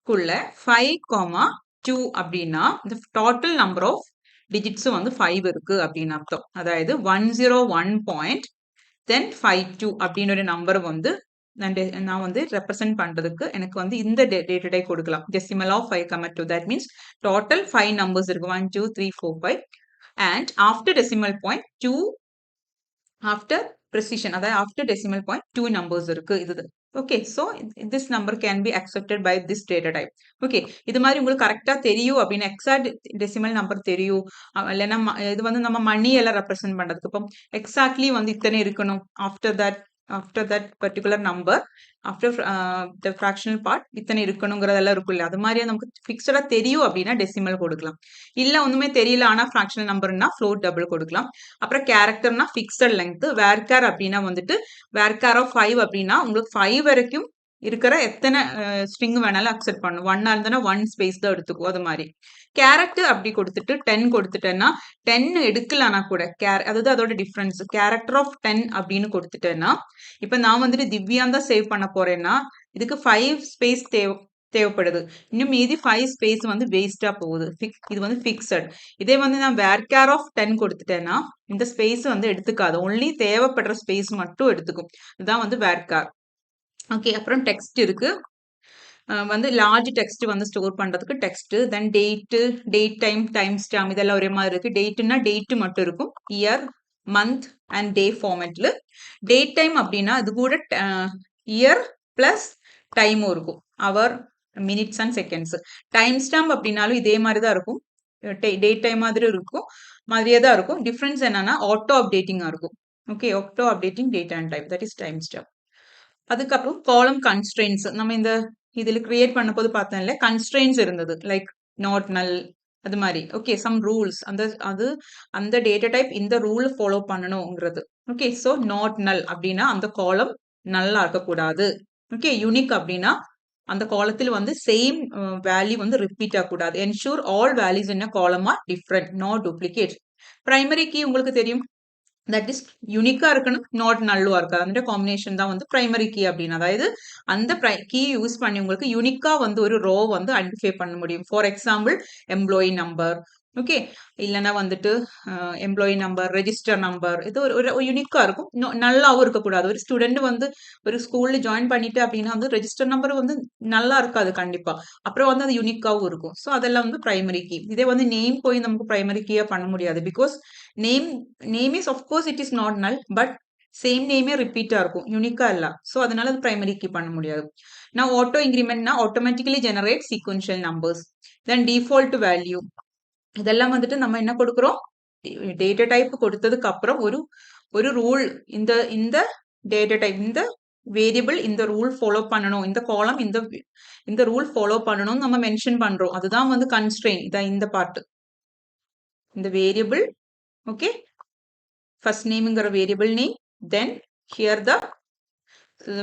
குள்ள 5,2 அப்படின்னா இந்த டோட்டல் நம்பர் ஆஃப் டிஜிட்ஸ் வந்து 5 இருக்கு அப்படின்னு அர்த்தம். அதாவது 101.52 அப்படின்னு ஒரு நம்பர் வந்து நான் வந்து ரெப்ரசென்ட் பண்றதுக்கு எனக்கு வந்து இந்த டேட்டா டைப் கொடுக்கலாம், decimal of 5,2. That means total 5 numbers இருக்கு, 1 2 3 4 5. And after decimal point 2, after precision, அதாவது ஆஃப்டர் டெசிமல் பாயிண்ட் 2 நம்பர்ஸ் இருக்கு. இது okay. So this number can be accepted by this data type. Okay. இது மாதிரி உங்களுக்கு கரெக்ட்டா தெரியும் அப்படின்னு எக்ஸாக்ட் டெசிமல் நம்பர் தெரியும். இல்லைன்னா இது வந்து நம்ம மணி எல்லாம் ரெப்ரசென்ட் பண்றதுக்கு. இப்போ எக்ஸாக்ட்லி வந்து இத்தனை இருக்கணும். After that particular number after the fractional part இத்தனை இருக்கணுங்கிறதெல்லாம் இருக்கும் இல்லையா? அது மாதிரியே நமக்கு ஃபிக்ஸடா தெரியும் அப்படின்னா டெசிமல் கொடுக்கலாம். இல்ல ஒண்ணுமே தெரியல ஆனா ஃப்ராக்ஷனல் நம்பர்னா ஃப்ளோட் டபுள் கொடுக்கலாம். அப்புறம் கேரக்டர்னா ஃபிக்ஸட் லெங்த். வேர்கேர் அப்படின்னா வந்துட்டு வேர்கேர் ஆஃப் 5 அப்படின்னா உங்களுக்கு 5 வரைக்கும் இருக்கிற எத்தனை ஸ்ட்ரிங் வேணாலும் அக்செப்ட் பண்ணும். 1 இருந்ததுன்னா 1 ஸ்பேஸ் தான் எடுத்துக்கும். அது மாதிரி கேரக்டர் அப்படி கொடுத்துட்டு 10 கொடுத்துட்டேன்னா 10 எடுக்கலனா கூட அதாவது அதோட டிஃபரன்ஸ் கேரக்டர் ஆஃப் 10 அப்படின்னு கொடுத்துட்டேன்னா இப்ப நான் வந்துட்டு திவ்யான் தான் சேவ் பண்ண போறேன்னா இதுக்கு 5 ஸ்பேஸ் தேவைப்படுது. இன்னும் மீதி 5 ஸ்பேஸ் வந்து வேஸ்டா போகுது. இது வந்து ஃபிக்ஸட். இதே வந்து நான் வேர்கேர் ஆஃப் 10 கொடுத்துட்டேன்னா இந்த ஸ்பேஸ் வந்து எடுத்துக்காது. ஒன்லி தேவைப்படுற ஸ்பேஸ் மட்டும் எடுத்துக்கும். இதுதான் வந்து வேர்கேர். ஓகே. அப்புறம் டெக்ஸ்ட் இருக்கு. வந்து லார்ஜ் டெக்ஸ்ட் வந்து ஸ்டோர் பண்றதுக்கு text, then date time, time stamp இதெல்லாம் ஒரே மாதிரி இருக்கு. டேட்னா டேட் மட்டும் இருக்கும். இயர், மந்த் அண்ட் டே ஃபார்மேட்ல. டேட் டைம் அப்படின்னா இது கூட இயர் பிளஸ் டைமும் இருக்கும். Hour, minutes and seconds. Time stamp அப்படின்னாலும் இதே மாதிரி தான் இருக்கும். டேட் டைம் மாதிரி இருக்கும். மாதிரியே தான் இருக்கும். டிஃபரன்ஸ் என்னன்னா ஆட்டோ அப்டேட்டிங்கா இருக்கும். Okay. Auto updating date and time, that is time stamp. அதுக்கப்புறம் காலம் கன்ஸ்ட்ரெயின்ஸ் நம்ம இந்த இதுல கிரியேட் பண்ண போது பார்த்தோம் இல்ல கன்ஸ்ட்ரெயின்ஸ் இருந்தது லைக் நாட் நல் அது மாதிரி. ஓகே. சம் ரூல்ஸ் அந்த டேட்டா டைப் இந்த ரூல் ஃபாலோ பண்ணணுங்கிறது. ஓகே. ஸோ நாட் நல் அப்படின்னா அந்த காலம் நல்லா இருக்கக்கூடாது. ஓகே. யூனிக் அப்படின்னா அந்த காலத்தில் வந்து சேம் வேல்யூ வந்து ரிப்பீட் ஆகக்கூடாது. Ensure all values in column are different, not duplicate. Primary key உங்களுக்கு தெரியும். தட் இஸ் யூனிக்கா இருக்கணும், நாட் நல்லுவா இருக்காது. அந்த காம்பினேஷன் தான் வந்து பிரைமரி கீ அப்படின்னு. அதாவது அந்த கீ யூஸ் பண்ணி உங்களுக்கு யூனிக்கா வந்து ஒரு ரோ வந்து ஐடென்டிஃபை பண்ண முடியும். For example employee number. Okay. இல்லைன்னா வந்துட்டு எம்ப்ளாயி நம்பர், ரெஜிஸ்டர் நம்பர் இது ஒரு யூனிக்கா இருக்கும். நல்லாவும் இருக்கக்கூடாது. ஒரு ஸ்டூடெண்ட் வந்து ஒரு ஸ்கூல்ல ஜாயின் பண்ணிட்டு அப்படின்னா வந்து ரெஜிஸ்டர் நம்பர் வந்து நல்லா இருக்காது கண்டிப்பா. அப்புறம் வந்து அது யூனிக்காவும் இருக்கும். ஸோ அதெல்லாம் வந்து பிரைமரி கீ. இதே வந்து நேம் போய் நமக்கு பிரைமரி கீயா பண்ண முடியாது. Because name is of course it is not null but same நேமே ரிப்பீட்டா இருக்கும். யூனிக்கா இல்ல. ஸோ அதனால அது பிரைமரி கீ பண்ண முடியாது. நான் ஆட்டோ இன்க்ரிமெண்ட்னா automatically generate sequential numbers. Then default value இதெல்லாம் வந்துட்டு நம்ம என்ன கொடுக்குறோம்? டேட்டா டைப் கொடுத்ததுக்கு அப்புறம் ஒரு ரூல் இந்த இந்த டேட்டா டைப் இந்த வேரியபிள் இந்த ரூல் ஃபாலோ பண்ணணும். இந்த காலம் இந்த ரூல் ஃபாலோ பண்ணணும் நம்ம மென்ஷன் பண்றோம். அதுதான் வந்து கன்ஸ்ட்ரெயின். இதான் இந்த பார்ட். இந்த வேரியபிள் ஓகே. ஃபர்ஸ்ட் நேம்ங்கிற variable name, then here the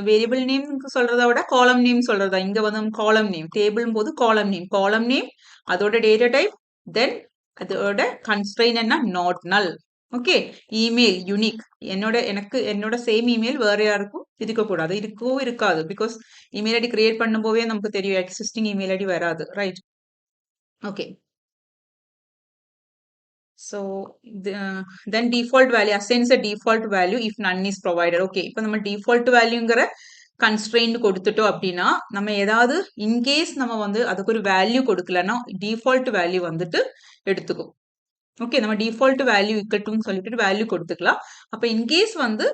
variable name சொல்றதை விட காலம் நேம் சொல்றதா. இங்க வந்து காலம் நேம் டேபிள் போது காலம் நேம் அதோட டேட்டா டைப், தென் அதோட கன்ஸ்ட்ரெயின் என்ன நாட் நல். ஓகே. Email unique. என்னோட சேம் இமெயில் வேற யாருக்கும் இருக்கக்கூடாது. இருக்கவும் இருக்காது. பிகாஸ் இமெயில் ஐடி கிரியேட் பண்ணும்போதே நமக்கு தெரியும் எக்ஸிஸ்டிங் இமெயில் ஐடி வராது. Right. Okay. So then default value assigns a default value if none is provided. Okay. இப்போ நம்ம default valueங்கிற constraint கொடுத்துட்டோம் அப்படின்னா நம்ம ஏதாவது இன்கேஸ் நம்ம வந்து அதுக்கு ஒரு வேல்யூ கொடுக்கலன்னா டிஃபால்ட் வேல்யூ வந்துட்டு எடுத்துக்கும். ஓகே. நம்ம டிஃபால்ட் வேல்யூ இக்கட்டும்னு சொல்லிட்டு வேல்யூ கொடுத்துக்கலாம். அப்போ இன்கேஸ் வந்து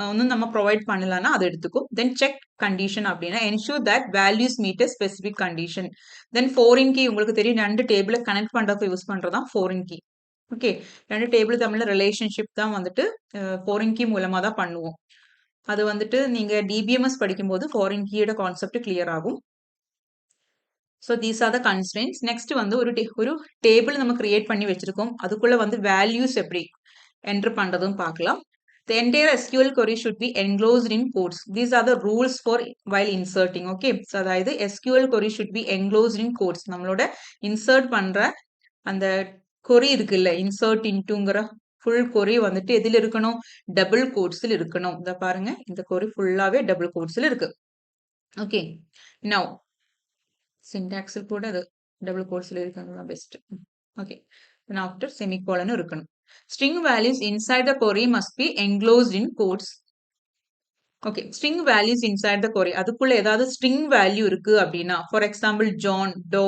ஒன்றும் நம்ம ப்ரொவைட் பண்ணலன்னா அது எடுத்துக்கும். தென் செக் கண்டிஷன் அப்படின்னா ensure that values meet a specific condition. Then foreign key உங்களுக்கு தெரியும். 2 டேபிளை கனெக்ட் பண்றதுக்கு யூஸ் பண்றதுதான் ஃபாரின் கீ. ஓகே. 2 டேபிள் தமிழ்ல ரிலேஷன்ஷிப் தான் வந்துட்டு ஃபாரின் கீ மூலமா தான் பண்ணுவோம். அது வந்துட்டு நீங்க டிபிஎம்எஸ் படிக்கும்போது ஃபாரின் கீயோட கான்செப்ட் கிளியர் ஆகும். So these are the constrains. Next வந்து ஒரு டேபிள் நம்ம கிரியேட் பண்ணி வச்சிருக்கோம். அதுக்குள்ள வந்து வேல்யூஸ் எப்படி என்டர் பண்றதும் பார்க்கலாம். The entire SQL query should be enclosed in quotes. These are the rules for while inserting. Okay. So அதாவது SQL query should be enclosed in quotes. நம்மளோட இன்சர்ட் பண்ற அந்த கொரி இருக்குல்ல இன்சர்ட் இன்டுங்கிற ஃபுல் கொரி வந்துட்டு எதில் இருக்கணும்? டபுள் கோட்ஸில் இருக்கணும். இதை பாருங்க இந்த கொரி ஃபுல்லாவே டபுள் கோட்ஸில் இருக்கு. ஓகே. நவ் சின்டாக்ஸில் கூட அது டபுள் கோட்ஸில் இருக்கிறது தான் பெஸ்ட். ஓகே. ஆஃப்டர் செமிகோலன் இருக்கணும். String values inside the query must be enclosed in quotes. Okay. String values inside the query அதுக்குள்ள ஏதாவது ஸ்ட்ரிங் வேல்யூ இருக்கு அப்படின்னா for example John, Doe,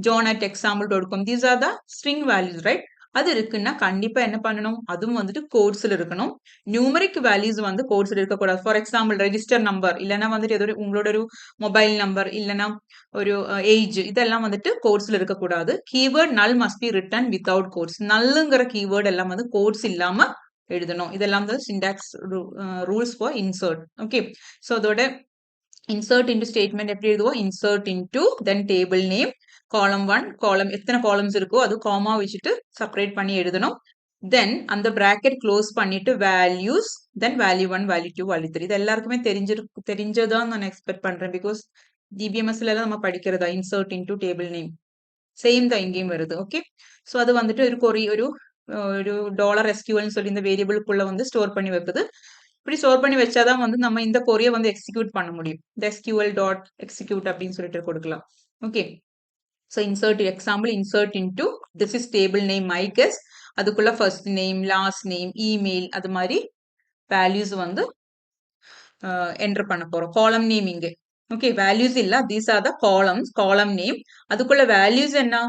John at example.com. These are the string values, right? அது இருக்குன்னா கண்டிப்பா என்ன பண்ணணும், அதுவும் வந்துட்டு கோட்ஸ்ல இருக்கணும். நியூமரிக் வேல்யூஸ் வந்து கோட்ஸ்ல இருக்கக்கூடாது. ஃபார் எக்ஸாம்பிள் ரெஜிஸ்டர் நம்பர், இல்லைன்னா வந்துட்டு ஏதோ உங்களோட ஒரு மொபைல் நம்பர், இல்லைன்னா ஒரு ஏஜ், இதெல்லாம் வந்துட்டு கோட்ஸ்ல இருக்கக்கூடாது. Keyword null must be written without quotes. நல்லுங்கிற கீவேர்ட் எல்லாம் வந்து கோட்ஸ் இல்லாம எழுதணும். இதெல்லாம் வந்து syntax rules for insert. Okay, so அதோட insert into statement எப்படி எழுதுவோம், insert into then table name column 1 column எத்தனை columns இருக்கோ அது காமா வச்சுட்டு செப்பரேட் பண்ணி எழுதணும். then அந்த bracket க்ளோஸ் பண்ணிட்டு values then value 1 value 2 value 3 இது எல்லாருக்குமே தெரிஞ்சதான் நான் எக்ஸ்பெக்ட் பண்றேன். பிகாஸ் டிபிஎம்எஸ்ல எல்லாம் நம்ம படிக்கிறதா insert into table name same தான் இங்கேயும் வருது. ஓகே, ஸோ அது வந்துட்டு ஒரு $SQL சொல்லி இந்த வேரியபிளுக்குள்ள வந்து ஸ்டோர் பண்ணி வைக்குது. இப்படி ஸ்டோர் பண்ணி வச்சாதான் வந்து நம்ம இந்த கொரியை வந்து எக்ஸிக்யூட் பண்ண முடியும். இந்த SQL டாட் எக்ஸிக்யூட் அப்படின்னு சொல்லிட்டு கொடுக்கலாம். Okay, so insert example insert into this is table name my guests, அதுக்குள்ள first name last name email அது மாதிரி வேல்யூஸ் வந்து என்டர் பண்ண போறோம். காலம் நேம் இங்கே ஓகே, வேல்யூஸ் இல்ல, these are the columns, column name. அதுக்குள்ள வேல்யூஸ் என்ன,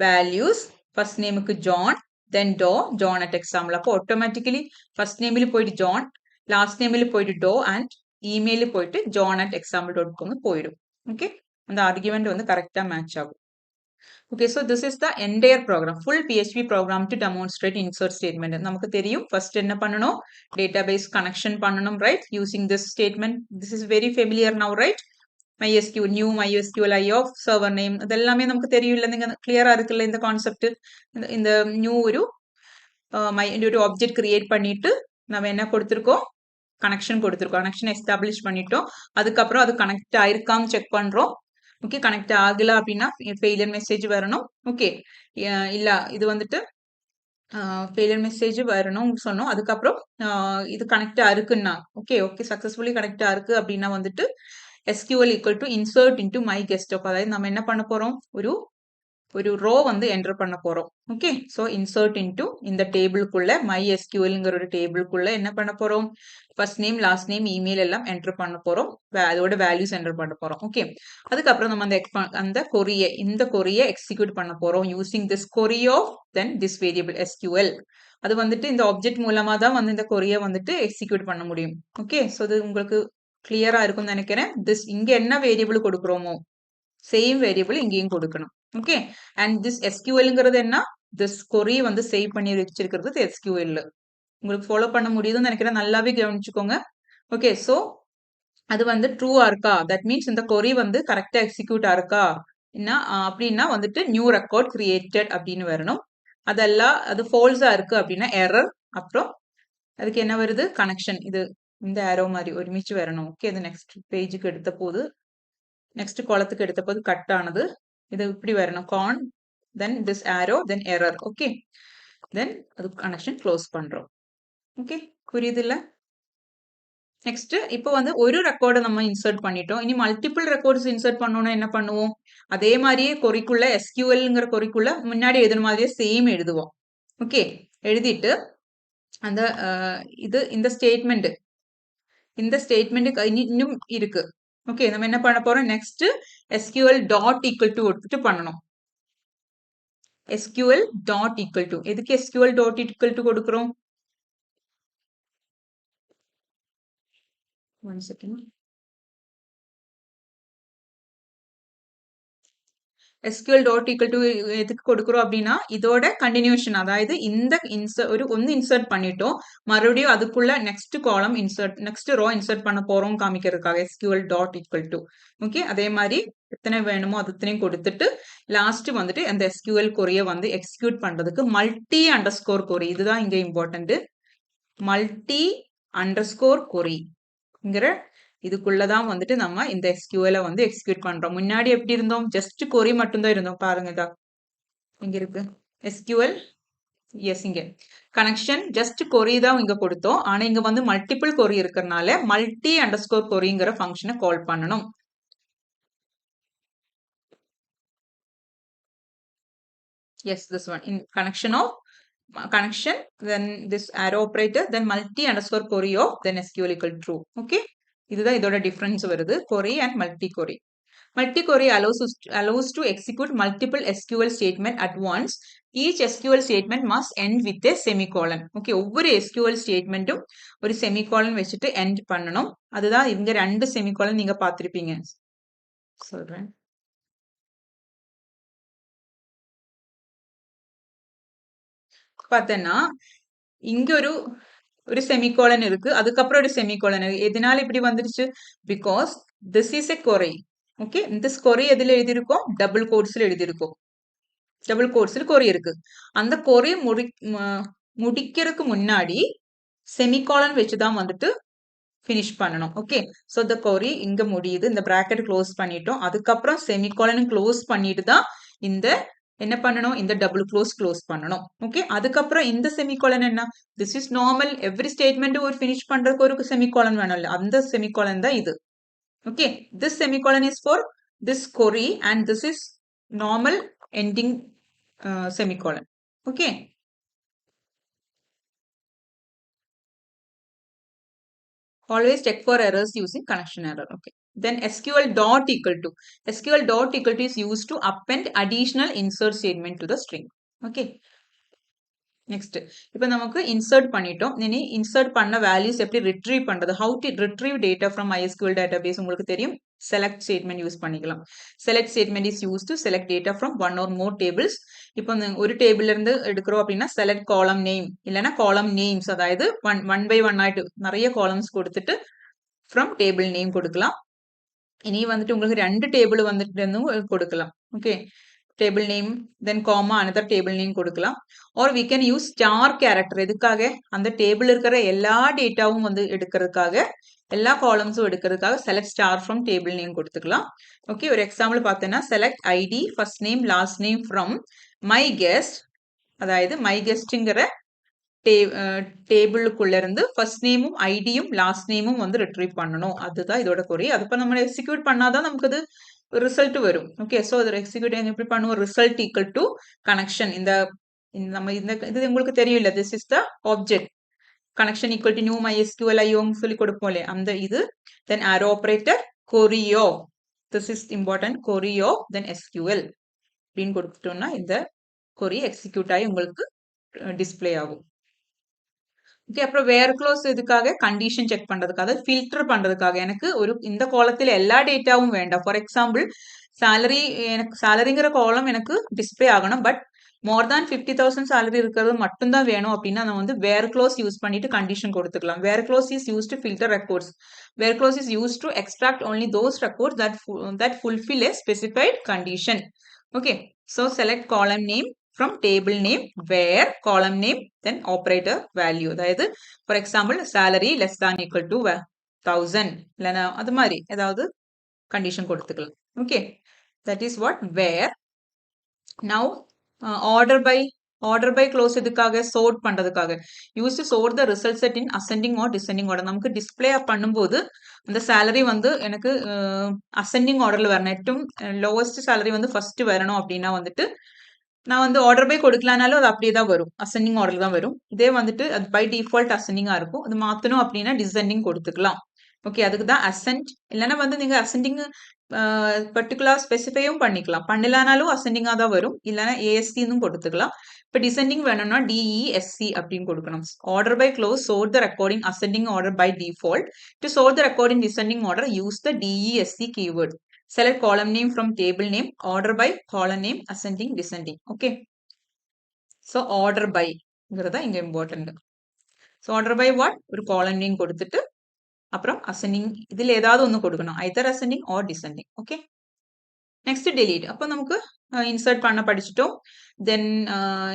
வேல்யூஸ் ஃபர்ஸ்ட் நேமுக்கு John then Doe John at example. அப்போ ஆட்டோமேட்டிக்கலி ஃபர்ஸ்ட் நேமில் போயிட்டு ஜான், லாஸ்ட் நேமில் போயிட்டு டோ அண்ட் இமெயில் போயிட்டு ஜான் அட் example.com போயிடும். ஓகே, அந்த ஆர்குமெண்ட் வந்து கரெக்டா மேட்ச் ஆகும். Okay, so this is the entire program, full PHP program to demonstrate insert statement. நமக்கு தெரியும் first என்ன பண்ணணும், database connection பண்ணணும், right, using this statement. This is very familiar now, right? MySQL, new MySQL I of server name, இதெல்லாமே நமக்கு தெரியும் இல்ல, நீங்க கிளியரா இருக்குல்ல இந்த கான்செப்ட். இந்த நியூ ஒரு ஆப்ஜெக்ட் கிரியேட் பண்ணிட்டு நம்ம என்ன கொடுத்துருக்கோம், கனெக்ஷன் கொடுத்துருக்கோம், கனெக்ஷன் எஸ்டாப்ளிஷ் பண்ணிட்டோம். அதுக்கப்புறம் அது கனெக்ட் ஆயிருக்கான்னு செக் பண்றோம். ஓகே, கனெக்ட் ஆகல அப்படின்னா ஃபெயிலியர் மெசேஜ் வரணும். ஓகே, இல்ல இது வந்துட்டு ஃபெயிலியர் மெசேஜ் வரணும்னு சொன்னோம். அதுக்கப்புறம் இது கனெக்டா இருக்குன்னா ஓகே சக்சஸ்ஃபுல்லி கனெக்டா இருக்கு அப்படின்னா வந்துட்டு SQL equal to insert into my கெஸ்டாப். அதாவது நம்ம என்ன பண்ண போறோம், ஒரு ரோ வந்து என்டர் பண்ண போறோம். ஓகே, ஸோ இன்சர்ட் இன்டு இந்த டேபிளுக்குள்ள MySQLங்கிற ஒரு டேபிளுக்குள்ள என்ன பண்ண போறோம், first name last name email எல்லாம் என்டர் பண்ண போறோம், அதோட வேல்யூஸ் என்டர் பண்ண போறோம். ஓகே, அதுக்கப்புறம் நம்ம அந்த இந்த கொரியை எக்ஸிக்யூட் பண்ண போறோம் using this query of then this variable SQL. அது வந்துட்டு இந்த ஆப்ஜெக்ட் மூலமா தான் வந்து இந்த கொரியை வந்துட்டு எக்ஸிக்யூட் பண்ண முடியும். ஓகே, ஸோ இது உங்களுக்கு கிளியரா இருக்கும்னு நினைக்கிறேன். இங்க என்ன வேரியபிள் கொடுக்குறோமோ சேம் வேரியபிள் இங்கேயும் கொடுக்கணும். ஓகே, அண்ட் திஸ் SQLங்கிறது என்ன, திஸ் கொரி வந்து சேவ் பண்ணி வச்சிருக்கிறது SQL. உங்களுக்கு ஃபாலோ பண்ண முடியுதுன்னு நினைக்கிறேன், நல்லாவே கவனிச்சுக்கோங்க. ஓகே, ஸோ அது வந்து ட்ரூவா இருக்கா, தட் மீன்ஸ் இந்த கொரி வந்து கரெக்டா எக்ஸிக்யூட் இருக்கா அப்படின்னா வந்துட்டு நியூ ரெக்கார்ட் கிரியேட்டட் அப்படின்னு வரணும். அதெல்லாம் அது ஃபால்ஸா இருக்கு அப்படின்னா எரர். அப்புறம் அதுக்கு என்ன வருது, கனெக்ஷன், இது இந்த ஏரோ மாதிரி ஒருமிச்சு வரணும். ஓகே, அது நெக்ஸ்ட் பேஜுக்கு எடுத்த போது, நெக்ஸ்ட் காலத்துக்கு எடுத்த போது கட் ஆனது, இது இப்படி வரணும், conn then this arrow then error. Okay, then அது கனெக்ஷன் க்ளோஸ் பண்றோம். ஓகே, புரியுது இல்ல? நெக்ஸ்ட் இப்போ வந்து ஒரு ரெக்கார்டை நம்ம இன்சர்ட் பண்ணிட்டோம். இனி மல்டிபிள் ரெக்கார்ட்ஸ் இன்சர்ட் பண்ணணும்னா என்ன பண்ணுவோம், அதே மாதிரியே கொரிக்குள்ள SQLங்கிற கொரிக்குள்ள முன்னாடி எழுதுன மாதிரியே சேம் எழுதுவோம். ஓகே, எழுதிட்டு அந்த இந்த ஸ்டேட்மெண்ட் இன்னும் இருக்கு. ஓகே, நம்ம என்ன பண்ண போறோம், next SQL dot equal to எடுத்துட்டு பண்ணணும். SQL டாட் ஈக்குவல் டு, எதுக்கு SQL டாட் ஈக்குவல் டு கொடுக்குறோம், one second. SQL dot equal to எதுக்கு கொடுக்குறோம் அப்படின்னா இதோட கண்டினியூஷன், அதாவது ஒன்னு இன்சர்ட் பண்ணிட்டோம், மறுபடியும் அதுக்குள்ள நெக்ஸ்ட் காலம் இன்சர்ட், நெக்ஸ்ட் ரோ இன்சர்ட் பண்ண போறோம் காமிக்கிறதுக்காக SQL dot equal to. Okay, அதே மாதிரி எத்தனை வேணுமோ அது எத்தனையும் கொடுத்துட்டு லாஸ்ட் வந்துட்டு அந்த SQL கொரியை வந்து எக்ஸிக்யூட் பண்றதுக்கு மல்டி அண்டர்ஸ்கோர் கொரி, இதுதான் இங்க இம்பார்ட்டன்ட், மல்டி அண்டர்ஸ்கோர் கொரிங்கிற இதுக்குள்ளதான் வந்துட்டு நம்ம இந்த SQL வந்து எக்ஸிக்யூட் பண்றோம். முன்னாடி எப்படி இருந்தோம், ஜஸ்ட் கொரி மட்டும்தான் இருந்தோம். பாருங்க, இதா இங்க இருக்கு SQL, எஸ் இங்க கனெக்ஷன் ஜஸ்ட் கொரி தான் இங்க கொடுத்தோம். ஆனா இங்க வந்து மல்டிபிள் கொரி இருக்கிறதுனால மல்டி அண்டர்ஸ்கோர் கொரிங்கிற ஃபங்க்ஷனை கால் பண்ணணும். Yes, this one in connection, then this arrow operator, then multi underscore query of then SQL equal true. Okay, இதுதான் இதோட டிஃபரன்ஸ் வருது, query and multi query. Multi-query allows to execute multiple SQL statement at once. Each SQL statement must end with a semicolon. Okay, ஒவ்வொரு SQL statementum ஒரு semicolon வச்சுட்டு end பண்ணணும். அதுதான் இங்க ரெண்டு semicolon நீங்க பார்த்திருப்பீங்க. சொல்றேன். பார்த்தேன்னா இங்க ஒரு செமிகோலன் இருக்கு, அதுக்கப்புறம் ஒரு செமிகோலன் இருக்கு. எதனால இப்படி வந்துருச்சு? Because this is a query. Okay, இந்த கொரி எதுல எழுதியிருக்கோம்? டபுள் கோட்ஸ்ல எழுதியிருக்கோம். டபுள் கோட்ஸ்ல கொரி இருக்கு. அந்த கொரி முடிக்கிறதுக்கு முன்னாடி செமிகாலன் வச்சுதான் வந்துட்டு ஃபினிஷ் பண்ணணும். ஓகே, ஸோ இந்த கொரி இங்க முடியுது, இந்த பிராக்கெட் க்ளோஸ் பண்ணிட்டோம். அதுக்கப்புறம் செமிகாலன் க்ளோஸ் பண்ணிட்டு தான் இந்த என்ன பண்ணணும்? இந்த டபுள் க்ளோஸ் பண்ணணும். ஓகே, அதுக்கப்புறம் இந்த செமிகாலன் என்ன? This is normal. Every statement ஒரு ஃபினிஷ் பண்றதுக்கு ஒரு செமிகாலன் வேணும்ல, அந்த செமிகாலன் தான் இது. Okay, this semicolon is for this query and this is normal ending semicolon. Okay, always check for errors using connection error. Okay, then SQL dot equal to is used to append additional insert statement to the string. Okay, next இப்போ நமக்கு insert பண்ணிட்டோம். இனி insert பண்ண values எப்படி retrieve பண்றது? How to retrieve data from MySQL database உங்களுக்கு தெரியும். Select statement use பண்ணிக்கலாம். Select statement is used to select data from one or more tables. இப்போ ஒரு டேபிள்ல இருந்து எடுக்கிறோம் அப்படின்னா select column name இல்லைன்னா column names, அதாவது one by one ஆயிட்டு நிறைய columns கொடுத்துட்டு from table name கொடுக்கலாம். இனி வந்துட்டு உங்களுக்கு ரெண்டு டேபிள் வந்துட்டு கொடுக்கலாம். Okay, table name then comma another table name கொடுக்கலாம். or we can use star character. எதுக்காக? அந்த டேபிள் இருக்கிற எல்லா டேட்டாவும் வந்து எடுக்கிறதுக்காக, எல்லா காலம்ஸும் எடுக்கிறதுக்காக select star from table name கொடுத்துக்கலாம். ஓகே, ஒரு எக்ஸாம்பிள் பார்த்தேன்னா select id first name last name from my guest, அதாவது my guestங்கிற டேபிளுக்குள்ள இருந்து ஃபர்ஸ்ட் நேமும் ஐடியும் லாஸ்ட் நேமும் வந்து ரிட்ரீவ் பண்ணணும். அதுதான் இதோட கொரி. அது இப்போ நம்ம எக்ஸிக்யூட் பண்ணாதான் நமக்கு அது ரிசல்ட் வரும். ஓகே, ஸோ அதை எக்ஸிக்யூட் எப்படி பண்ணுவோம்? Result equal to connection. நம்ம இது உங்களுக்கு தெரியும் இல்ல, this is the object. Connection equal to new MySQL ஐயோன்னு சொல்லி கொடுப்போம் இல்லையா, அந்த இது. தென் ஆரோ ஆப்ரேட்டர் கொரியோ, திஸ் இஸ் இம்பார்ட்டன்ட், கொரியோ தென் SQL அப்படின்னு கொடுத்துட்டோம்னா இந்த கொரி எக்ஸிக்யூட் ஆகி உங்களுக்கு டிஸ்பிளே ஆகும். ஓகே, அப்புறம் வேர் க்ளோஸ் இதுக்காக கண்டிஷன் செக் பண்றதுக்காக, ஃபில்டர் பண்றதுக்காக. எனக்கு இந்த காலத்துல எல்லா டேட்டாவும் வேண்டாம். ஃபார் எக்ஸாம்பிள் சேலரி, எனக்கு சேலரிங்கிற காலம் எனக்கு டிஸ்பிளே ஆகணும், பட் மோர் தேன் 50,000 சேலரி இருக்கிறது மட்டும்தான் வேணும் அப்படின்னா நம்ம வந்து வேர் க்ளோஸ் யூஸ் பண்ணிட்டு கண்டிஷன் கொடுத்துக்கலாம். Where clause is use to filter records. Where clause is use to extract only those records that fulfill a specified condition. Okay, so select column name from table name where column name then operator value. அதாவது for example salary less than equal to 1000 இல்லைனா அது மாதிரி ஏதாவது condition கொடுத்துக்கலாம். Okay, that is what where. now order by close எதுக்காக? Sort பண்றதுக்காக. Use to sort the result set in ascending or descending order. நமக்கு display பண்ணும்போது அந்த சேலரி வந்து எனக்கு அசெண்டிங் ஆர்டர்ல வரணும். நெட்டும் லோவஸ்ட் சேலரி வந்து ஃபர்ஸ்ட் வரணும் அப்படின்னா வந்துட்டு நான் வந்து ஆர்டர் பை கொடுக்கலனாலும் அது அப்படியே தான் வரும், அசெண்டிங் ஆர்டர் தான் வரும். இதே வந்துட்டு அது பை டிஃபால்ட் அசெண்டிங்கா இருக்கும். அது மாத்தணும் அப்படின்னா டிசெண்டிங் கொடுத்துக்கலாம். ஓகே, அதுக்கு தான் அசென்ட். இல்லைன்னா வந்து நீங்க அசெண்டிங் பர்டிகுலர் ஸ்பெசிஃபையும் பண்ணிக்கலாம். பண்ணலானாலும் அசெண்டிங்கா தான் வரும், இல்லைன்னா ஏஎஸ்சின்னு கொடுத்துக்கலாம். இப்போ டிசெண்டிங் வேணும்னா டிஇஎஸ்சி அப்படின்னு கொடுக்கணும். Order by clause sort the recording ascending order by default. To sort the recording descending order use the DESC keyword. Select column name from table name, order by, column name, ascending, descending. Okay, so order by ங்கிறதா இங்க important. so order by what? ஒரு column name கொடுத்துட்டு அப்புறம் ascending, இதில் ஏதாவது ஒன்று கொடுக்கணும், either ascending or descending. Okay, next delete. அப்போ நமக்கு insert பண்ண படிச்சிட்டோம், then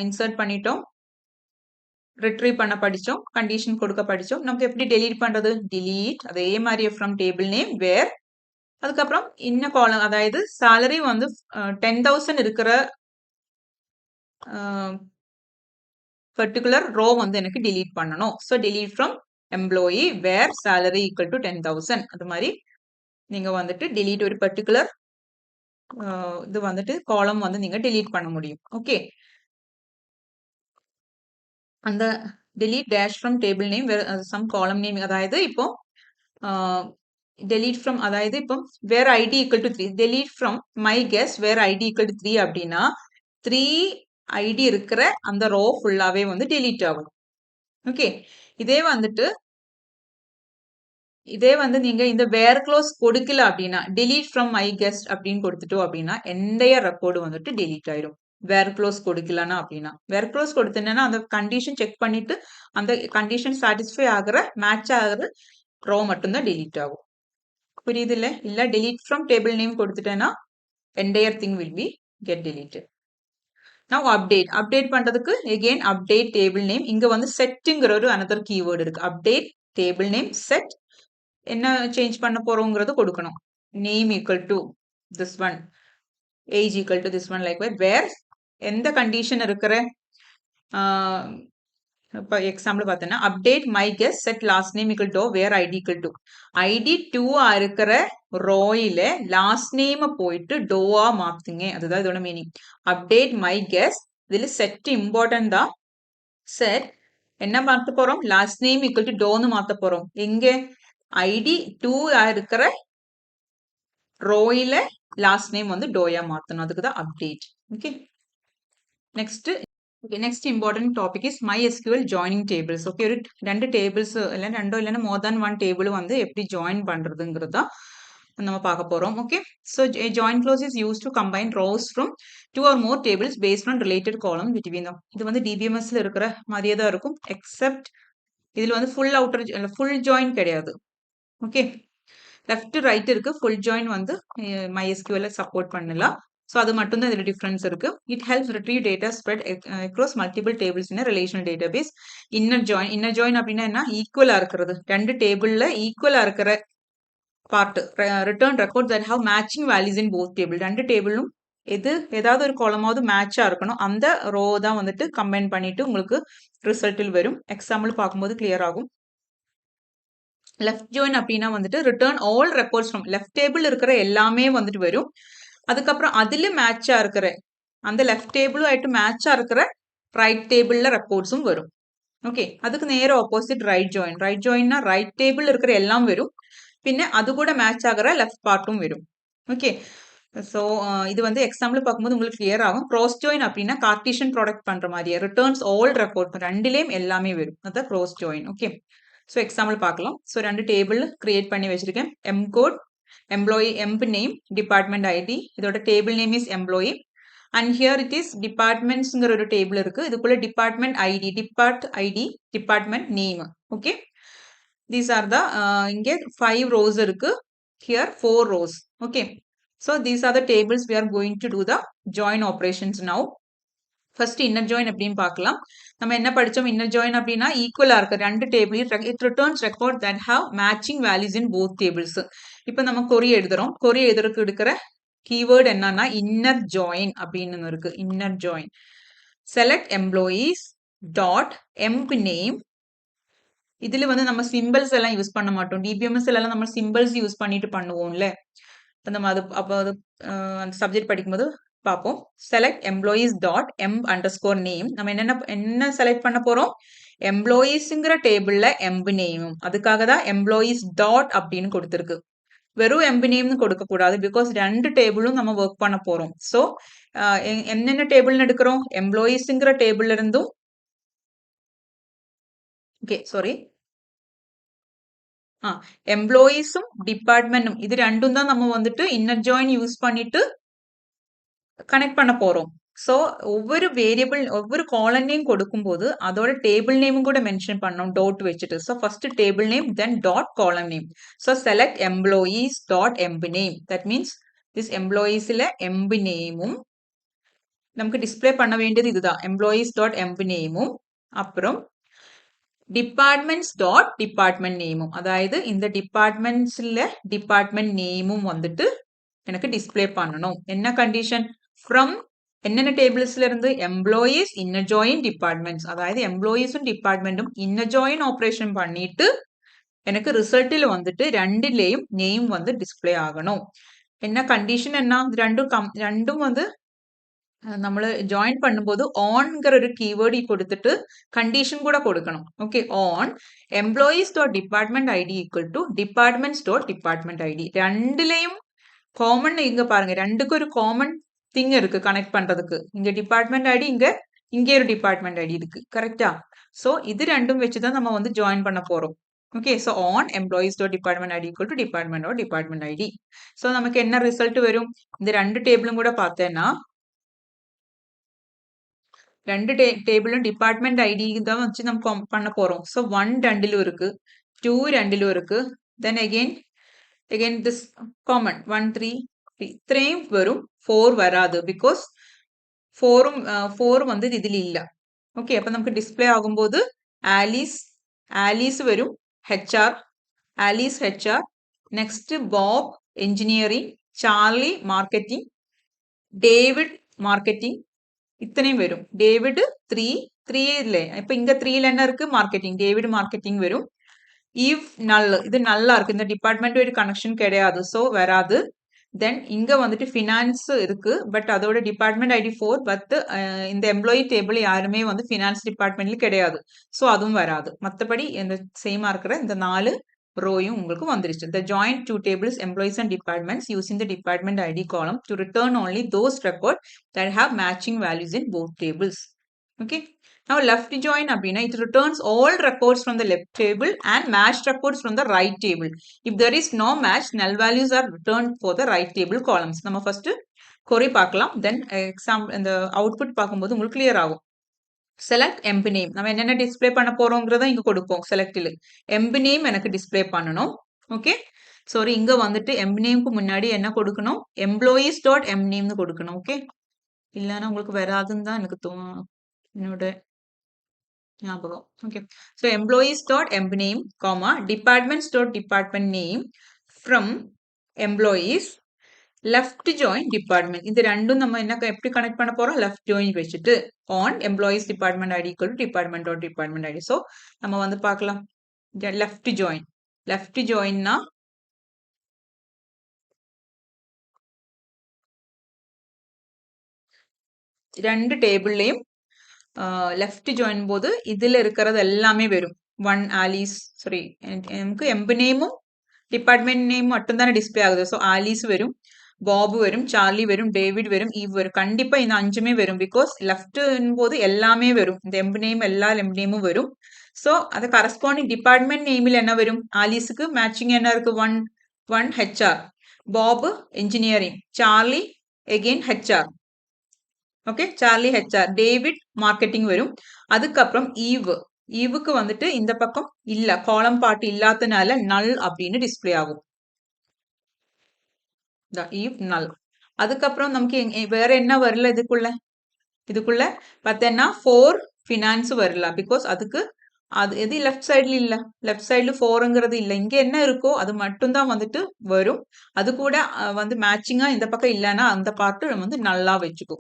insert பண்ணிட்டோம், retrieve பண்ண படிச்சோம், condition கொடுக்க படிச்சோம். நமக்கு எப்படி delete பண்றது? delete அதே மாதிரியே from table name where, அதுக்கப்புறம் இன்ன காலம், அதாவது சேலரி வந்து 10,000 இருக்கிற பர்டிகுலர் ரோ வந்து எனக்கு delete பண்ணணும். So delete from employee where salary equal to 10,000. அது மாதிரி நீங்க வந்துட்டு delete ஒரு பர்டிகுலர் இது வந்துட்டு காலம் வந்து நீங்க delete பண்ண முடியும். ஓகே, அந்த delete dash from table name where some column name, அதாவது இப்போ delete from அதாவது இப்போ where id equal to 3 delete from my guess where id equal to 3 அப்படின்னா 3 id இருக்கிற அந்த ரோ ஃபுல்லாவே வந்து delete ஆகும். ஓகே, இதே வந்து நீங்க இந்த வேர் க்ளோஸ் கொடுக்கல அப்படின்னா delete from my guest அப்படின்னு கொடுத்துட்டோம் அப்படின்னா என்டைய ரெக்கார்டு வந்துட்டு delete ஆயிடும். வேர் க்ளோஸ் கொடுக்கலன்னா அப்படின்னா வேர் க்ளோஸ் கொடுத்தேன்னா அந்த கண்டிஷன் செக் பண்ணிட்டு அந்த கண்டிஷன் சாட்டிஸ்ஃபை ஆகிற மேட்ச் ஆகிற ரோ மட்டும்தான் delete ஆகும். புரியுது இல்ல delete from table name கொடுத்துட்டேன்னா entire thing will be get deleted. Now update பண்றதுக்கு again update table name இங்க வந்து setங்கிற ஒரு another keyword இருக்கு. update table name set என்ன சேஞ்ச் பண்ண போறோம்ங்கிறது கொடுக்கணும். name equal to this one, age equal to this one, like where எந்த condition இருக்கிற இப்போ எக்ஸாம்பிள் பார்த்தோன்னா update my guess set last name equal to where ID equal to ID 2 இருக்கிற ரோயில last name போயிட்டு டோவா மாத்துங்க. அதுதான் இதோட மீனிங். அப்டேட் மை கெஸ் இதுல செட் இம்பார்ட்டன்ட் தான். செட் என்ன மாத்த போறோம்? லாஸ்ட் நேம் ஈக்குவல் டு டோன்னு மாத்த போறோம். எங்க ஐடி 2 இருக்கிற ரோயில லாஸ்ட் நேம் வந்து டோயா மாத்தணும். அதுக்கு தான் update. Okay, next important topic is MySQL joining tables. Okay, ரெண்டு tables இல்லைன்னா more than one table வந்து எப்படி join பண்றதுங்கிறது தான் நம்ம பார்க்க போறோம். Okay, so a join clause is used to combine rows from two or more tables based on related column between them. இது வந்து DBMSல இருக்கிற மாதிரியே தான் இருக்கும், except இதுல வந்து full join கிடையாது. Okay, left to right இருக்கு, full join வந்து MySQL support பண்ணலாம். So அது மட்டும் தான் இதுல டிஃபரன்ஸ் இருக்கு. It helps retrieve data spread across multiple tables in a relational database. Inner join அப்படின்னா என்ன? ஈக்குவலா இருக்கிறது. ரெண்டு டேபிள்ல ஈக்குவலா இருக்கிற part return records that have matching values in both table. ரெண்டு டேபிளும் ஏதாவது ஒரு காலமாவது மேட்சா இருக்கணும். அந்த ரோ தான் வந்துட்டு கம்பைன் பண்ணிட்டு உங்களுக்கு ரிசல்ட்டில் வரும். எக்ஸாம்பிள் பார்க்கும்போது கிளியர் ஆகும். லெஃப்ட் ஜாயின் அப்படின்னா வந்துட்டு return all records from left table இருக்கிற எல்லாமே வந்துட்டு வரும். அதுக்கப்புறம் அதுல மேட்சா இருக்கிற அந்த லெஃப்ட் டேபிளும் ஆயிட்டு மேட்சா இருக்கிற ரைட் டேபிள்ல ரெக்கார்ட்ஸும் வரும். ஓகே, அதுக்கு நேர ஆப்போசிட் ரைட் ஜாயின்னா ரைட் டேபிள் இருக்கிற எல்லாம் வரும், பின்ன அது கூட மேட்ச் ஆகிற லெஃப்ட் பார்ட்டும் வரும். ஓகே, ஸோ இது வந்து எக்ஸாம்பிள் பார்க்கும்போது உங்களுக்கு கிளியர் ஆகும். க்ராஸ் ஜாயின் அப்படின்னா கார்டீஷியன் ப்ராடக்ட் பண்ற மாதிரியே ரிட்டர்ன்ஸ் ஆல் ரெக்கார்ட் ரெண்டுலேயும் எல்லாமே வரும். அதான் cross join. Okay, so example பார்க்கலாம். ஸோ ரெண்டு டேபிள் கிரியேட் பண்ணி வச்சிருக்கேன். M code employee emp name department id இதோட table name is employee and here it is departmentsங்கிற ஒரு டேபிள் இருக்கு. இதுக்குள்ள department id department name. okay, these are the இங்கே 5 rows இருக்கு, here 4 rows. okay, so these are the tables we are going to do the join operations now. First inner join அப்படின்னு பார்க்கலாம். நம்ம என்ன படிச்சோம்? இன்னர் ஜாயின் அப்படின்னா ஈக்குவலா இருக்க ரெண்டு table it returns record that have matching values in both tables. இப்போ நம்ம கொரி எழுதுறோம். கொரி எழுதுறதுக்கு எடுக்கிற கீவேர்டு என்னன்னா இன்னர் ஜாயின் அப்படின்னு இருக்கு. Inner join select employees dot emp name. இதுல வந்து நம்ம சிம்பிள்ஸ் எல்லாம் யூஸ் பண்ண மாட்டோம். டிபிஎம்எஸ் எல்லாம் நம்ம சிம்பிள்ஸ் யூஸ் பண்ணிட்டு பண்ணுவோம்ல. நம்ம அது அப்போ அது அந்த சப்ஜெக்ட் படிக்கும்போது பார்ப்போம். Select employees dot எம்ப் underscore name. நம்ம என்ன செலக்ட் பண்ண போறோம்? எம்ப்ளாயீஸ்ங்கிற டேபிள்ல எம்ப் நேமும். அதுக்காக தான் எம்ப்ளாயீஸ் டாட் அப்படின்னு கொடுத்துருக்கு. வெறும் எம்ப் நேம்னு கொடுக்க கூடாது, பிகாஸ் ரெண்டு டேபிளும் நம்ம ஒர்க் பண்ண போறோம். ஸோ என்னென்ன டேபிள்னு எடுக்கிறோம்? எம்ப்ளாயீஸ்ங்கிற டேபிள்ல இருந்தும் எம்ப்ளாயீஸும் டிபார்ட்மெண்ட்டும் இது ரெண்டும் தான் நம்ம வந்துட்டு இன்னர் ஜாயின் யூஸ் பண்ணிட்டு கனெக்ட் பண்ண போறோம். ஸோ ஒவ்வொரு வேரியபிள் ஒவ்வொரு காலம் நேம் கொடுக்கும்போது அதோட டேபிள் நேமும் கூட மென்ஷன் பண்ணோம் டாட் வச்சுட்டு. So first table name then dot column name. So select employees dot emp name. That means this எம்ப்ளாயீஸ்ல எம்ப் நேமும் நமக்கு டிஸ்பிளே பண்ண வேண்டியது இதுதான். எம்ப்ளாயீஸ் டாட் எம்ப் நேமும் அப்புறம் டிபார்ட்மெண்ட்ஸ் டாட் டிபார்ட்மெண்ட் நேமும். அதாவது இந்த டிபார்ட்மெண்ட்ஸ்ல டிபார்ட்மெண்ட் நேமும் வந்துட்டு எனக்கு டிஸ்பிளே பண்ணணும். என்ன கண்டிஷன்? ஃப்ரம் என்னென்ன டேபிள்ஸ்ல இருந்து? Employees inner join departments. அதாவது எம்ப்ளாயீஸும் டிபார்ட்மெண்ட்டும் இன்னர் ஜாயின் ஆப்ரேஷன் பண்ணிட்டு எனக்கு ரிசல்ட்டில் வந்துட்டு ரெண்டுலேயும் நேம் வந்து டிஸ்பிளே ஆகணும். என்ன கண்டிஷன்? என்ன? ரெண்டும் வந்து നമ്മൾ ജോയിൻ பண்ணும்போது ഓൺங்கிற ഒരു കീവേഡ് കൊടുത്തിട്ട് കണ്ടീഷൻ കൂടെ കൊടുക്കണം. Okay, on employees dot department I D equal to departments dot department ID. ரெண்டுலையும் காமன் இங்க பாருங்க, ரெண்டுக்கும் ஒரு காமன் திங் இருக்கு கனெக்ட் பண்றதுக்கு. இங்க டிபார்ட்மெண்ட் ஐடி, இங்கே ஒரு டிபார்ட்மெண்ட் ஐடி இருக்கு. கரெக்டா? ஸோ இது ரெண்டும் வச்சு தான் நம்ம வந்து ஜாயின் பண்ண போறோம். Okay, so on employees dot department ID equal to department dot department ID. So நமக்கு என்ன ரிசல்ட் வரும்? இந்த ரெண்டு டேபிளும் கூட பார்த்தேன்னா ரெண்டு டேபிளும் டிபார்ட்மெண்ட் ஐடி தான் வச்சு நம்ம பண்ண போறோம். ஸோ 1 ரெண்டிலும் இருக்கு, 2 ரெண்டிலும் இருக்கு. தென் again this common 1 3 இത്രയും வரும், 4 வராது. பிகாஸ் 4 வந்து இதில் இல்ல. ஓகே, அப்ப நமக்கு டிஸ்பிளே ஆகும்போது ஆலிஸ் வரும், HR, Alice HR, next Bob engineering, Charlie marketing, David marketing, இத்தனையும் வரும். டேவிட் 3 இல்லை, இப்ப இங்க 3ல என்ன இருக்கு? மார்க்கெட்டிங், டேவிட் மார்க்கெட்டிங் வரும். இவ் நல், இது நல்லா இருக்கு, இந்த டிபார்ட்மெண்ட் ஒரு கனெக்ஷன் கிடையாது, ஸோ வராது. தென் இங்க வந்துட்டு ஃபினான்ஸ் இருக்கு, பட் அதோட டிபார்ட்மெண்ட் ஐடி 4, பட் இந்த எம்ப்ளாயி டேபிள் யாருமே வந்து ஃபினான்ஸ் டிபார்ட்மெண்ட்ல கிடையாது, ஸோ அதுவும் வராது. மற்றபடி இந்த சேமா இருக்கிற இந்த 4 ரோயும் உங்களுக்கு வந்துருச்சு. The join two tables employees and departments using the department ID column to return only those records that have matching values in both tables. Okay. Now left join அப்படின்னா it returns all records from the left table and matched records from the right table. If there is no match, null values are returned for the right table columns. நம்ம first query பார்க்கலாம், then exam இந்த output பார்க்கும்போது உங்களுக்கு clear ஆகும். Select MP name, நம்ம என்னென்ன display பண்ண போறோங்கிறத இங்க கொடுப்போம். செலக்டில் எம்பி நேம் எனக்கு டிஸ்பிளே பண்ணணும். ஓகே, சாரி, இங்க வந்துட்டு எம்பி நேம்க்கு முன்னாடி என்ன கொடுக்கணும்? எம்ப்ளாயீஸ் டாட் எம் நேம்னு கொடுக்கணும். ஓகே, இல்லைன்னா உங்களுக்கு வராதுன்னு தான் எனக்கு என்னோட ஞாபகம். Okay, so employees dot emp name comma departments dot department name from employees left join department. இது ரெண்டும் நம்ம என்ன எப்படி கனெக்ட் பண்ண போறோம்? லெஃப்ட் ஜாயின் வச்சுட்டு on employees department ID equal to department dot department ID. So நம்ம வந்து பார்க்கலாம், லெஃப்ட் ஜாயின்னா ரெண்டு டேபிள்லையும் லெஃப்ட் ஜாயின் போது இதுல இருக்கிறது எல்லாமே வரும். 1 ஆலிஸ், சாரி, நமக்கு எம்பி நேமும் டிபார்ட்மெண்ட் நேம் மட்டும் தானே டிஸ்பிளே ஆகுது. ஸோ ஆலிஸ் வரும், பாபு வரும், சார்லி வரும், டேவிட் வரும், ஈவ் வரும். கண்டிப்பா இந்த 5மே வரும், பிகாஸ் லெஃப்ட் போது எல்லாமே வரும். இந்த எம்பி நேம் எல்லா எம்பி நேமும் வரும். ஸோ அது கரஸ்பாண்டிங் டிபார்ட்மெண்ட் நேமில் என்ன வரும்? ஆலிஸுக்கு மேட்சிங் என்ன இருக்கு? 1 HR, Babu engineering, Charlie again HR. Okay, Charlie HR, David marketing வரும். அதுக்கப்புறம் ஈவுக்கு வந்துட்டு இந்த பக்கம் இல்ல, காலம் பாட்டு இல்லாதனால நல் அப்படின்னு டிஸ்பிளே ஆகும். ஈவ் நல். அதுக்கப்புறம் நமக்கு வேற என்ன வரல இதுக்குள்ள பார்த்தேன்னா 4 ஃபினான்ஸ் வரல, பிகாஸ் அதுக்கு அது எது லெஃப்ட் சைட்ல இல்ல, லெஃப்ட் சைட்ல 4ங்கிறது இல்ல. இங்க என்ன இருக்கோ அது மட்டும் தான் வந்துட்டு வரும். அது கூட வந்து மேட்சிங்கா இந்த பக்கம் இல்லைன்னா அந்த பார்ட்டு வந்து நல்லா வச்சுக்கோ.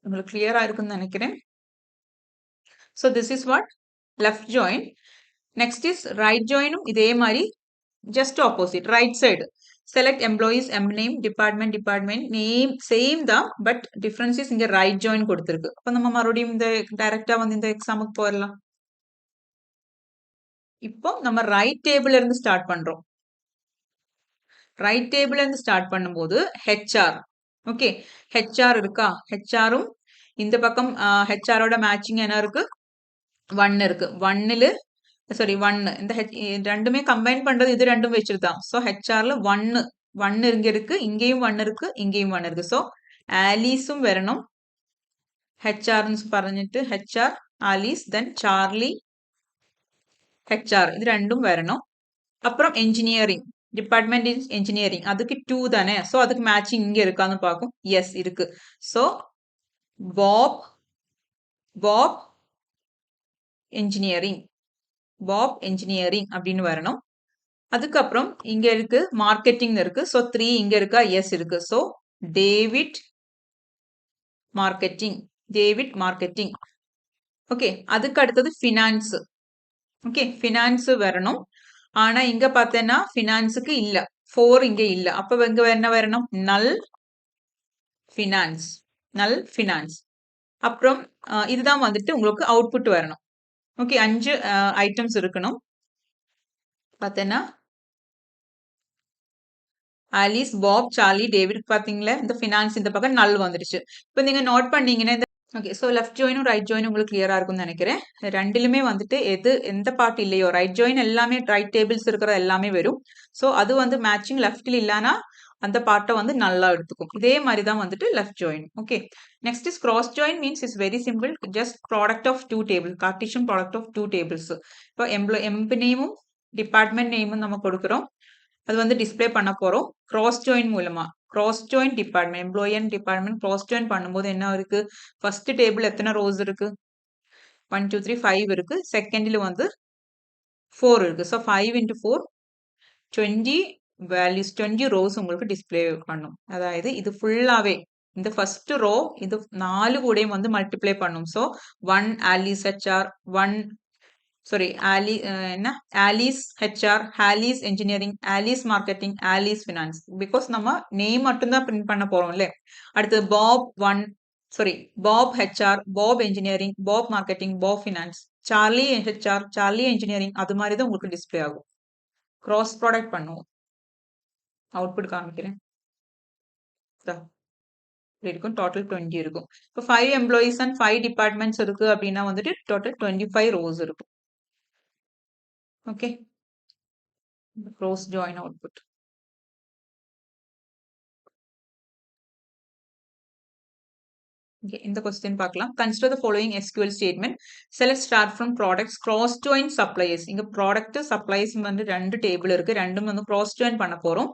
உங்களுக்கு கிளியரா இருக்குன்னு நினைக்கிறேன். So this is what left join. Next is right ஜாயினும் இதே மாதிரி, just opposite, right side. Select employees M name, department name same தான், பட் டிஃபரன்ஸ் இஸ் இங்க ரைட் ஜாயின் கொடுத்துருக்கு. அப்போ நம்ம மறுபடியும் இந்த டைரக்டா வந்து இந்த எக்ஸாமுக்கு போயிடலாம். இப்போ நம்ம ரைட் டேபிள்ல இருந்து ஸ்டார்ட் பண்றோம். ரைட் டேபிள்ல இருந்து ஸ்டார்ட் பண்ணும்போது ஹெச்ஆர், ஓகே, ஹெச்ஆர் இருக்கா? ஹெச்ஆரும் இந்த பக்கம் ஹெச்ஆரோட மேட்சிங் என்ன இருக்கு? 1 இருக்கு. 1ல சாரி 1 இந்த ரெண்டுமே கம்பைன் பண்றது இது ரெண்டும் வச்சிருக்கான். ஸோ ஹெச்ஆர்ல 1 இங்க இருக்கு, இங்கேயும் 1 இருக்கு, இங்கேயும் 1 இருக்கு. ஸோ ஆலிஸும் வரணும். ஹெச்ஆர்னு പറഞ്ഞിട്ട് ஹெச்ஆர் ஆலிஸ், தென் சார்லி ஹெச்ஆர், இது ரெண்டும் வரணும். அப்புறம் என்ஜினியரிங், டிபார்ட்மெண்ட் இன் என்ஜினியரிங், அதுக்கு 2 தானே. ஸோ அதுக்கு மேட்சிங் இங்க இருக்கான்னு பார்க்கும். எஸ் இருக்கு. ஸோ பாப் என்ஜினியரிங் அப்படின்னு வரணும். அதுக்கப்புறம் இங்க இருக்கு மார்க்கெட்டிங் இருக்கு. ஸோ 3 இங்க இருக்கா? எஸ் இருக்கு. So David marketing. ஓகே, அதுக்கு அடுத்தது ஃபினான்ஸ். ஓகே, ஃபினான்ஸ் வரணும். ஆனா இங்க பார்த்தேன்னா ஃபினான்ஸுக்கு இல்ல, 4 இங்க இல்ல. அப்ப இங்க என்ன வரணும்? நல் ஃபினான்ஸ், நல் ஃபினான்ஸ். அப்புறம் இதுதான் வந்துட்டு உங்களுக்கு அவுட்புட் வரணும். ஓகே, 5 ஐட்டம்ஸ் இருக்கணும். பார்த்தேன்னா ஆலிஸ், பாப், சார்லி, டேவிட் பார்த்தீங்களா? இந்த ஃபினான்ஸ் இந்த பக்கம் நல் வந்துருச்சு. இப்போ நீங்க நோட் பண்ணீங்கன்னா ஓகே. ஸோ லெஃப்ட் ஜாயினும் ரைட் ஜாயினும் உங்களுக்கு கிளியரா இருக்கும்னு நினைக்கிறேன். ரெண்டிலுமே வந்துட்டு எந்த பார்ட் இல்லையோ ரைட் ஜாயின் எல்லாமே ரைட் டேபிள்ஸ் இருக்கிற எல்லாமே வரும். ஸோ அது வந்து மேட்சிங் லெஃப்ட்ல இல்லைன்னா அந்த பார்ட்டை வந்து நல்லா எடுத்துக்கும். இதே மாதிரி தான் வந்துட்டு left join. Okay. Next is cross join means is very simple. Just product of two table, Cartesian product of two tables. இப்போ எம்ப்ளாய் நேமும் டிபார்ட்மெண்ட் நேமும் நம்ம கொடுக்குறோம். அது வந்து டிஸ்பிளே பண்ண போறோம் கிராஸ் ஜாயின் மூலமா. Cross join department, employee and department cross join பண்ணும்போது என்ன இருக்கு? ஃபர்ஸ்ட் டேபிள் எத்தனை ரோஸ் இருக்கு? 1 2 3 5 இருக்கு. செகண்ட்ல வந்து 4 இருக்கு. ஸோ 5 into 4 20 வேல்யூஸ், 20 ரோஸ் உங்களுக்கு டிஸ்பிளே பண்ணும். அதாவது இது ஃபுல்லாவே இந்த ஃபர்ஸ்ட் ரோ இது 4 கூடயும் வந்து மல்டிப்ளை பண்ணும். ஸோ 1 ஆலிஸ் ஹெச்ஆர், 1 சாரி என்ன Alice HR, Alice engineering, Alice marketing, Alice finance. Because நம்ம நேம் மட்டும்தான் பிரிண்ட் பண்ண போறோம் இல்ல. அடுத்தது Bob Bob HR, Bob engineering, Bob marketing, Bob finance, Charlie HR, Charlie engineering. அது மாதிரி தான் உங்களுக்கு டிஸ்பிளே ஆகும். கிராஸ் ப்ராடக்ட் பண்ணுவோம். அவுட்புட் காமிக்கிறேன். இருக்கும் டோட்டல் 20 இருக்கும். இப்போ 5 எம்ப்ளாயிஸ் அண்ட் 5 டிபார்ட்மெண்ட்ஸ் இருக்கு அப்படின்னா வந்துட்டு டோட்டல் 25 ரோஸ் இருக்கும். Okay, rose join output. இந்த கொஸ்டின் பார்க்கலாம். Consider the following SQL statement. Select start from products cross join suppliers. இங்க ப்ராடக்ட் சப்ளைஸ் வந்து 2 டேபிள் இருக்கு. ரெண்டும் வந்து கிராஸ் ஜாயின் பண்ண போறோம்.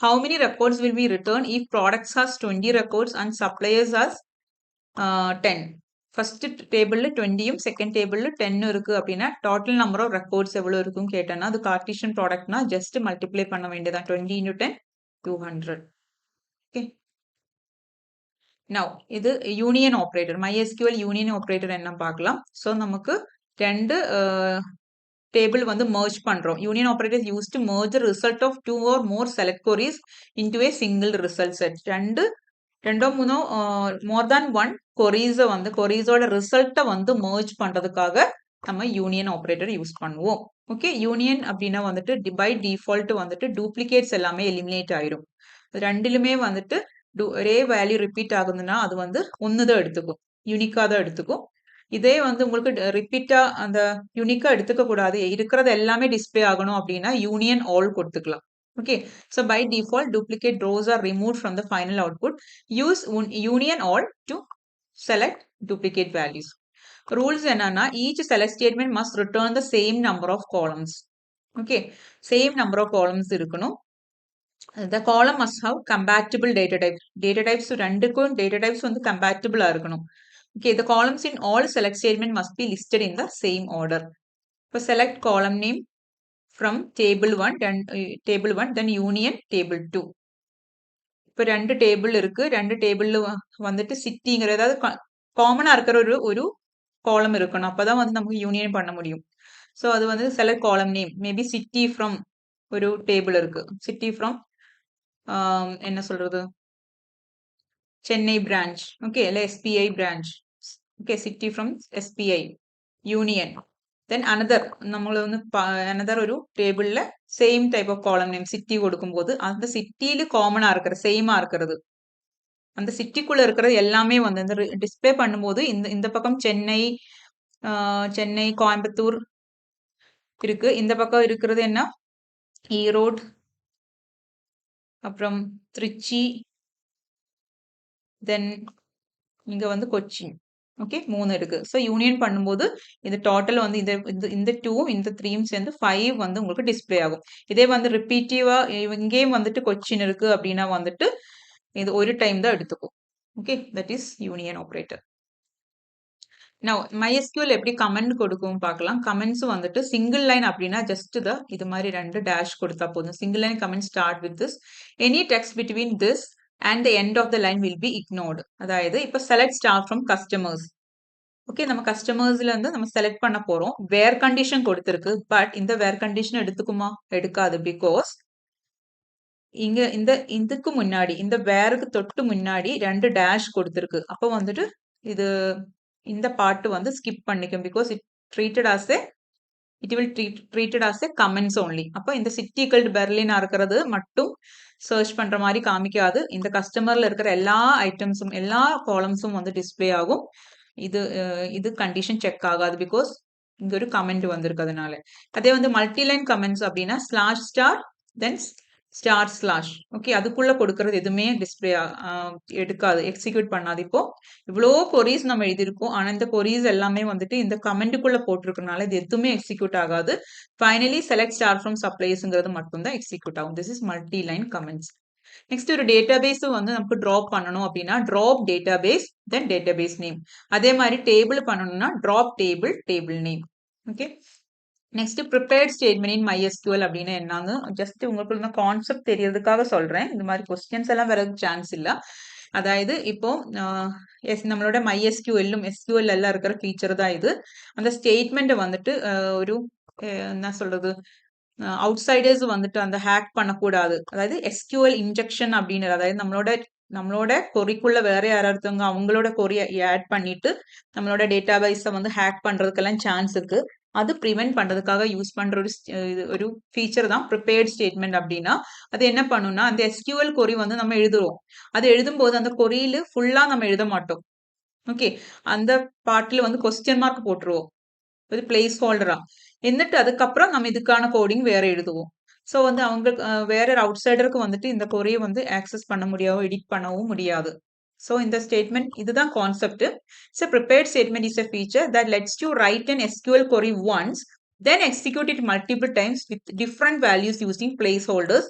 How many records will be returned if products has 20 records and suppliers has 10? First டேபிள்ல 20யும் second டேபிள்ல 10 இருக்கு அப்படின்னா டோட்டல் நம்பர் ஆஃப் ரெக்கார்ட்ஸ் எவ்வளவு இருக்கும் கேட்டேன்னா அது கார்டீசியன் ப்ராடக்ட்னா ஜஸ்ட் மல்டிப்ளை பண்ண வேண்டியதான். 20 into 10 200. ஓகே. நவ் இது union operator. MySQL union operator என்ன பார்க்கலாம். ஸோ நமக்கு 2 டேபிள் வந்து மர்ஜ் பண்றோம். Union operator use to merge result of 2 or more select queries into a single result set. ரெண்டோ மூணோ மோர் தேன் 1 கொரீஸை வந்து கொரீஸோட ரிசல்ட்டை வந்து மர்ஜ் பண்றதுக்காக நம்ம யூனியன் ஆப்ரேட்டர் யூஸ் பண்ணுவோம். ஓகே, யூனியன் அப்படின்னா வந்துட்டு பை டிஃபால்ட் வந்துட்டு டூப்ளிகேட்ஸ் எல்லாமே எலிமினேட் ஆயிடும். ரெண்டிலுமே வந்துட்டு ஒரே வேல்யூ ரிப்பீட் ஆகுதுன்னா அது வந்து ஒன்று தான் எடுத்துக்கும், யூனிக்கா தான் எடுத்துக்கும். இதே வந்து உங்களுக்கு ரிப்பீட்டா அந்த யூனிக்கா எடுத்துக்க கூடாது, இருக்கிறது எல்லாமே டிஸ்பிளே ஆகணும் அப்படின்னா யூனியன் ஆல் கொடுத்துக்கலாம். Okay, so by default duplicate rows are removed from the final output. Use union all to select duplicate values. Rules enna each select statement must return the same number of columns. Okay, same number of columns irukano. The column must have compatible data types. Data types rendukum data types வந்து compatible ஆ இருக்கணும். Okay, the columns in all select statement must be listed in the same order. So select column name from table 1 then union table 2. இப்போ 2 table இருக்கு. 2 டேபிள்ல வந்துட்டு சிட்டிங்கிற ஏதாவது காமனா இருக்கிற ஒரு காலம் இருக்கணும். அப்பதான் வந்து நமக்கு யூனியன் பண்ண முடியும். ஸோ அது வந்து select column name maybe city from ஒரு டேபிள் இருக்கு. சிட்டி ஃப்ரம் என்ன சொல்றது, சென்னை பிரான்ச். ஓகே, இல்லை SPI branch. Okay, city from SPI union. Then another നമ്മൾ வந்து அனதர் ஒரு டேபிள்ல same type of column name city கொடுக்கும்போது அந்த சிட்டியில காமனா இருக்கிறது சேமா இருக்கிறது அந்த சிட்டிக்குள்ள இருக்கிறது எல்லாமே வந்து இந்த டிஸ்பிளே பண்ணும்போது இந்த பக்கம் சென்னை சென்னை கோயம்புத்தூர் இருக்கு. இந்த பக்கம் இருக்கிறது என்ன ஈரோடு, அப்புறம் திருச்சி, தென் இங்க வந்து கொச்சின். ஓகே, 3 இருக்கு. ஸோ யூனியன் பண்ணும்போது இந்த டோட்டல் வந்து இந்த 2ம் இந்த 3யும் சேர்ந்து 5 வந்து உங்களுக்கு டிஸ்பிளே ஆகும். இதே வந்து ரிப்பீட்டிவா இங்கேயும் வந்துட்டு கொச்சின் இருக்கு அப்படின்னா வந்துட்டு இது ஒரு டைம் தான் எடுத்துக்கும். Okay, that is union operator. Now MySQL எப்படி கமெண்ட் கொடுக்கும் பார்க்கலாம். கமெண்ட்ஸ் வந்துட்டு சிங்கிள் லைன் அப்படின்னா ஜஸ்ட் இது மாதிரி 2 டேஷ் கொடுத்தா போதும். Single line comment start with this any text between this and the end of the line will be ignored. அதாவது இப்போ select start from customers. Okay, நம்ம கஸ்டமர்ஸ்ல இருந்து நம்ம செலக்ட் பண்ண போறோம். வேர் கண்டிஷன் கொடுத்திருக்கு. பட் இந்த வேர் கண்டிஷன் எடுத்துக்குமா? எடுக்காது. பிகாஸ் இங்க இதுக்கு முன்னாடி இந்த வேருக்கு தொட்டு முன்னாடி 2 டேஷ் கொடுத்திருக்கு. அப்போ வந்துட்டு இது இந்த பார்ட் வந்து ஸ்கிப் பண்ணிக்கும். Because it will treated as a comments only. அப்போ இந்த சிட்டி equal to பெர்லினா இருக்கிறது மட்டும் சர்ச் பண்ற மாதிரி காமிக்காது. இந்த கஸ்டமர்ல இருக்கிற எல்லா ஐட்டம்ஸும் எல்லா காலம்ஸும் வந்து டிஸ்ப்ளே ஆகும். இது கண்டிஷன் செக் ஆகாது. பிகாஸ் இங்க ஒரு கமெண்ட் வந்திருக்கு அதனால. அதே வந்து மல்டிலைன் கமெண்ட்ஸ் அப்படின்னா ஸ்லாஷ் ஸ்டார் தென் ஸ்டார் ஸ்லாஷ். ஓகே, அதுக்குள்ள கொடுக்கறது எதுவுமே டிஸ்பிளே எடுக்காது, எக்ஸிக்யூட் பண்ணாது. இப்போ இவ்வளோ கொரீஸ் நம்ம எழுதியிருக்கோம். ஆனா இந்த கொரீஸ் எல்லாமே வந்துட்டு இந்த கமெண்ட்டுக்குள்ள போட்டிருக்கனால இது எதுவுமே எக்ஸிக்யூட் ஆகாது. ஃபைனலி செலக்ட் ஸ்டார் ஃப்ரம் சப்ளைஸ்ங்கிறது மட்டும்தான் எக்ஸிக்யூட் ஆகும். This is multi line comments. Next ஒரு டேட்டாபேஸ் வந்து நமக்கு ட்ராப் பண்ணணும் அப்படின்னா drop database then database name. அதே மாதிரி டேபிள் பண்ணணும்னா drop table name. Okay, next prepared statement in MySQL அப்படின்னு என்னன்னு ஜஸ்ட் உங்களுக்கு கான்செப்ட் தெரியறதுக்காக சொல்றேன். இந்த மாதிரி கொஸ்டின்ஸ் எல்லாம் வர சான்ஸ் இல்லை. அதாவது இப்போ நம்மளோட MySQL-ம் SQL எல்லாம் இருக்கிற ஃபீச்சர் தான் இது. அந்த ஸ்டேட்மெண்ட் வந்துட்டு ஒரு என்ன சொல்றது, அவுட்சைடர்ஸ் வந்துட்டு அந்த ஹேக் பண்ணக்கூடாது. அதாவது SQL இன்ஜெக்ஷன் அப்படின்னு, அதாவது நம்மளோட கொரிக்குள்ள வேற யாராவது அவங்களோட கொரியை ஆட் பண்ணிட்டு நம்மளோட டேட்டாபேஸை வந்து ஹேக் பண்றதுக்கெல்லாம் சான்ஸ் இருக்கு. அது ப்ரிவென்ட் பண்றதுக்காக யூஸ் பண்ற ஒரு ஃபீச்சர் தான் ப்ரிப்பேர்ட் ஸ்டேட்மெண்ட் அப்படின்னா. அது என்ன பண்ணும்னா அந்த SQL கொரி வந்து நம்ம எழுதுறோம். அது எழுதும்போது அந்த கொரியில ஃபுல்லா நம்ம எழுத மாட்டோம். ஓகே, அந்த பார்ட்ல வந்து கொஸ்டின் மார்க் போட்டுருவோம் ஒரு பிளேஸ் ஹோல்டரா. എന്നിട്ട് அதுக்கப்புறம் நம்ம இதுக்கான கோடிங் வேற எழுதுவோம். ஸோ வந்து அவங்களுக்கு வேற அவுட்சைடருக்கு வந்துட்டு இந்த கொரியை வந்து ஆக்சஸ் பண்ண முடியாதோ எடிட் பண்ணவும் முடியாது. ஸோ இந்த ஸ்டேட்மெண்ட் இதுதான் concept. So prepared statement is a feature that lets you write an SQL query once, then execute it multiple times with different values using placeholders,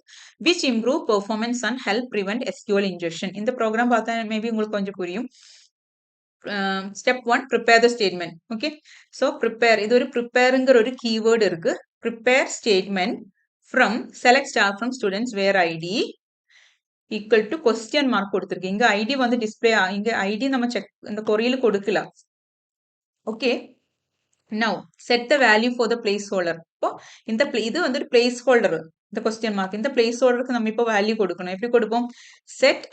which improve performance and help prevent SQL injection. இந்த program பார்த்தா maybe உங்களுக்கு கொஞ்சம் புரியும். Step 1 prepare the statement. Okay, so prepare, இது ஒரு ப்ரிப்பேருங்கிற ஒரு keyword இருக்கு. Prepare statement from select star from students where ID equal to question mark கொடுத்துருக்கு. இங்க ஐடி வந்து டிஸ்பிளே, இங்க ஐடி நம்ம செக் இந்த கொரியில கொடுக்கல. Okay, now set the value for the place holder. இப்போ இது வந்து பிளேஸ் ஹோல்டர், இந்த கொஸ்டின் மார்க். இந்த பிளேஸ் ஹோல்டருக்கு நம்ம இப்போ வேல்யூ கொடுக்கணும். எப்படி கொடுப்போம்? Set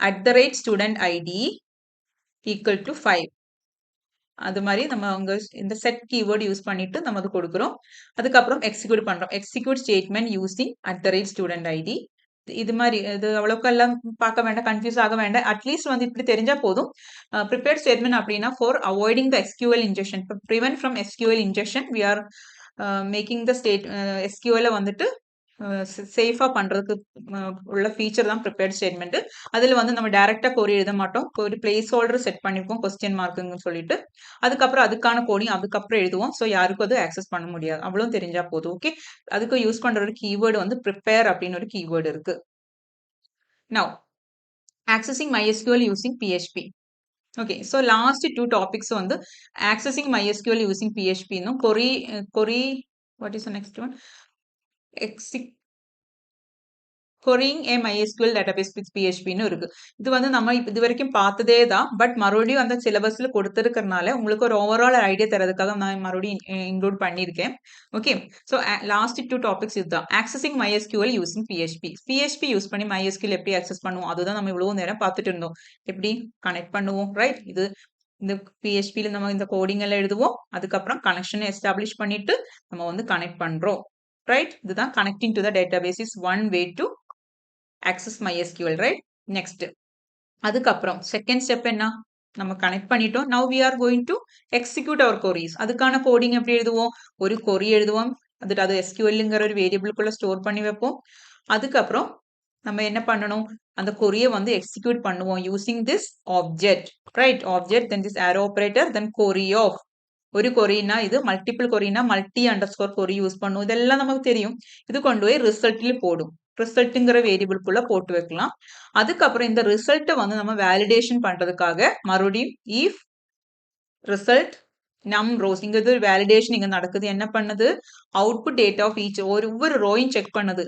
@student ID equal to 5. அது மாதிரி நம்ம அங்க இந்த செட் கீவேர்டு யூஸ் பண்ணிட்டு நம்ம அது கொடுக்குறோம். அதுக்கப்புறம் எக்ஸிக்யூட் பண்றோம். Execute statement using @student ID. இது மாதிரி இது அவ்வளோக்கு எல்லாம் பார்க்க வேண்டாம், கன்ஃபியூஸ் ஆக வேண்டாம். அட்லீஸ்ட் வந்து இப்படி தெரிஞ்சா போதும். ப்ரிப்பேர்ட் ஸ்டேட்மெண்ட் அப்படின்னா for avoiding the SQL injection, prevent from SQL injection we are making the SQL வந்துட்டு சேஃபா பண்றதுக்கு உள்ள ஃபீச்சர் தான் ப்ரிப்பேர்ட் ஸ்டேட்மெண்ட். அதுல வந்து நம்ம டைரக்டா கோரி எழுத மாட்டோம். ஒரு பிளேஸ் ஹோல்டர் செட் பண்ணிப்போம் கொஸ்டின் மார்க்குன்னு சொல்லிட்டு. அதுக்கப்புறம் அதுக்கான கோடிங் அதுக்கப்புறம் எழுதுவோம். ஸோ யாருக்கும் அது ஆக்சஸ் பண்ண முடியாது. அவ்வளோ தெரிஞ்சா போதும். ஓகே, அதுக்கு யூஸ் பண்ற ஒரு கீவேர்டு வந்து ப்ரிப்பேர் அப்படின்னு ஒரு கீவேர்டு இருக்கு. Now accessing MySQL using PHP. Okay, so last 2 topics வந்து accessing MySQL using PHP னும் query what is the next one, querying a MySQL database with PHP ன்னு இருக்கு. இது வந்து நம்ம இது வரைக்கும் பார்த்ததே தான். பட் மறுபடியும் அந்த சிலபஸ்ல கொடுத்துருக்கறனால உங்களுக்கு ஒரு ஓவரால் ஐடியா தரதுக்காக நான் மறுபடியும் இன்க்ளூட் பண்ணியிருக்கேன். ஓகே, ஸோ லாஸ்ட் 2 டாபிக்ஸ் இதுதான். Accessing MySQL using PHP use பண்ணி MySQL எப்படி ஆக்சஸ் பண்ணுவோம் அதுதான் நம்ம இவ்வளவு நேரம் பார்த்துட்டு இருந்தோம். எப்படி கனெக்ட் பண்ணுவோம், ரைட்? இந்த PHPல நம்ம இந்த கோடிங் எல்லாம் எழுதுவோம். அதுக்கப்புறம் கனெக்ஷனை எஸ்டாப்ளிஷ் பண்ணிட்டு நம்ம வந்து கனெக்ட் பண்றோம், ரைட்? இதுதான் connecting to the database is one way to access MySQL, right? Next, அதுக்கப்புறம் செகண்ட் ஸ்டெப் என்ன, நம்ம கனெக்ட் பண்ணிட்டோம். now we are going to execute our queries. அதுக்கான கோடிங் எப்படி எழுதுவோம்? ஒரு கொரி எழுதுவோம், அது SQLங்கிற ஒரு வேரியபிளுக்குள்ள ஸ்டோர் பண்ணி வைப்போம். அதுக்கப்புறம் நம்ம என்ன பண்ணணும், அந்த கொரியை வந்து எக்ஸிக்யூட் பண்ணுவோம் using this object, right? Object, then this arrow operator, then query of. ஒரு கொரினா இது, மல்டிபிள் கொரினா மல்டி அண்டர்ஸ்கோர் கொரி யூஸ் பண்ணும். இதெல்லாம் நமக்கு தெரியும். இது கொண்டு போய் ரிசல்ட்ல போடும். ரிசல்ட்ங்கிற வேரியபிள்குள்ள போட்டு வைக்கலாம். அதுக்கப்புறம் இந்த ரிசல்ட்டை வந்து நம்ம வேலிடேஷன் பண்றதுக்காக மறுபடியும் இஃப் ரிசல்ட் நம் ரோஸ், இங்க இது வேலிடேஷன் இங்க நடக்குது. என்ன பண்ணுது? அவுட்புட் டேட்டா ஆஃப் ஈச், ஒவ்வொரு ரோயும் செக் பண்ணுது.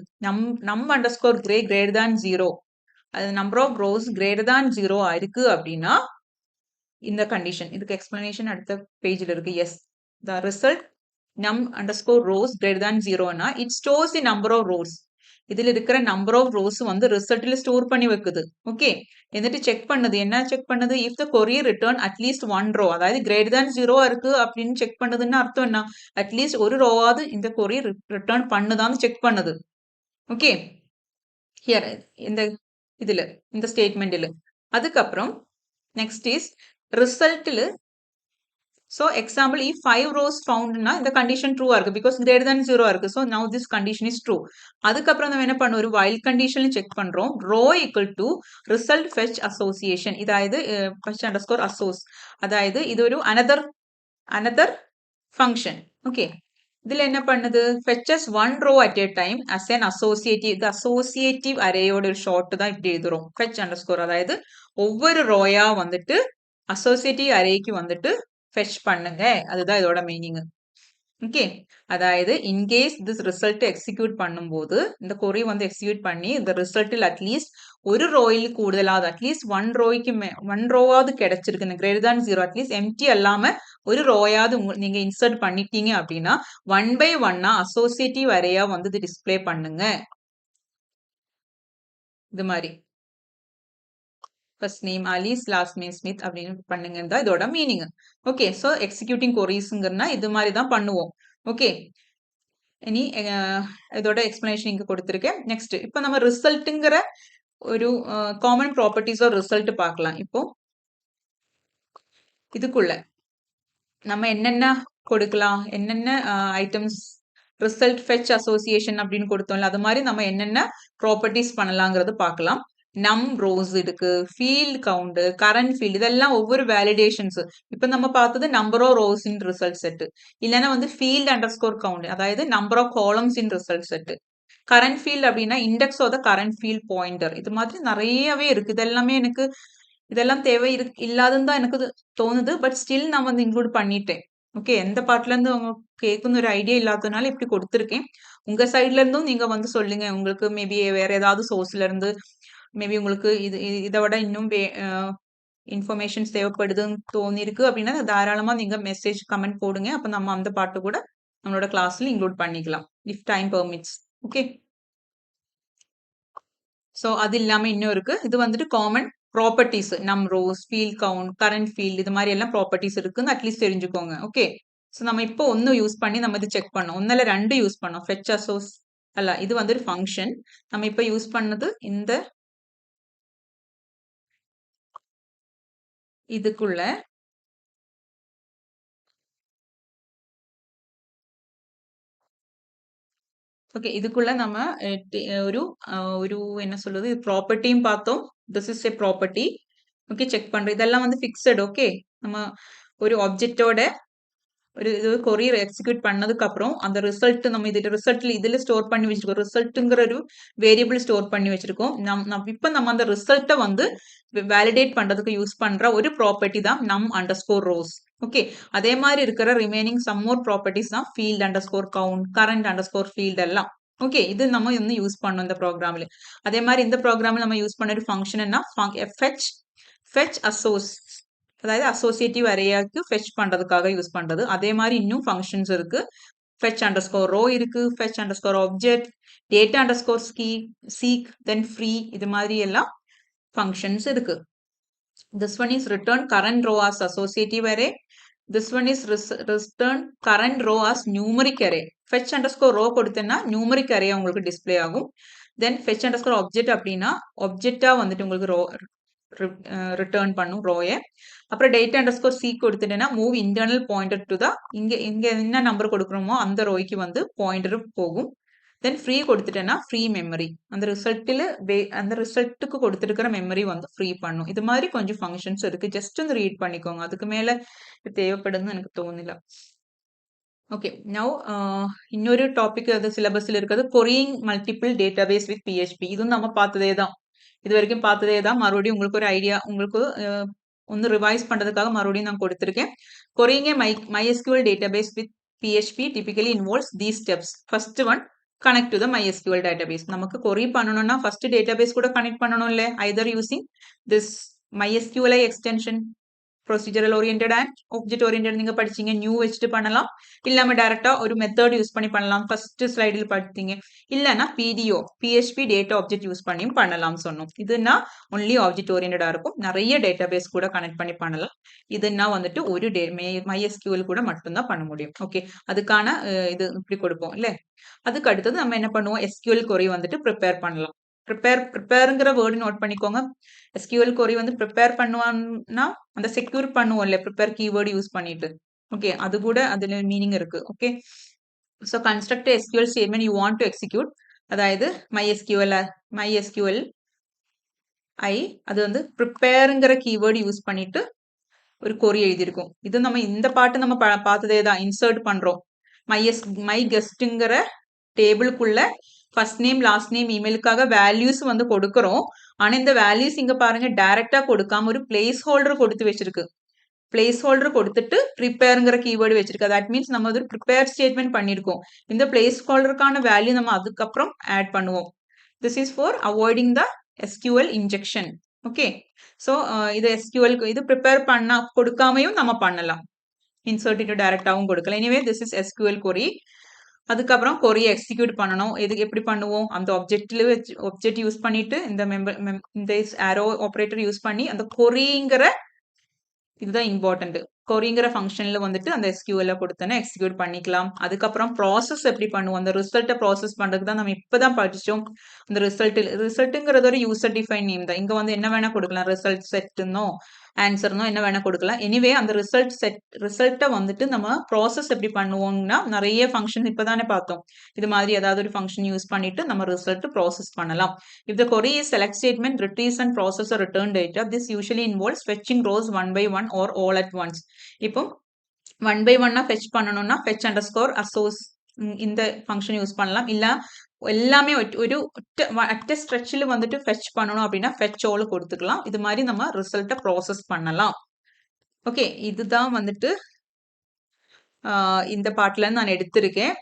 நம் அண்டர்ஸ்கோர் கிரேட்டர் தேன் 0, அது number of rows greater than 0 இருக்கு அப்படின்னா இந்த கண்டிஷன். இதுக்கு எக்ஸ்பிளனேஷன் அடுத்த பேஜ்ல இருக்கு. Yes, the result num underscore rows greater than 0 na, it stores the number of rows. இதுல இருக்கிற நம்பர் ஆஃப் ரோஸ் வந்து ரிசல்ட்ல ஸ்டோர் பண்ணி வைக்குது. ஓகே, എന്നിട്ട് செக் பண்ணுது. என்ன செக் பண்ணுது? If the query return at least one row, அதாவது கிரேட்டர் தேன் 0 இருக்கு அப்படின்னு செக் பண்ணுதுன்னு அர்த்தம் என்ன? அட்லீஸ்ட் ஒரு ரோவாவது இந்த கொரி ரிட்டர்ன் பண்ணுதான்னு செக் பண்ணுது. ஓகே, ஹியர் இந்த இதுல இந்த ஸ்டேட்மெண்ட்ல. அதுக்கப்புறம் நெக்ஸ்ட் இஸ் ரிசல்ட்ல. So example, if 5 rows found na இந்த condition true இருக்கு because greater than 0 இருக்கு. So now this condition is true. அதுக்கப்புறம் நம்ம என்ன பண்ணுவோம்? ஒரு while condition செக் பண்றோம். row equal to result fetch association. இதாയത് fetch underscore assoc. அதாவது இது ஒரு another function. Okay. இதுல என்ன பண்ணுது? fetches one row at a time as an associative. இது associative arrayயோட ஒரு ஷார்ட் தான் இப்படி எழுதுறோம். fetch underscore அதாவது ஒவ்வொரு ரோயா வந்துட்டு associative arrayக்கு வந்துட்டு fetch பண்ணுங்க. அதுதான் இதோட மீனிங். ஓகே, அதாவது இன்கேஸ் திஸ் ரிசல்ட் எக்ஸிக்யூட் பண்ணும்போது இந்த கொரி வந்து எக்ஸிக்யூட் பண்ணி இந்த ரிசல்ட்டில் அட்லீஸ்ட் ஒரு ரோயில் கூடுதலாவது அட்லீஸ்ட் ஒன் ரோவாவது கிடைச்சிருக்கு கிரேட்டர் தேன் 0, அட்லீஸ்ட் எம்டி அல்லாம ஒரு ரோயாவது நீங்க இன்சர்ட் பண்ணிட்டீங்க அப்படின்னா 1 by 1 அசோசியேட்டிவ் அரேயா வந்து இது டிஸ்பிளே பண்ணுங்க. இது மாதிரி first name Alice last name Smith அப்படின்னு பண்ணுங்க தான் இதோட மீனிங். ஓகே, ஸோ எக்ஸிக்யூட்டிங் கொரீஸ்ங்கிறனா இது மாதிரி தான் பண்ணுவோம். ஓகே, இனி இதோட எக்ஸ்பிளனேஷன் இங்க கொடுத்துருக்கேன். நெக்ஸ்ட் இப்போ நம்ம ரிசல்ட்டுங்கிற ஒரு காமன் ப்ராப்பர்ட்டிஸ் ஆஃப் ரிசல்ட் பார்க்கலாம். இப்போ இதுக்குள்ள நம்ம என்னென்ன கொடுக்கலாம், என்னென்ன ஐட்டம்ஸ் ரிசல்ட் ஃபெச் அசோசியேஷன் அப்படின்னு கொடுத்தோம்ல, அது மாதிரி நம்ம என்னென்ன ப்ராப்பர்ட்டிஸ் பண்ணலாங்கிறது பார்க்கலாம். நம் ரோஸ் இருக்கு, ஃபீல்ட் கவுண்ட், கரண்ட் ஃபீல்ட், இதெல்லாம் ஒவ்வொரு வேலிடேஷன்ஸ். இப்ப நம்ம பார்த்தது number of rows in result set, இல்லைன்னா வந்து ஃபீல்ட் அண்டர் ஸ்கோர் கவுண்ட், அதாவது number of columns in result set. Current field அப்படின்னா index of the current field pointer. இது மாதிரி நிறையவே இருக்கு. இதெல்லாமே எனக்கு இதெல்லாம் தேவை இல்லாதுன்னு தான் எனக்கு தோணுது. பட் ஸ்டில் நான் வந்து இன்க்ளூட் பண்ணிட்டேன். ஓகே, எந்த பாட்டுல இருந்து உங்களுக்கு கேட்குன்னு ஒரு ஐடியா இல்லாததுனால இப்படி கொடுத்துருக்கேன். உங்க சைட்ல இருந்தும் நீங்க வந்து சொல்லுங்க. உங்களுக்கு மேபி வேற ஏதாவது சோர்ஸ்ல இருந்து மேபி உங்களுக்கு இதை விட இன்னும் இன்ஃபர்மேஷன்ஸ் தேவைப்படுதுன்னு தோணிருக்கு அப்படின்னா தாராளமா நீங்க மெசேஜ் கமெண்ட் போடுங்க. அப்ப நம்ம அந்த பாட்டு கூட நம்மளோட கிளாஸ்ல இன்க்ளூட் பண்ணிக்கலாம் if time permits. Okay, so அது இல்லாம இன்னும் இருக்கு. இது வந்துட்டு காமன் ப்ராப்பர்ட்டிஸ். நம் rose, field count, current field, இது மாதிரி எல்லாம் ப்ராப்பர்ட்டிஸ் இருக்குன்னு அட்லீஸ்ட் தெரிஞ்சுக்கோங்க. ஓகே, ஸோ நம்ம இப்போ ஒன்னு யூஸ் பண்ணி நம்ம இது செக் பண்ணோம். ஒன்னால 2 யூஸ் பண்ணோம். ஃபெச் அசோஸ் அல்ல, இது வந்து ஒரு ஃபங்க்ஷன். நம்ம இப்போ யூஸ் பண்ணது இந்த இதுக்குள்ள ஓகே, இதுக்குள்ள நம்ம ஒரு ஒரு என்ன சொல்றது ப்ராப்பர்ட்டியும் பார்த்தோம். This is a property. Okay, check பண்றோம். இதெல்லாம் வந்து ஃபிக்ஸட். ஓகே, நம்ம ஒரு ஆப்ஜெக்டோட ஒரு இது கொரியர் எக்ஸிக்யூட் பண்ணதுக்கு அப்புறம் அந்த ரிசல்ட் நம்ம இதுல ஸ்டோர் பண்ணி வச்சிருக்கோம். ரிசல்ட்டுங்கிற ஒரு வேரியபிள் ஸ்டோர் பண்ணி வச்சிருக்கோம். இப்ப நம்ம அந்த ரிசல்ட்டை வந்து வேலிடேட் பண்றதுக்கு யூஸ் பண்ற ஒரு ப்ராப்பர்ட்டி தான் நம் அண்டர் ஸ்கோர் ரோஸ். ஓகே, அதே மாதிரி இருக்கிற ரிமைனிங் சம் மோர் ப்ராப்பர்ட்டிஸ் தான் field underscore count, current under score field எல்லாம். ஓகே, இது நம்ம வந்து யூஸ் பண்ணோம் இந்த ப்ரோக்ராம்ல. அதே மாதிரி இந்த ப்ரோக்ராம்ல நம்ம யூஸ் பண்ண ஒரு ஃபங்க்ஷன் என்ன, ஃபெச் அசோஸ், அதாவது அசோசியேட்டிவ் அரேயாக்கு ஃபெச் பண்றதுக்காக யூஸ் பண்றது. அதே மாதிரி இன்னும் ஃபங்க்ஷன்ஸ் இருக்கு. fetch underscore row இருக்கு, fetch underscore object, data underscore seek, then free, இது மாதிரி எல்லாம் functions இருக்கு. This one is return current row as associative array. This one is return current row as numeric array. Fetch underscore row கொடுத்தேன்னா numeric array உங்களுக்கு display ஆகும். Then fetch underscore object அப்படின்னா object-ஆ வந்துட்டு உங்களுக்கு row ரிட்டர்ன் பண்ணும் ரோயை. அப்புறம் டேட்டா அண்டர்ஸ்கோர் சி கொடுத்துட்டேன்னா move internal pointer to the இங்க என்ன நம்பர் கொடுக்குறோமோ அந்த ரோய்க்கு வந்து பாயிண்டர் போகும். தென் ஃப்ரீ கொடுத்துட்டேன்னா ஃப்ரீ மெமரி, அந்த ரிசல்ட்டுக்கு கொடுத்துருக்கிற மெமரி வந்து ஃப்ரீ பண்ணும். இது மாதிரி கொஞ்சம் ஃபங்க்ஷன்ஸ் இருக்கு. ஜஸ்ட் வந்து ரீட் பண்ணிக்கோங்க. அதுக்கு மேல தேவைப்படுதுன்னு எனக்கு தோணல. ஓகே, நவ் இன்னொரு டாபிக் அது சிலபஸ்ல இருக்கிறது கொரியிங் மல்டிபிள் டேட்டாபேஸ் வித் PHP. இதுவும் நம்ம பார்த்ததே தான், இது வரைக்கும் பார்த்ததே தான். மறுபடியும் உங்களுக்கு ஒரு ஐடியா, உங்களுக்கு ஒன்று ரிவைஸ் பண்றதுக்காக மறுபடியும் நான் கொடுத்துருக்கேன். கொரியிங் MySQL database with PHP typically involves these steps. First one, connect to the MySQL database. நமக்கு கொரி பண்ணணும்னா ஃபர்ஸ்ட் டேட்டாபேஸ் கூட கனெக்ட் பண்ணணும் இல்ல, either using this MySQLi extension procedural oriented and object oriented நீங்க படிச்சீங்க. நியூ வச்சுட்டு பண்ணலாம். இல்லாம டைரக்டா ஒரு மெத்தட் யூஸ் பண்ணி பண்ணலாம். ஃபர்ஸ்ட் ஸ்லைடில் படித்தீங்க. இல்லைன்னா PDO PHP data object use பண்ணியும் பண்ணலாம்னு சொன்னோம். இதுனா ஒன்லி ஆப்ஜெக்ட் ஓரியன்டா இருக்கும். நிறைய டேட்டாபேஸ் கூட கனெக்ட் பண்ணி பண்ணலாம். இதுனா வந்துட்டு ஒரு MySQL கூட மட்டும்தான் பண்ண முடியும். ஓகே, அதுக்கான இது இப்படி கொடுப்போம் இல்ல. அதுக்கு அடுத்தது நம்ம என்ன பண்ணுவோம், SQL query வந்துட்டு ப்ரிப்பேர் பண்ணலாம். ப்ரிப்பேருங்கிற வேர்டு நோட் பண்ணிக்கோங்க. SQL query வந்து ப்ரிப்பேர் பண்ணுவான்னா அந்த செக்யூர் பண்ணுவோம்ல ப்ரிப்பேர் கீவேர்டு யூஸ் பண்ணிட்டு. ஓகே, அது கூட அதுல மீனிங் இருக்கு. Okay, so construct SQL statement you want to execute. அதாவது MySQL அது வந்து ப்ரிப்பேருங்கிற கீவேர்டு யூஸ் பண்ணிட்டு ஒரு கொரி எழுதியிருக்கும். இது நம்ம இந்த பாட்டு நம்ம பார்த்ததே தான். இன்சர்ட் பண்றோம். மை கெஸ்ட்ங்கிற டேபிளுக்குள்ள ஃபர்ஸ்ட் நேம் லாஸ்ட் நேம் இமெயிலுக்காக வேல்யூஸ் வந்து கொடுக்குறோம். ஆனா இந்த வேல்யூஸ் இங்க பாருங்க டைரக்டா கொடுக்காம ஒரு பிளேஸ் ஹோல்டர் கொடுத்து வச்சிருக்கு. பிளேஸ் ஹோல்டர் கொடுத்துட்டு ப்ரிப்பேருங்கிற கீவேர்டு வச்சிருக்கு. தட் மீன்ஸ் நம்ம ஒரு ப்ரிப்பேர் ஸ்டேட்மெண்ட் பண்ணியிருக்கோம். இந்த பிளேஸ் ஹோல்டருக்கான வேல்யூ நம்ம அதுக்கப்புறம் ஆட் பண்ணுவோம். This is for avoiding the SQL injection. Okay, so இது SQL இது ப்ரிப்பேர் பண்ணா கொடுக்காமையும் நம்ம பண்ணலாம். இன்சர்ட் இன்டு டைரக்டாவும் கொடுக்கலாம். Anyway this is SQL query. அதுக்கப்புறம் கொரியை எக்ஸிக்யூட் பண்ணணும். இது எப்படி பண்ணுவோம், அந்த ஆப்ஜெக்ட் யூஸ் பண்ணிட்டு இந்த ஆரோ ஆப்ரேட்டர் யூஸ் பண்ணி அந்த கொரிங்கிற இதுதான் இம்பார்ட்டன்ட். கொரிங்கிற ஃபங்க்ஷன்ல வந்துட்டு அந்த SQL கொடுத்தோன்னா எக்ஸிக்யூட் பண்ணிக்கலாம். அதுக்கப்புறம் ப்ராசஸ் எப்படி பண்ணுவோம், அந்த ரிசல்ட்டை ப்ராசஸ் பண்றதுக்கு தான் நம்ம இப்பதான் படிச்சோம். அந்த ரிசல்ட்டுங்கிறது ஒரு யூசர் டிஃபைன் நேம் தான். இங்க வந்து என்ன வேணா கொடுக்கலாம், ரிசல்ட் செட்னோ ஆன்சர்னோ என்ன வேணா கொடுக்கலாம். எனிவே அந்த ரிசல்ட்டை வந்துட்டு நம்ம ப்ராசஸ் எப்படி பண்ணுவோம்னா நிறைய ஃபங்க்ஷன் இப்பதானே பார்த்தோம். இது மாதிரி ஏதாவது ஒரு ஃபங்க்ஷன் யூஸ் பண்ணிட்டு நம்ம ரிசல்ட் ப்ராசஸ் பண்ணலாம். If the query is select statement retrieves and process or return data, this usually involves fetching rows one by one or all at once. இப்போ ஒன் பை ஒன்னா ஃபெச் பண்ணணும்னா fetch underscore அசோஸ் இந்த function use பண்ணலாம். இல்ல எல்லாமே ஒரு at ஸ்ட்ரெச்சில் வந்துட்டு fetch பண்ணணும் அப்படின்னா ஃபெச் ஆல் கொடுத்துக்கலாம். இது மாதிரி நம்ம ரிசல்ட்டை ப்ராசஸ் பண்ணலாம். ஓகே, இதுதான் வந்துட்டு இந்த பார்ட்ல நான் எடுத்திருக்கேன்.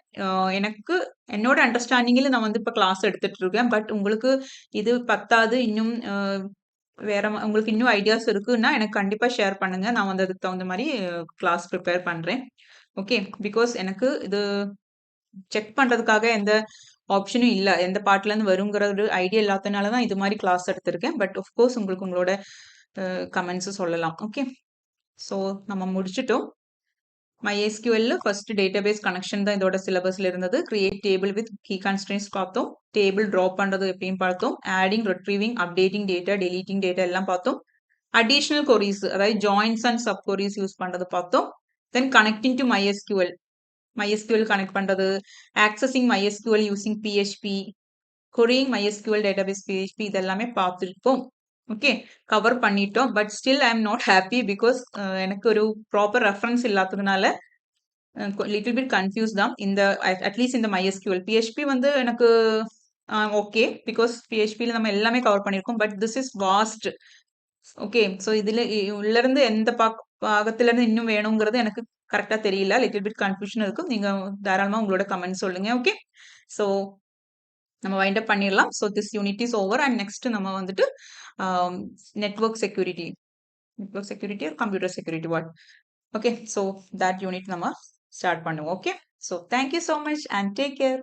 எனக்கு என்னோட அண்டர்ஸ்டாண்டிங்கில் நான் வந்து இப்போ கிளாஸ் எடுத்துட்டு இருக்கேன். பட் உங்களுக்கு இது பத்தாது, இன்னும் வேற உங்களுக்கு இன்னும் ஐடியாஸ் இருக்குன்னா எனக்கு கண்டிப்பா ஷேர் பண்ணுங்க. நான் வந்து அதுக்கு தகுந்த மாதிரி கிளாஸ் ப்ரிப்பேர் பண்றேன். ஓகே, பிகாஸ் எனக்கு இது செக் பண்றதுக்காக எந்த ஆப்ஷனும் இல்ல. எந்த பார்ட்ல இருந்து வருங்கிற ஒரு ஐடியா இல்லாதனால தான் இது மாதிரி கிளாஸ் எடுத்திருக்கேன். பட் ஆஃப்கோர்ஸ் உங்களுக்கு உங்களோட கமெண்ட்ஸ் சொல்லலாம். ஓகே, ஸோ நம்ம முடிச்சிட்டோம். MySQL ஃபர்ஸ்ட் டேட்டாபேஸ் கனெக்ஷன் தான் இதோட சிலபஸ்ல இருந்தது. Create table with key constraints பார்த்தோம். டேபிள் ட்ராப் பண்றது எப்படின்னு பார்த்தோம். Adding, retrieving, updating data, deleting data எல்லாம் பார்த்தோம். அடிஷனல் கொரிஸ் அதாவது joins and subqueries use பண்றது பார்த்தோம். Then connecting to MySQL connect பண்றது, accessing MySQL using PHP, querying MySQL database PHP இதெல்லாமே பார்த்துருப்போம். ஓகே, கவர் பண்ணிட்டோம். But still I am not happy because எனக்கு ஒரு ப்ராப்பர் ரெஃபரன்ஸ் இல்லாததுனால லிட்டில் பிட் கன்ஃபியூஸ் தான். இந்த அட்லீஸ்ட் இந்த MySQL PHP வந்து எனக்கு ஓகே பிகாஸ் PHPல நம்ம எல்லாமே கவர் பண்ணியிருக்கோம். But this is vast. Okay, so இதுல உள்ள இருந்து எந்த பாகத்துல இருந்து இன்னும் வேணுங்கிறது எனக்கு கரெக்டா தெரியல. லிட்டில் பிட் கன்ஃபியூஷன் இருக்கும். நீங்க தாராளமா உங்களோட கமெண்ட் சொல்லுங்க. ஓகே, ஸோ நம்ம வைண்ட் அப் பண்ணிடலாம். So this unit is over and next நம்ம வந்துட்டு network security computer security what. Okay, so that unit நம்ம ஸ்டார்ட் பண்ணுவோம். Okay, so thank you so much and take care.